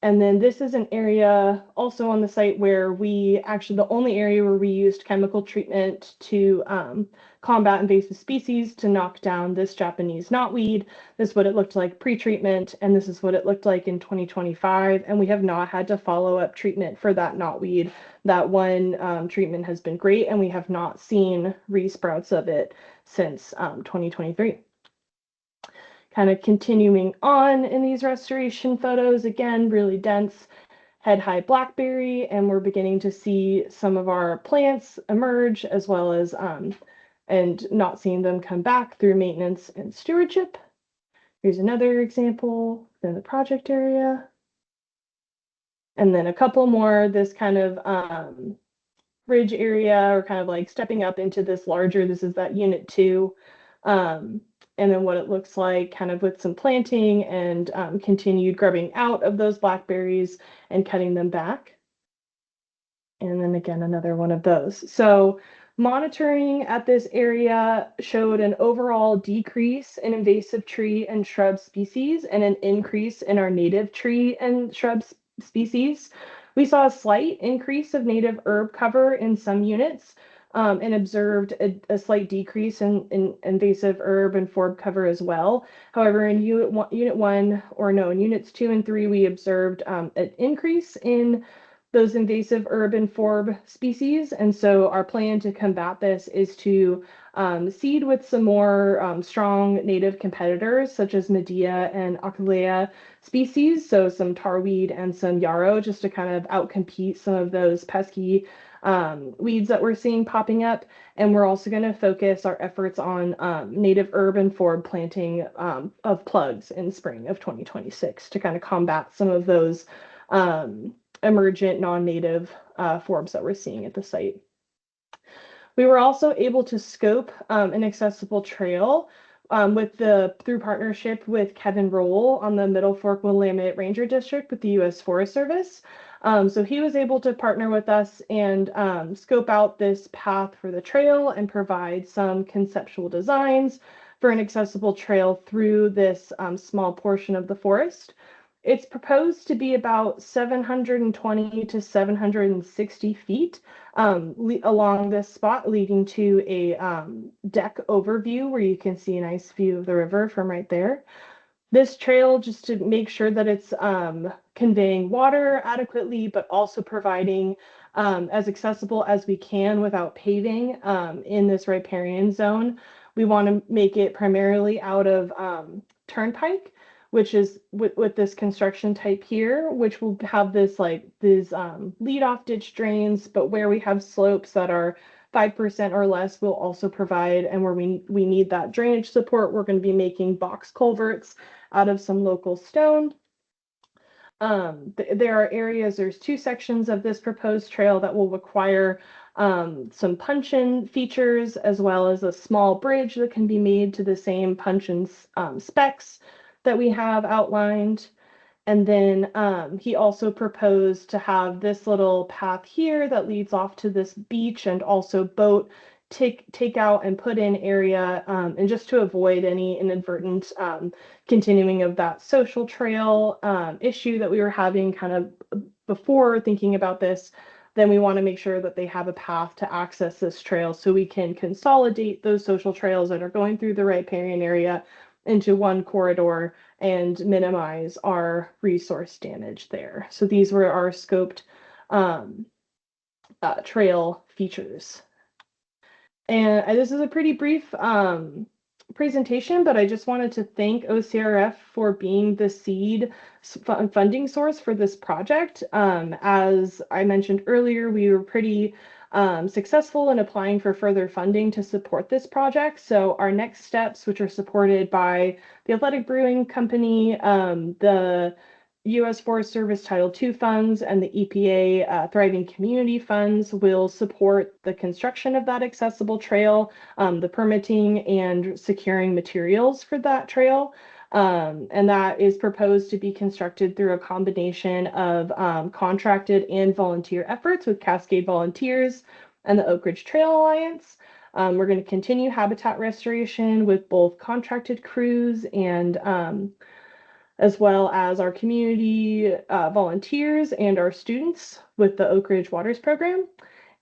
And then this is an area also on the site where we actually, the only area where we used chemical treatment to combat invasive species to knock down this Japanese knotweed. This is what it looked like pre-treatment, and this is what it looked like in 2025. And we have not had to follow up treatment for that knotweed. That one treatment has been great, and we have not seen resprouts of it since 2023. Kind of continuing on in these restoration photos, again, really dense head-high blackberry, and we're beginning to see some of our plants emerge, as well as and not seeing them come back through maintenance and stewardship. Here's another example in the project area. And then a couple more, this kind of bridge area, or kind of like stepping up into this larger, this is that unit 2. And then what it looks like kind of with some planting and continued grubbing out of those blackberries and cutting them back. And then again, another one of those. So monitoring at this area showed an overall decrease in invasive tree and shrub species and an increase in our native tree and shrub species. We saw a slight increase of native herb cover in some units, and observed a slight decrease in invasive herb and forb cover as well. However, in units 2 and 3, we observed an increase in those invasive herb and forb species. And so our plan to combat this is to seed with some more strong native competitors, such as Medea and Achillea species. So some tarweed and some yarrow, just to kind of outcompete some of those pesky weeds that we're seeing popping up. And we're also going to focus our efforts on native herb and forb planting of plugs in spring of 2026 to kind of combat some of those emergent non-native forbs that we're seeing at the site. We were also able to scope an accessible trail through partnership with Kevin Roll on the Middle Fork Willamette Ranger District with the U.S. Forest Service. So he was able to partner with us and scope out this path for the trail and provide some conceptual designs for an accessible trail through this small portion of the forest. It's proposed to be about 720 to 760 feet along this spot, leading to a deck overview where you can see a nice view of the river from right there. This trail, just to make sure that it's conveying water adequately, but also providing as accessible as we can without paving in this riparian zone. We want to make it primarily out of turnpike, which is with this construction type here, which will have these lead off ditch drains, but where we have slopes that are 5% or less, we'll also provide, and where we need that drainage support, we're going to be making box culverts out of some local stone. There are areas, there's 2 sections of this proposed trail that will require some punch-in features, as well as a small bridge that can be made to the same punch-in specs that we have outlined. And then he also proposed to have this little path here that leads off to this beach, and also boat take out and put in area, and just to avoid any inadvertent continuing of that social trail issue that we were having kind of before thinking about this. Then we want to make sure that they have a path to access this trail so we can consolidate those social trails that are going through the riparian area into one corridor and minimize our resource damage there. So these were our scoped trail features. And this is a pretty brief presentation, but I just wanted to thank OCRF for being the seed funding source for this project. As I mentioned earlier, we were pretty successful in applying for further funding to support this project. So our next steps, which are supported by the Athletic Brewing Company, the U.S. Forest Service Title II funds, and the EPA Thriving Community funds, will support the construction of that accessible trail, the permitting and securing materials for that trail. And that is proposed to be constructed through a combination of contracted and volunteer efforts with Cascade Volunteers and the Oak Ridge Trail Alliance. We're going to continue habitat restoration with both contracted crews and as well as our community volunteers and our students with the Oak Ridge Waters Program.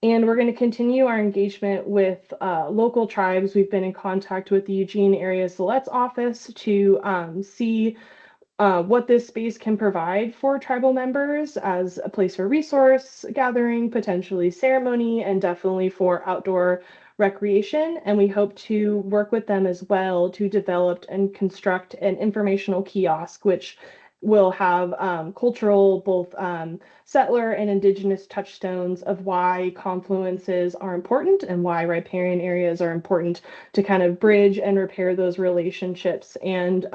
And we're going to continue our engagement with local tribes. We've been in contact with the Eugene Area Silet's office to see what this space can provide for tribal members as a place for resource gathering, potentially ceremony, and definitely for outdoor recreation. And we hope to work with them as well to develop and construct an informational kiosk, which will have cultural, both settler and indigenous touchstones of why confluences are important and why riparian areas are important, to kind of bridge and repair those relationships and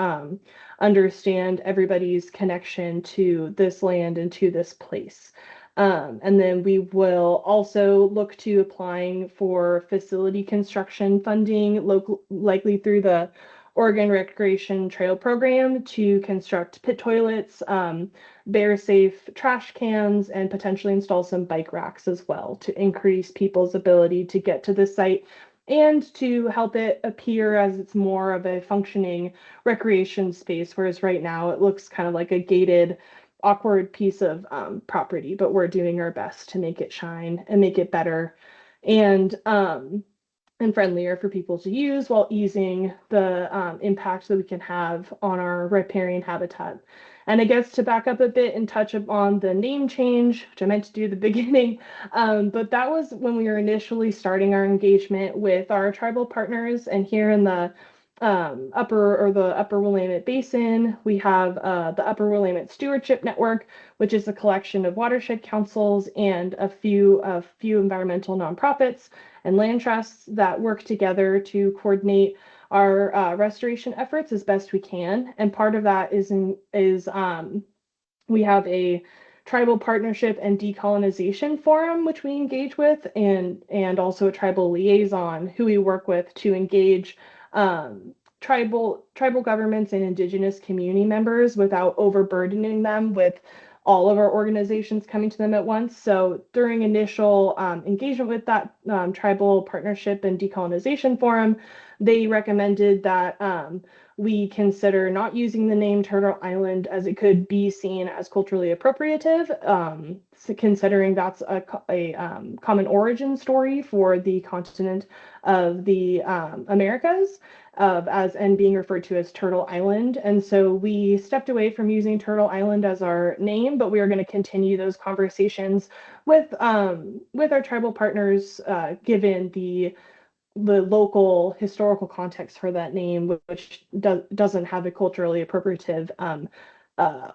understand everybody's connection to this land and to this place. And then we will also look to applying for facility construction funding, likely through the Oregon Recreation Trail Program, to construct pit toilets, bear-safe trash cans, and potentially install some bike racks as well to increase people's ability to get to the site and to help it appear as it's more of a functioning recreation space, whereas right now it looks kind of like a gated, awkward piece of property, but we're doing our best to make it shine and make it better and friendlier for people to use while easing the impact that we can have on our riparian habitat. And I guess to back up a bit and touch upon the name change, which I meant to do at the beginning, but that was when we were initially starting our engagement with our tribal partners. And here in the upper Willamette Basin, we have the Upper Willamette Stewardship Network, which is a collection of watershed councils and a few environmental nonprofits and land trusts that work together to coordinate our restoration efforts as best we can. And part of that is we have a tribal partnership and decolonization forum, which we engage with, and also a tribal liaison who we work with to engage tribal governments and indigenous community members without overburdening them with all of our organizations coming to them at once. So during initial engagement with that tribal partnership and decolonization forum, they recommended that we consider not using the name Turtle Island as it could be seen as culturally appropriative, so considering that's a common origin story for the continent of the Americas, and being referred to as Turtle Island. And so we stepped away from using Turtle Island as our name, but we are going to continue those conversations with our tribal partners, given the local historical context for that name, which doesn't have a culturally appropriative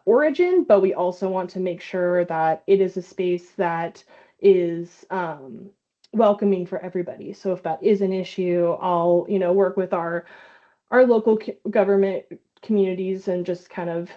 origin, but we also want to make sure that it is a space that is welcoming for everybody. So if that is an issue, I'll work with our local government communities and just kind of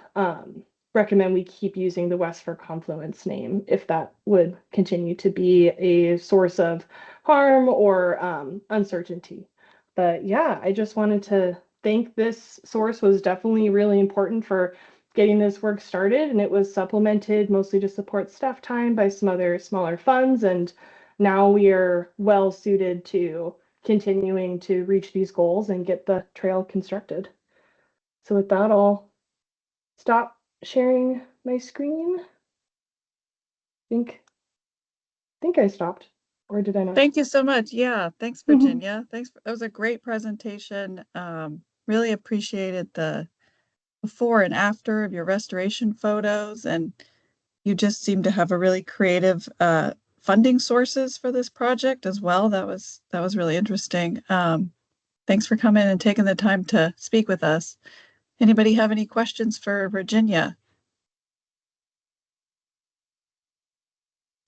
recommend we keep using the West Fir Confluence name if that would continue to be a source of harm or uncertainty. But yeah, I just wanted to think this source was definitely really important for getting this work started, and it was supplemented mostly to support staff time by some other smaller funds, and now we are well suited to continuing to reach these goals and get the trail constructed. So with that, I'll stop sharing my screen. I think I stopped, or did I not? Thank you so much. Yeah, thanks, Virginia. Thanks. That was a great presentation. Really appreciated the before and after of your restoration photos, and you just seem to have a really creative funding sources for this project as well. That was really interesting. Thanks for coming and taking the time to speak with us. Anybody have any questions for Virginia?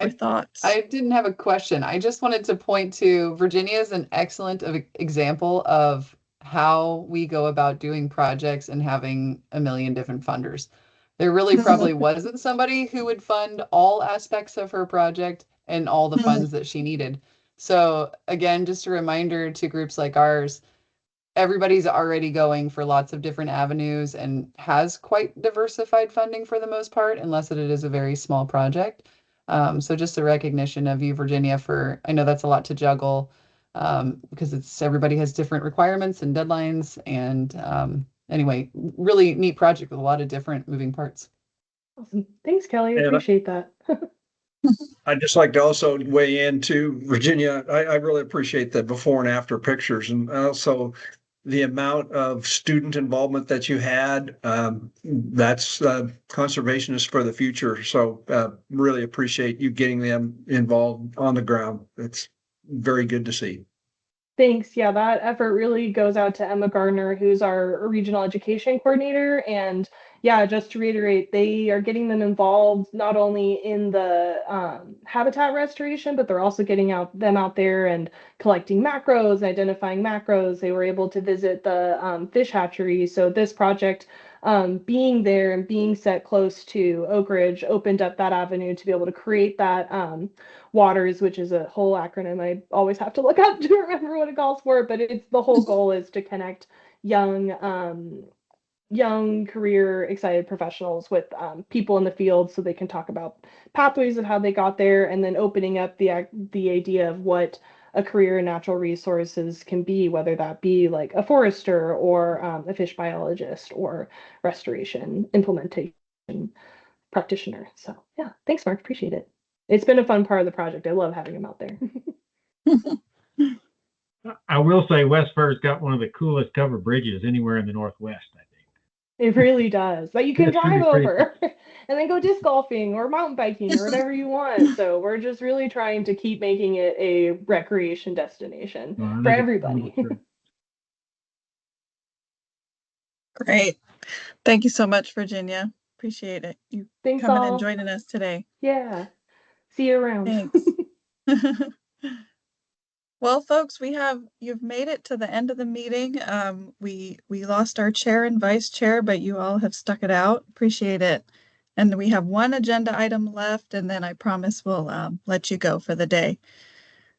Or thoughts? I didn't have a question. I just wanted to point to Virginia is an excellent example of how we go about doing projects and having a million different funders. There really probably wasn't somebody who would fund all aspects of her project and all the funds that she needed. So again, just a reminder to groups like ours, everybody's already going for lots of different avenues and has quite diversified funding for the most part, unless it is a very small project. So just a recognition of you, Virginia, for, I know that's a lot to juggle because everybody has different requirements and deadlines. And anyway, really neat project with a lot of different moving parts. Awesome. Thanks, Kelly. I appreciate that. I'd just like to also weigh in too, Virginia. I really appreciate the before and after pictures, and also the amount of student involvement that you had. That's conservationists for the future. So really appreciate you getting them involved on the ground. It's very good to see. Thanks. Yeah, that effort really goes out to Emma Gardner, who's our regional education coordinator. And yeah, just to reiterate, they are getting them involved not only in the habitat restoration, but they're also getting them out there and collecting macros, identifying macros. They were able to visit the fish hatchery. So this project being there and being set close to Oak Ridge opened up that avenue to be able to create that WATERS, which is a whole acronym I always have to look up to remember what it calls for, but it's the whole goal is to connect young career excited professionals with people in the field so they can talk about pathways of how they got there, and then opening up the idea of what a career in natural resources can be, whether that be like a forester or a fish biologist or restoration implementation practitioner. So yeah, thanks Mark, appreciate it. It's been a fun part of the project. I love having him out there. I will say West Fur's got one of the coolest covered bridges anywhere in the Northwest, I think. It really does. But you can It's drive really pretty over and then go disc golfing or mountain biking or whatever you want. So we're just really trying to keep making it a recreation destination for everybody. Great. Thank you so much, Virginia. Appreciate it. You Thanks coming all. and joining us today. Yeah. See you around. Thanks. Well, folks, you've made it to the end of the meeting. We lost our chair and vice chair, but you all have stuck it out. Appreciate it. And we have one agenda item left, and then I promise we'll let you go for the day.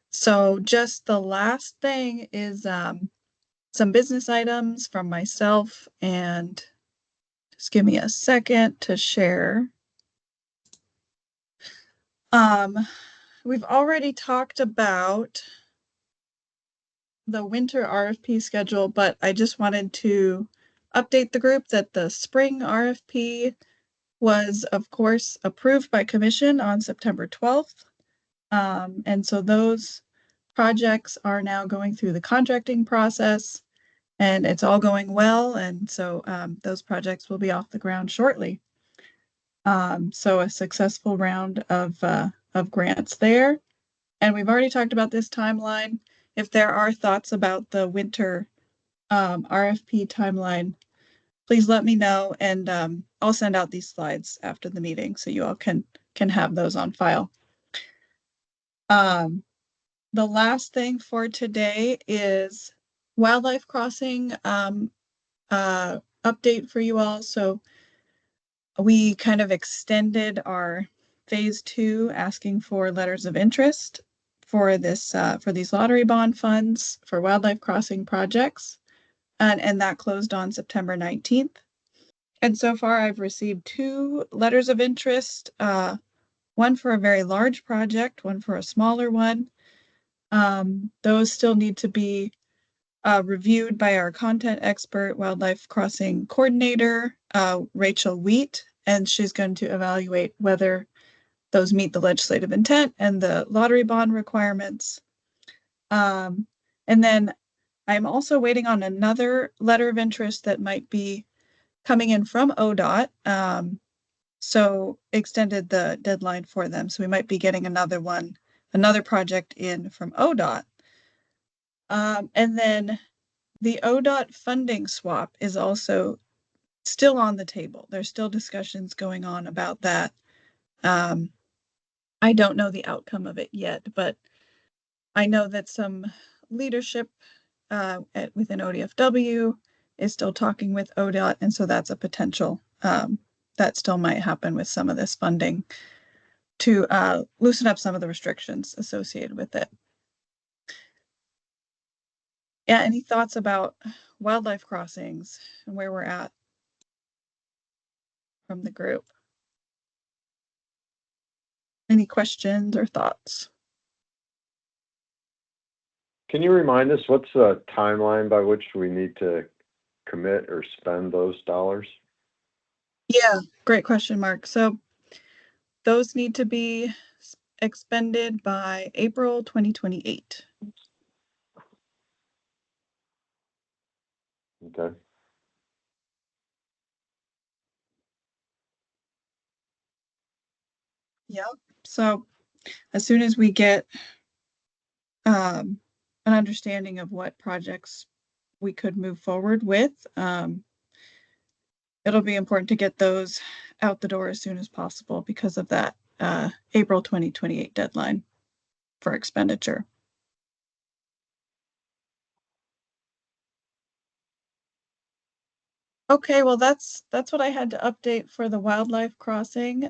So just the last thing is some business items from myself, and just give me a second to share. We've already talked about the winter RFP schedule, but I just wanted to update the group that the spring RFP was, of course, approved by commission on September 12th. And so those projects are now going through the contracting process, and it's all going well. And so those projects will be off the ground shortly. So a successful round of grants there. And we've already talked about this timeline. If there are thoughts about the winter RFP timeline, please let me know, and I'll send out these slides after the meeting so you all can have those on file. The last thing for today is Wildlife Crossing update for you all. So we kind of extended our phase 2 asking for letters of interest for this for these lottery bond funds for Wildlife Crossing projects, and that closed on September 19th. And so far I've received 2 letters of interest, one for a very large project, one for a smaller one. Those still need to be reviewed by our content expert, Wildlife Crossing coordinator, Rachel Wheat, and she's going to evaluate whether those meet the legislative intent and the lottery bond requirements. And then I'm also waiting on another letter of interest that might be coming in from ODOT. So extended the deadline for them. So we might be getting another project in from ODOT. And then the ODOT funding swap is also still on the table. There's still discussions going on about that. I don't know the outcome of it yet, but I know that some leadership within ODFW is still talking with ODOT, and so that's a potential that still might happen with some of this funding to loosen up some of the restrictions associated with it. Yeah, any thoughts about wildlife crossings and where we're at from the group? Any questions or thoughts? Can you remind us what's the timeline by which we need to commit or spend those dollars? Yeah, great question, Mark. So those need to be expended by April 2028. Okay. Yep. So as soon as we get an understanding of what projects we could move forward with, it'll be important to get those out the door as soon as possible because of that April 2028 deadline for expenditure. Okay, well, that's what I had to update for the wildlife crossing.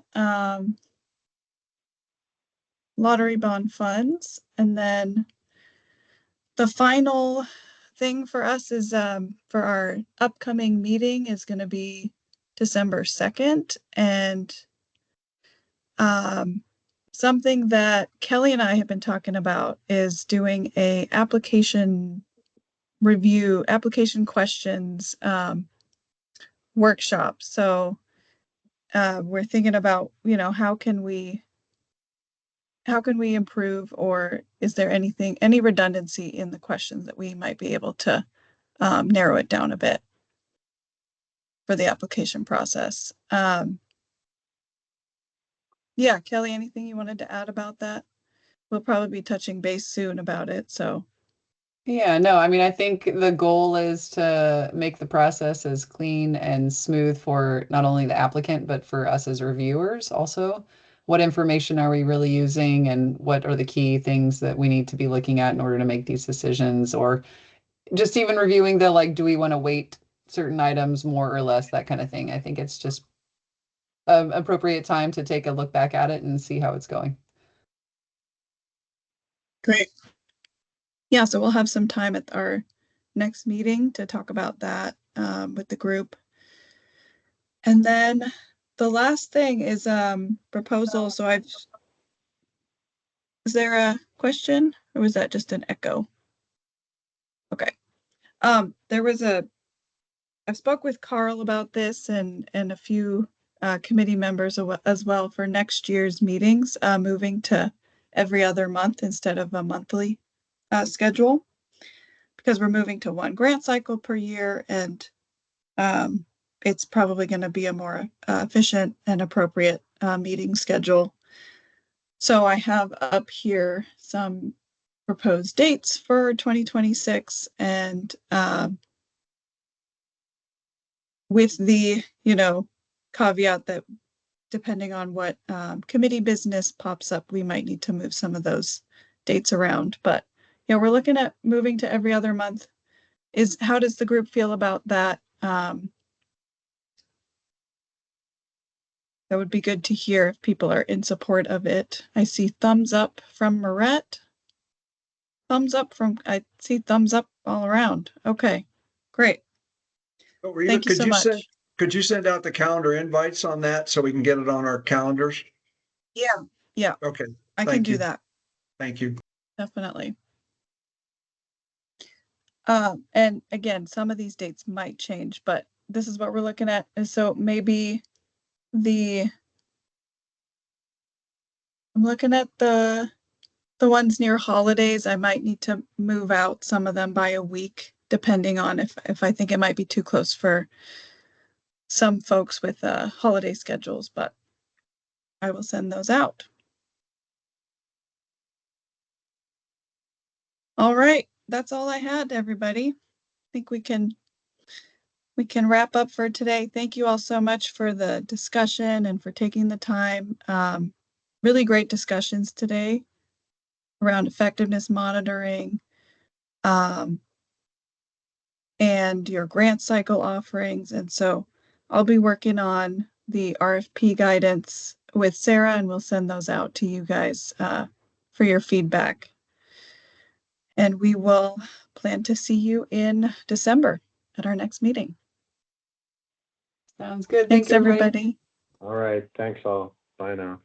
Lottery bond funds, and then the final thing for us is for our upcoming meeting is going to be December 2nd, and something that Kelly and I have been talking about is doing a application review, application questions workshop. So we're thinking about, how can we improve, or is there any redundancy in the questions that we might be able to narrow it down a bit for the application process. Yeah, Kelly, anything you wanted to add about that? We'll probably be touching base soon about it, so. Yeah, no, I mean, I think the goal is to make the process as clean and smooth for not only the applicant, but for us as reviewers also. What information are we really using, and what are the key things that we need to be looking at in order to make these decisions? Or just even reviewing the, like, do we want to weight certain items more or less, that kind of thing. I think it's just an appropriate time to take a look back at it and see how it's going. Great. Yeah, so we'll have some time at our next meeting to talk about that with the group. And then the last thing is proposal. So is there a question, or was that just an echo? Okay. I spoke with Carl about this and a few committee members as well for next year's meetings, moving to every other month instead of a monthly schedule, because we're moving to one grant cycle per year, and it's probably going to be a more efficient and appropriate meeting schedule. So I have up here some proposed dates for 2026, and with the, caveat that depending on what committee business pops up, we might need to move some of those dates around. But we're looking at moving to every other month. How does the group feel about that? That would be good to hear if people are in support of it. I see thumbs up from Marette. I see thumbs up all around. Okay, great. Thank you so much. Could you send out the calendar invites on that so we can get it on our calendars? Yeah. Okay. I can do that. Thank you. Definitely. And again, some of these dates might change, but this is what we're looking at. And so maybe I'm looking at the ones near holidays. I might need to move out some of them by a week, depending on if I think it might be too close for some folks with holiday schedules, but I will send those out. All right, that's all I had, everybody. I think we can wrap up for today. Thank you all so much for the discussion and for taking the time. Really great discussions today around effectiveness monitoring and your grant cycle offerings. And so I'll be working on the RFP guidance with Sarah, and we'll send those out to you guys for your feedback. And we will plan to see you in December at our next meeting. Sounds good. Thanks, everybody. All right. Thanks all. Bye now.